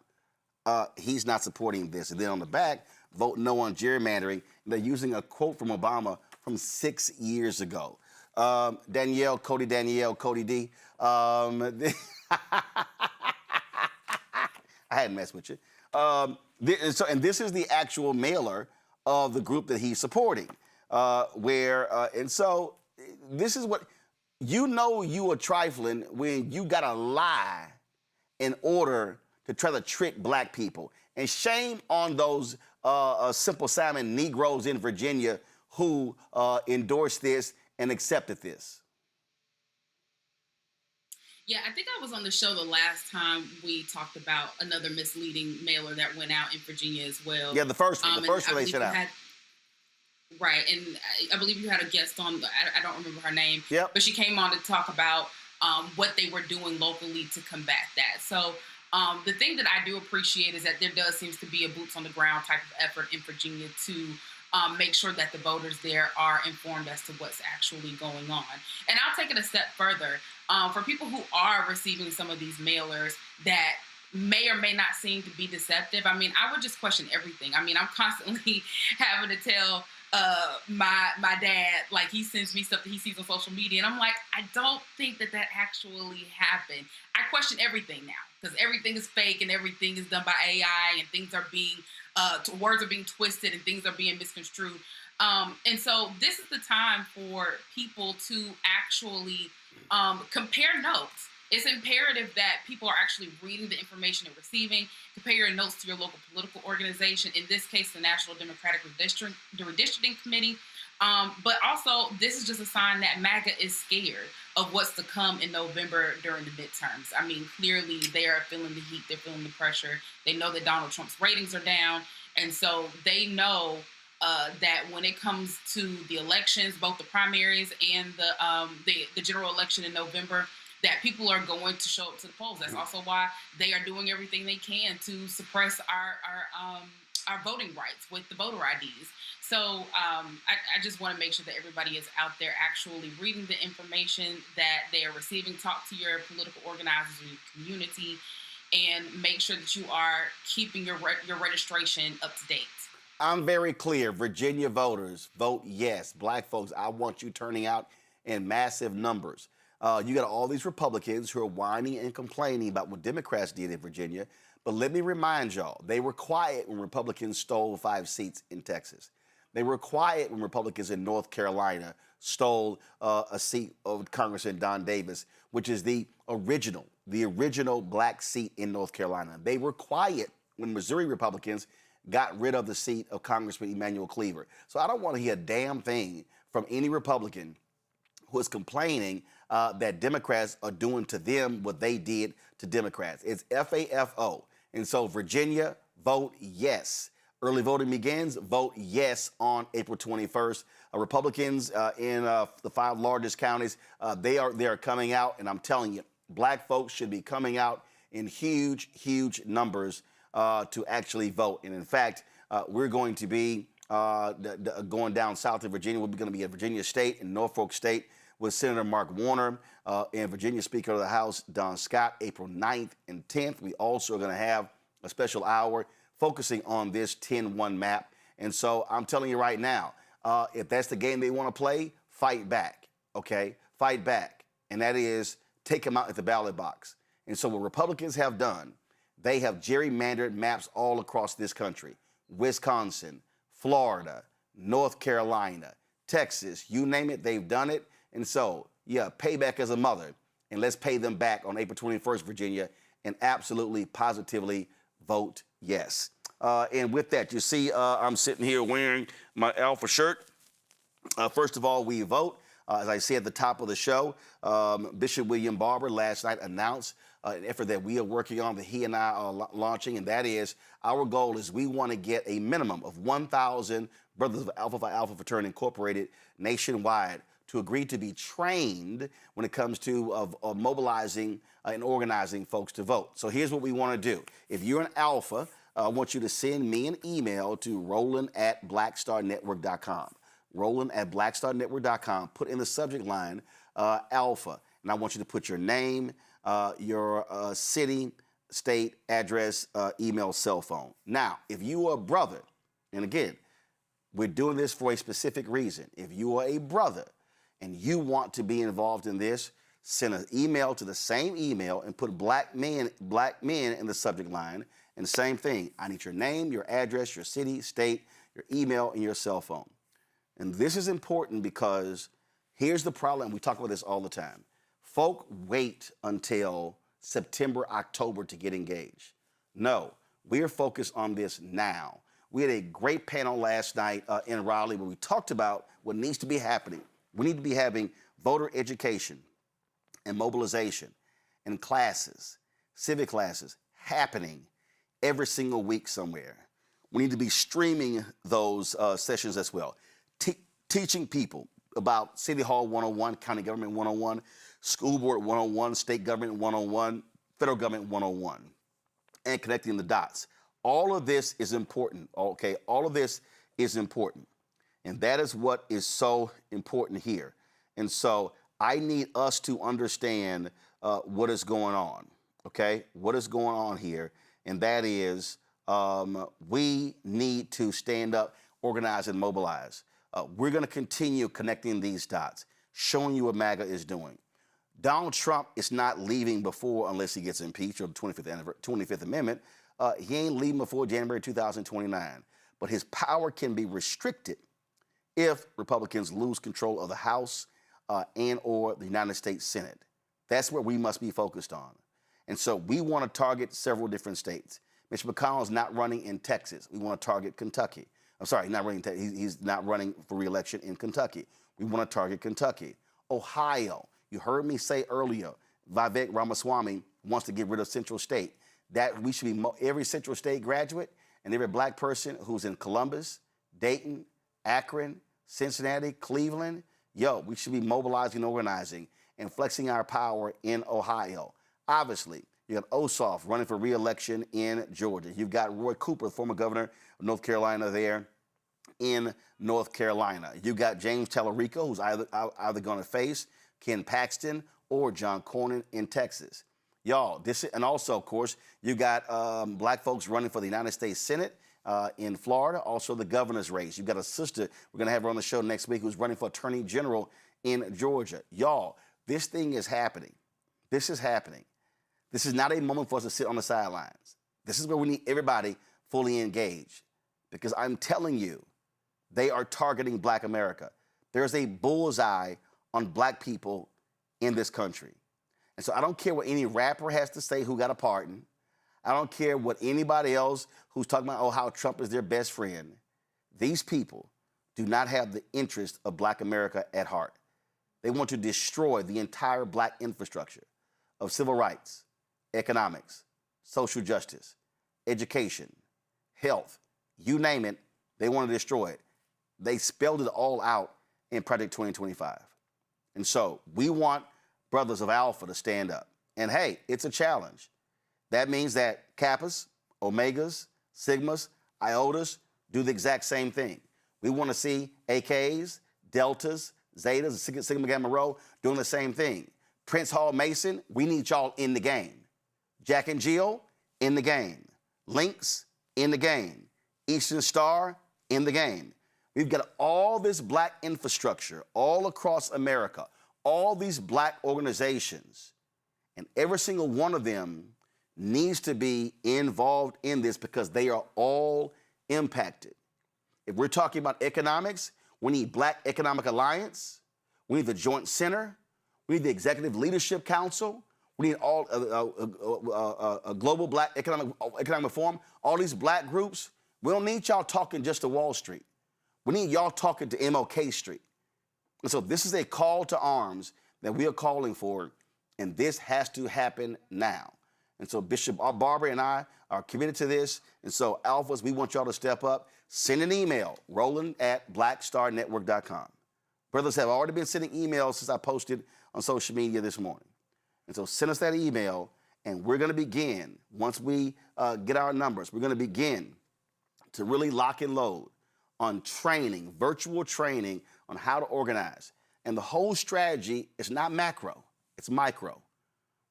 He's not supporting this. And then on the back, vote no on gerrymandering. They're using a quote from Obama from 6 years ago. Danielle, Cody D. I hadn't messed with you. And this is the actual mailer of the group that he's supporting. And so this is what, you are trifling when you got to lie in order to try to trick black people. And shame on those Simple Simon Negroes in Virginia who endorsed this and accepted this. Yeah, I think I was on the show the last time we talked about another misleading mailer that went out in Virginia as well. Yeah, the first one. The first one they sent out. Right, and I believe you had a guest on, I don't remember her name, yep. But she came on to talk about what they were doing locally to combat that. So the thing that I do appreciate is that there does seems to be a boots on the ground type of effort in Virginia to make sure that the voters there are informed as to what's actually going on. And I'll take it a step further. For people who are receiving some of these mailers that may or may not seem to be deceptive, I mean, I would just question everything. I mean, I'm constantly having to tell my dad, like, he sends me stuff that he sees on social media, and I'm like, I don't think that actually happened. I question everything now, because everything is fake and everything is done by AI, and things are being, words are being twisted and things are being misconstrued. And so this is the time for people to actually compare notes. It's imperative that people are actually reading the information they're receiving. Compare your notes to your local political organization, in this case, the National Democratic Redistricting Committee. But also, this is just a sign that MAGA is scared of what's to come in November during the midterms. I mean, clearly, they are feeling the heat. They're feeling the pressure. They know that Donald Trump's ratings are down. And so they know that when it comes to the elections, both the primaries and the general election in November, that people are going to show up to the polls. That's also why they are doing everything they can to suppress our voting rights with the voter IDs. So I just want to make sure that everybody is out there actually reading the information that they are receiving. Talk to your political organizers in your community, and make sure that you are keeping your registration up to date. I'm very clear. Virginia voters, vote yes. Black folks, I want you turning out in massive numbers. You got all these Republicans who are whining and complaining about what Democrats did in Virginia. But let me remind y'all, they were quiet when Republicans stole 5 seats in Texas. They were quiet when Republicans in North Carolina stole a seat of Congressman Don Davis, which is the original black seat in North Carolina. They were quiet when Missouri Republicans got rid of the seat of Congressman Emanuel Cleaver. So I don't want to hear a damn thing from any Republican who is complaining that Democrats are doing to them what they did to Democrats. It's FAFO. And so Virginia, vote yes. Early voting begins. Vote yes on April 21st. Republicans in the 5 largest counties, they are coming out. And I'm telling you, black folks should be coming out in huge, huge numbers to actually vote. And in fact, we're going to be going down south in Virginia. We're going to be at Virginia State and Norfolk State with Senator Mark Warner and Virginia Speaker of the House Don Scott, April 9th and 10th. We also are going to have a special hour focusing on this 10-1 map. And so I'm telling you right now, if that's the game they want to play, fight back, okay? Fight back. And that is take them out at the ballot box. And so what Republicans have done, they have gerrymandered maps all across this country. Wisconsin, Florida, North Carolina, Texas, you name it, they've done it. And so, yeah, payback as a mother. And let's pay them back on April 21st, Virginia, and absolutely, positively vote yes. And with that, you see, I'm sitting here wearing my Alpha shirt. First of all, we vote. As I said at the top of the show, Bishop William Barber last night announced an effort that we are working on, that he and I are launching, and that is, our goal is we want to get a minimum of 1,000 Brothers of Alpha Phi Alpha Fraternity Incorporated nationwide to agree to be trained when it comes to mobilizing and organizing folks to vote. So here's what we want to do. If you're an alpha, I want you to send me an email to Roland@blackstarnetwork.com. Roland@blackstarnetwork.com. Put in the subject line alpha. And I want you to put your name, your city, state, address, email, cell phone. Now, if you are a brother, and again, we're doing this for a specific reason. If you are a brother and you want to be involved in this, send an email to the same email and put black men in the subject line. And same thing, I need your name, your address, your city, state, your email, and your cell phone. And this is important because here's the problem. We talk about this all the time. Folk wait until September, October to get engaged. No, we are focused on this now. We had a great panel last night in Raleigh where we talked about what needs to be happening. We need to be having voter education and mobilization and classes, civic classes, happening every single week somewhere. We need to be streaming those sessions as well. Teaching people about City Hall 101, County Government 101, School Board 101, State Government 101, Federal Government 101, and connecting the dots. All of this is important, okay? All of this is important. And that is what is so important here. And so I need us to understand what is going on, okay? What is going on here? And that is we need to stand up, organize, and mobilize. We're going to continue connecting these dots, showing you what MAGA is doing. Donald Trump is not leaving before, unless he gets impeached or the 25th Amendment, he ain't leaving before January 2029. But his power can be restricted if Republicans lose control of the House and or the United States Senate. That's where we must be focused on. And so we want to target several different states. Mitch McConnell is not running in Texas. We want to target Kentucky. I'm sorry, he's not running for re-election in Kentucky. We want to target Kentucky. Ohio, you heard me say earlier, Vivek Ramaswamy wants to get rid of Central State. That we should be, every Central State graduate and every black person who's in Columbus, Dayton, Akron, Cincinnati, Cleveland, we should be mobilizing, organizing, and flexing our power in Ohio. Obviously, you got Ossoff running for re-election in Georgia. You've got Roy Cooper, former governor of North Carolina, there in North Carolina. You've got James Tallarico, who's either going to face Ken Paxton or John Cornyn in Texas. And also, of course, you got black folks running for the United States Senate in Florida, also the governor's race. You've got a sister, we're going to have her on the show next week, who's running for Attorney General in Georgia. This thing is happening. This is happening. This is not a moment for us to sit on the sidelines. This is where we need everybody fully engaged. Because I'm telling you, they are targeting black America. There's a bullseye on black people in this country. And so I don't care what any rapper has to say who got a pardon. I don't care what anybody else who's talking about, how Trump is their best friend. These people do not have the interest of black America at heart. They want to destroy the entire black infrastructure of civil rights, economics, social justice, education, health, you name it, they want to destroy it. They spelled it all out in Project 2025. And so we want brothers of Alpha to stand up. And hey, it's a challenge. That means that Kappas, Omegas, Sigmas, Iotas do the exact same thing. We want to see AKs, Deltas, Zetas, Sigma Gamma Rho doing the same thing. Prince Hall Mason, we need y'all in the game. Jack and Jill, in the game. Lynx, in the game. Eastern Star, in the game. We've got all this black infrastructure all across America, all these black organizations, and every single one of them needs to be involved in this because they are all impacted. If we're talking about economics, we need Black Economic Alliance, we need the Joint Center, we need the Executive Leadership Council, we need all a global black economic forum, all these black groups. We don't need y'all talking just to Wall Street. We need y'all talking to MLK Street. And so this is a call to arms that we are calling for, and this has to happen now. And so Bishop Barber and I are committed to this. And so Alphas, we want y'all to step up. Send an email, Roland@blackstarnetwork.com. Brothers have already been sending emails since I posted on social media this morning. And so send us that email, and we're going to begin, once we get our numbers, we're going to begin to really lock and load on training, virtual training on how to organize. And the whole strategy is not macro, it's micro.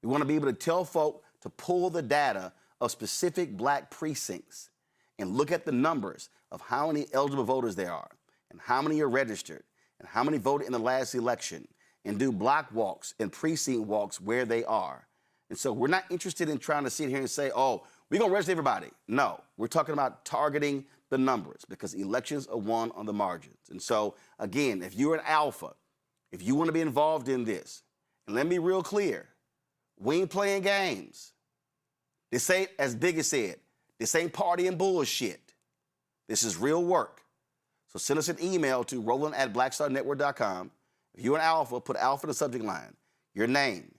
We want to be able to tell folk to pull the data of specific black precincts and look at the numbers of how many eligible voters there are and how many are registered and how many voted in the last election, and do block walks and precinct walks where they are. And so we're not interested in trying to sit here and say, oh, we're going to register everybody. No, we're talking about targeting the numbers, because elections are won on the margins. And so, again, if you're an alpha, if you want to be involved in this, and let me be real clear, we ain't playing games. This ain't, as Biggie said, this ain't party and bullshit. This is real work. So send us an email to roland@blackstarnetwork.com. If you're an alpha, put alpha in the subject line, your name,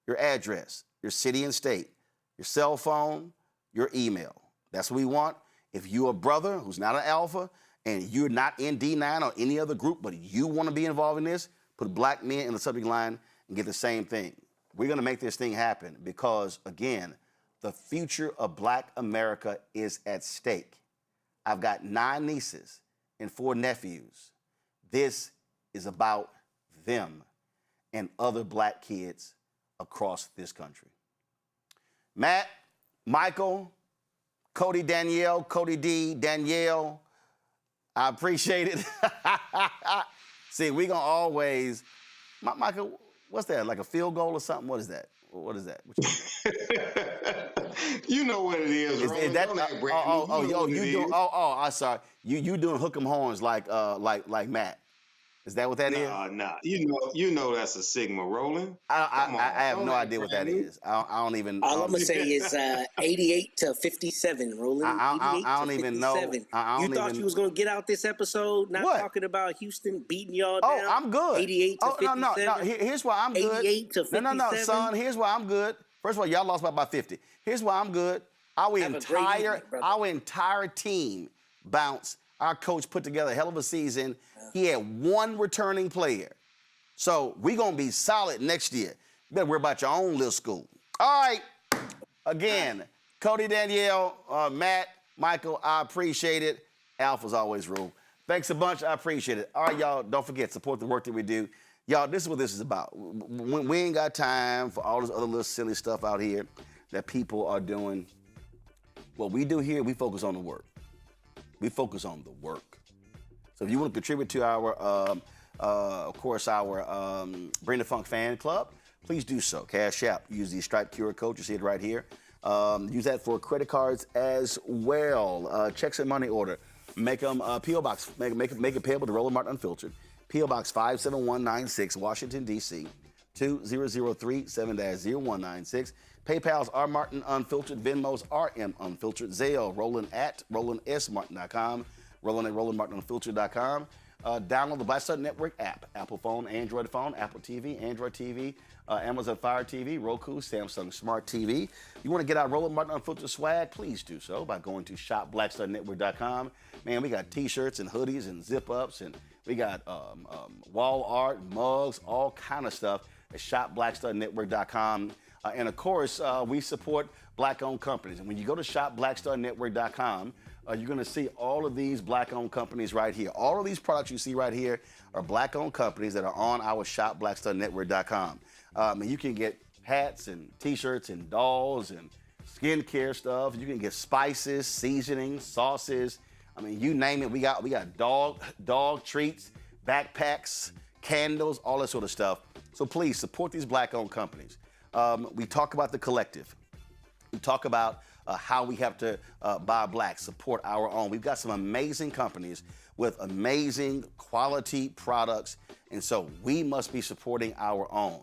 your address, your city and state, your cell phone, your email. That's what we want. If you're a brother who's not an alpha and you're not in D9 or any other group, but you want to be involved in this, put black men in the subject line and get the same thing. We're going to make this thing happen because, again, the future of black America is at stake. I've got 9 nieces and 4 nephews. This is about them and other black kids across this country. Matt, Michael, Cody Danielle, Cody D, Danielle, I appreciate it. See, we're going to always, Michael, what's that, like a field goal or something? What is that? What is that? You know what it is, Roland. I'm sorry. You doing hook 'em horns like Matt. Is that what that is? Nah. You know that's a Sigma, Roland. I have no idea what that is. I don't even. All I'm gonna say is 88 to 57, Roland. I don't even know. You thought you was gonna get out this episode not talking about Houston beating y'all down? Oh, I'm good. 88 to 57. No. Here's why I'm good. 88 to 57. No, son. Here's why I'm good. First of all, y'all lost by about 50. Here's why I'm good. Our entire team bounced. Our coach put together a hell of a season. He had 1 returning player. So we're going to be solid next year. You better worry about your own little school. All right. Again, Cody, Danielle, Matt, Michael, I appreciate it. Alpha's always rule. Thanks a bunch. I appreciate it. All right, y'all, don't forget, support the work that we do. Y'all, this is what this is about. We ain't got time for all this other little silly stuff out here that people are doing. What we do here, we focus on the work. We focus on the work. So if you want to contribute to our, of course, our Bring the Funk fan club, please do so. Cash App. Use the Stripe QR code. You see it right here. Use that for credit cards as well. Checks and money order. Make them P.O. Box. Make it payable to Roland Martin Unfiltered. P.O. Box 57196, Washington, D.C. 20037-0196. PayPal's R Martin Unfiltered. Venmo's RM Unfiltered. Zelle, Roland at RolandSMartin.com. Roland at RolandMartinUnfiltered.com. Download the Black Star Network app. Apple phone, Android phone, Apple TV, Android TV, Amazon Fire TV, Roku, Samsung Smart TV. You want to get our Roland Martin Unfiltered swag? Please do so by going to shopblackstarnetwork.com. Man, we got T-shirts and hoodies and zip-ups, and we got wall art, mugs, all kind of stuff at shopblackstarnetwork.com. And of course, we support black-owned companies. And when you go to shopblackstarnetwork.com, you're going to see all of these black-owned companies right here. All of these products you see right here are black-owned companies that are on our shopblackstarnetwork.com. And you can get hats and T-shirts and dolls and skincare stuff. You can get spices, seasonings, sauces. I mean, you name it. We got dog treats, backpacks, candles, all that sort of stuff. So please support these black-owned companies. We talk about the collective. We talk about how we have to buy black, support our own. We've got some amazing companies with amazing quality products, and so we must be supporting our own.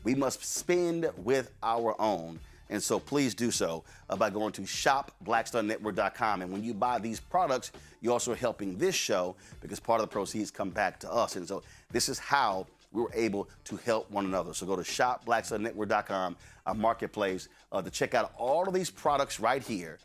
We must spend with our own, and so please do so by going to shopblackstarnetwork.com. And when you buy these products, you're also helping this show because part of the proceeds come back to us. And so this is how we were able to help one another. So go to shopblackstarnetwork.com, our marketplace, to check out all of these products right here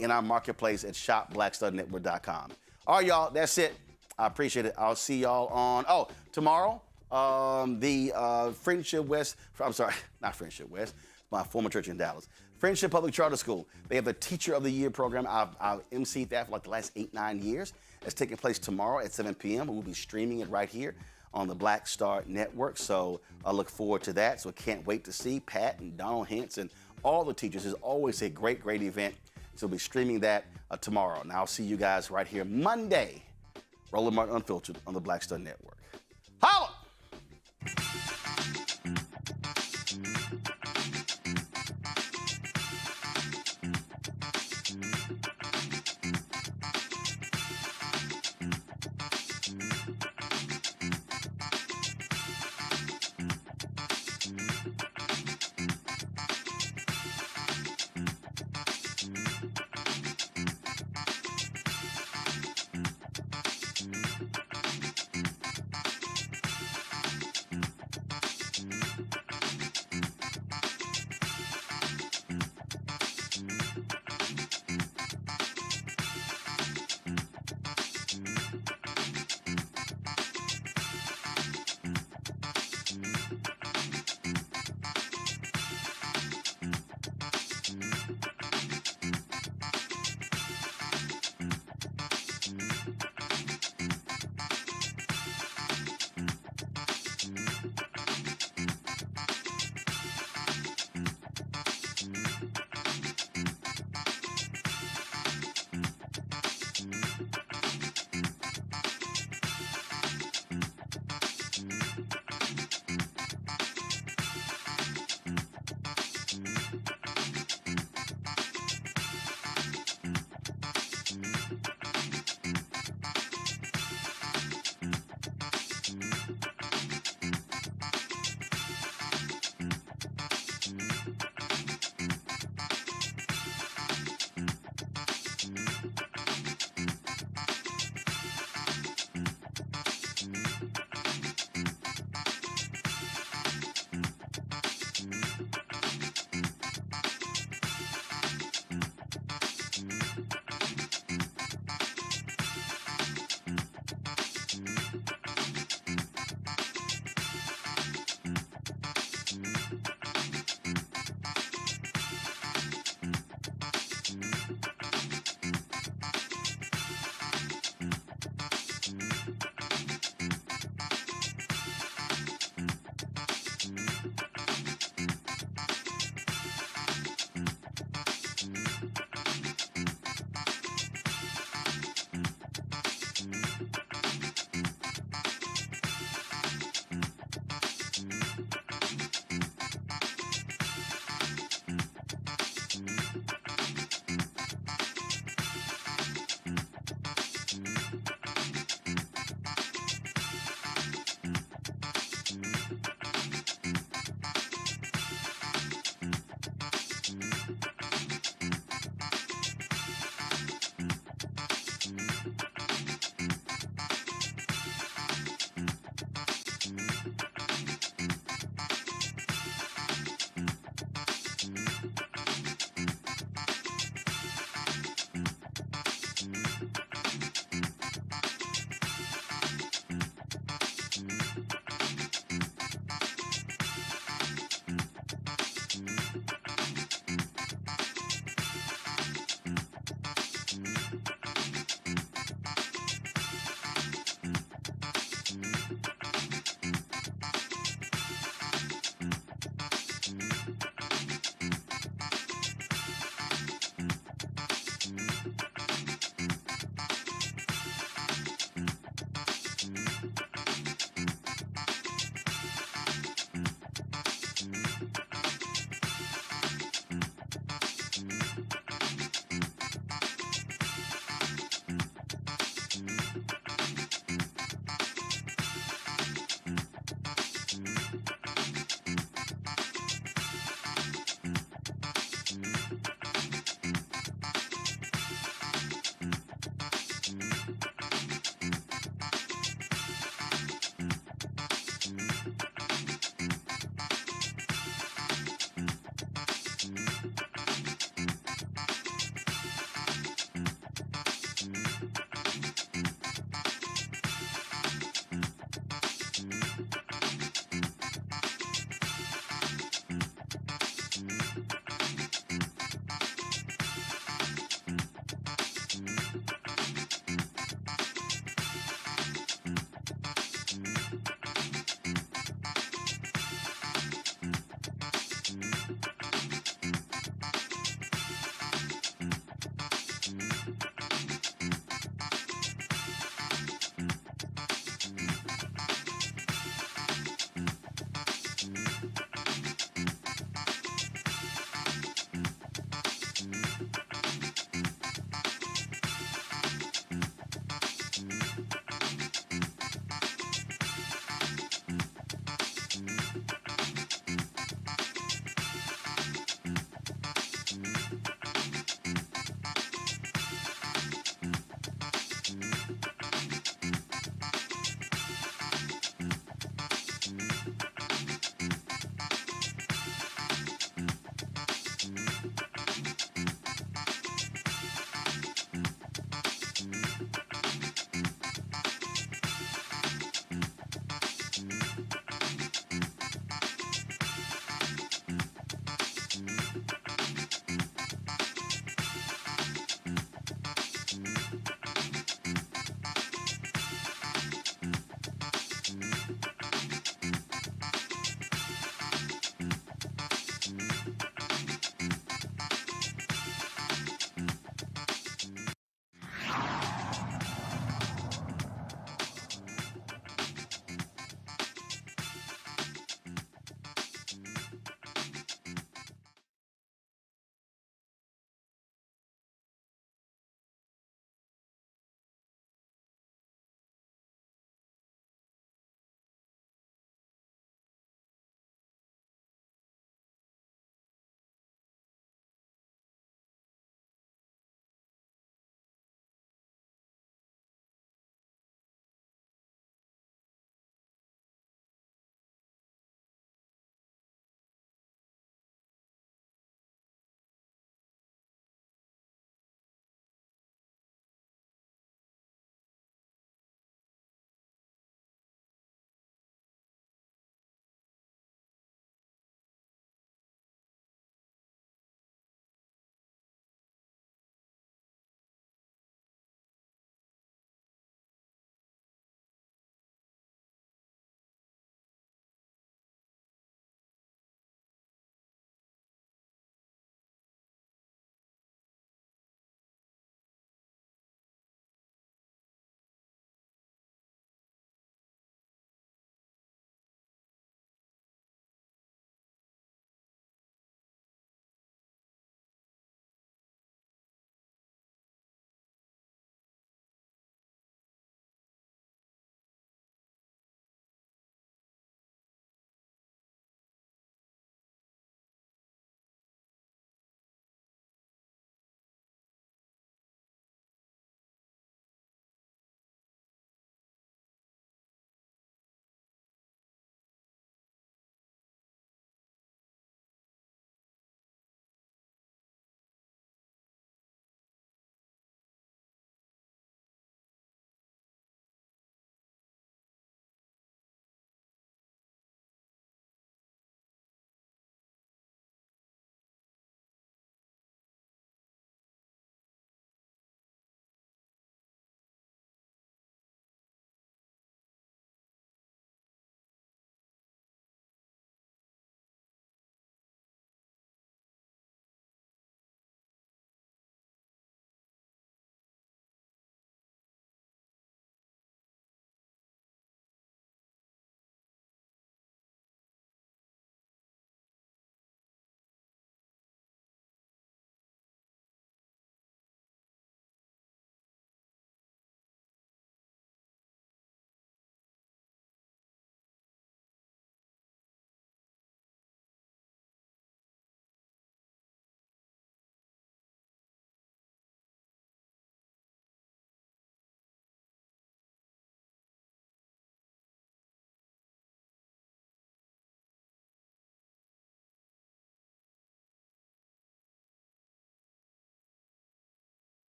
in our marketplace at shopblackstarnetwork.com. All right, y'all, that's it. I appreciate it. I'll see y'all on, tomorrow, the Friendship West, I'm sorry, not Friendship West, my former church in Dallas. Friendship Public Charter School. They have the Teacher of the Year program. I've emceed that for like the last 8-9 years. It's taking place tomorrow at 7 p.m. We'll be streaming it right here on the Black Star Network. So I look forward to that. So I can't wait to see Pat and Donald Hintz and all the teachers. It's always a great, great event. So we'll be streaming that tomorrow. And I'll see you guys right here Monday. Roland Martin Unfiltered on the Black Star Network. Holla!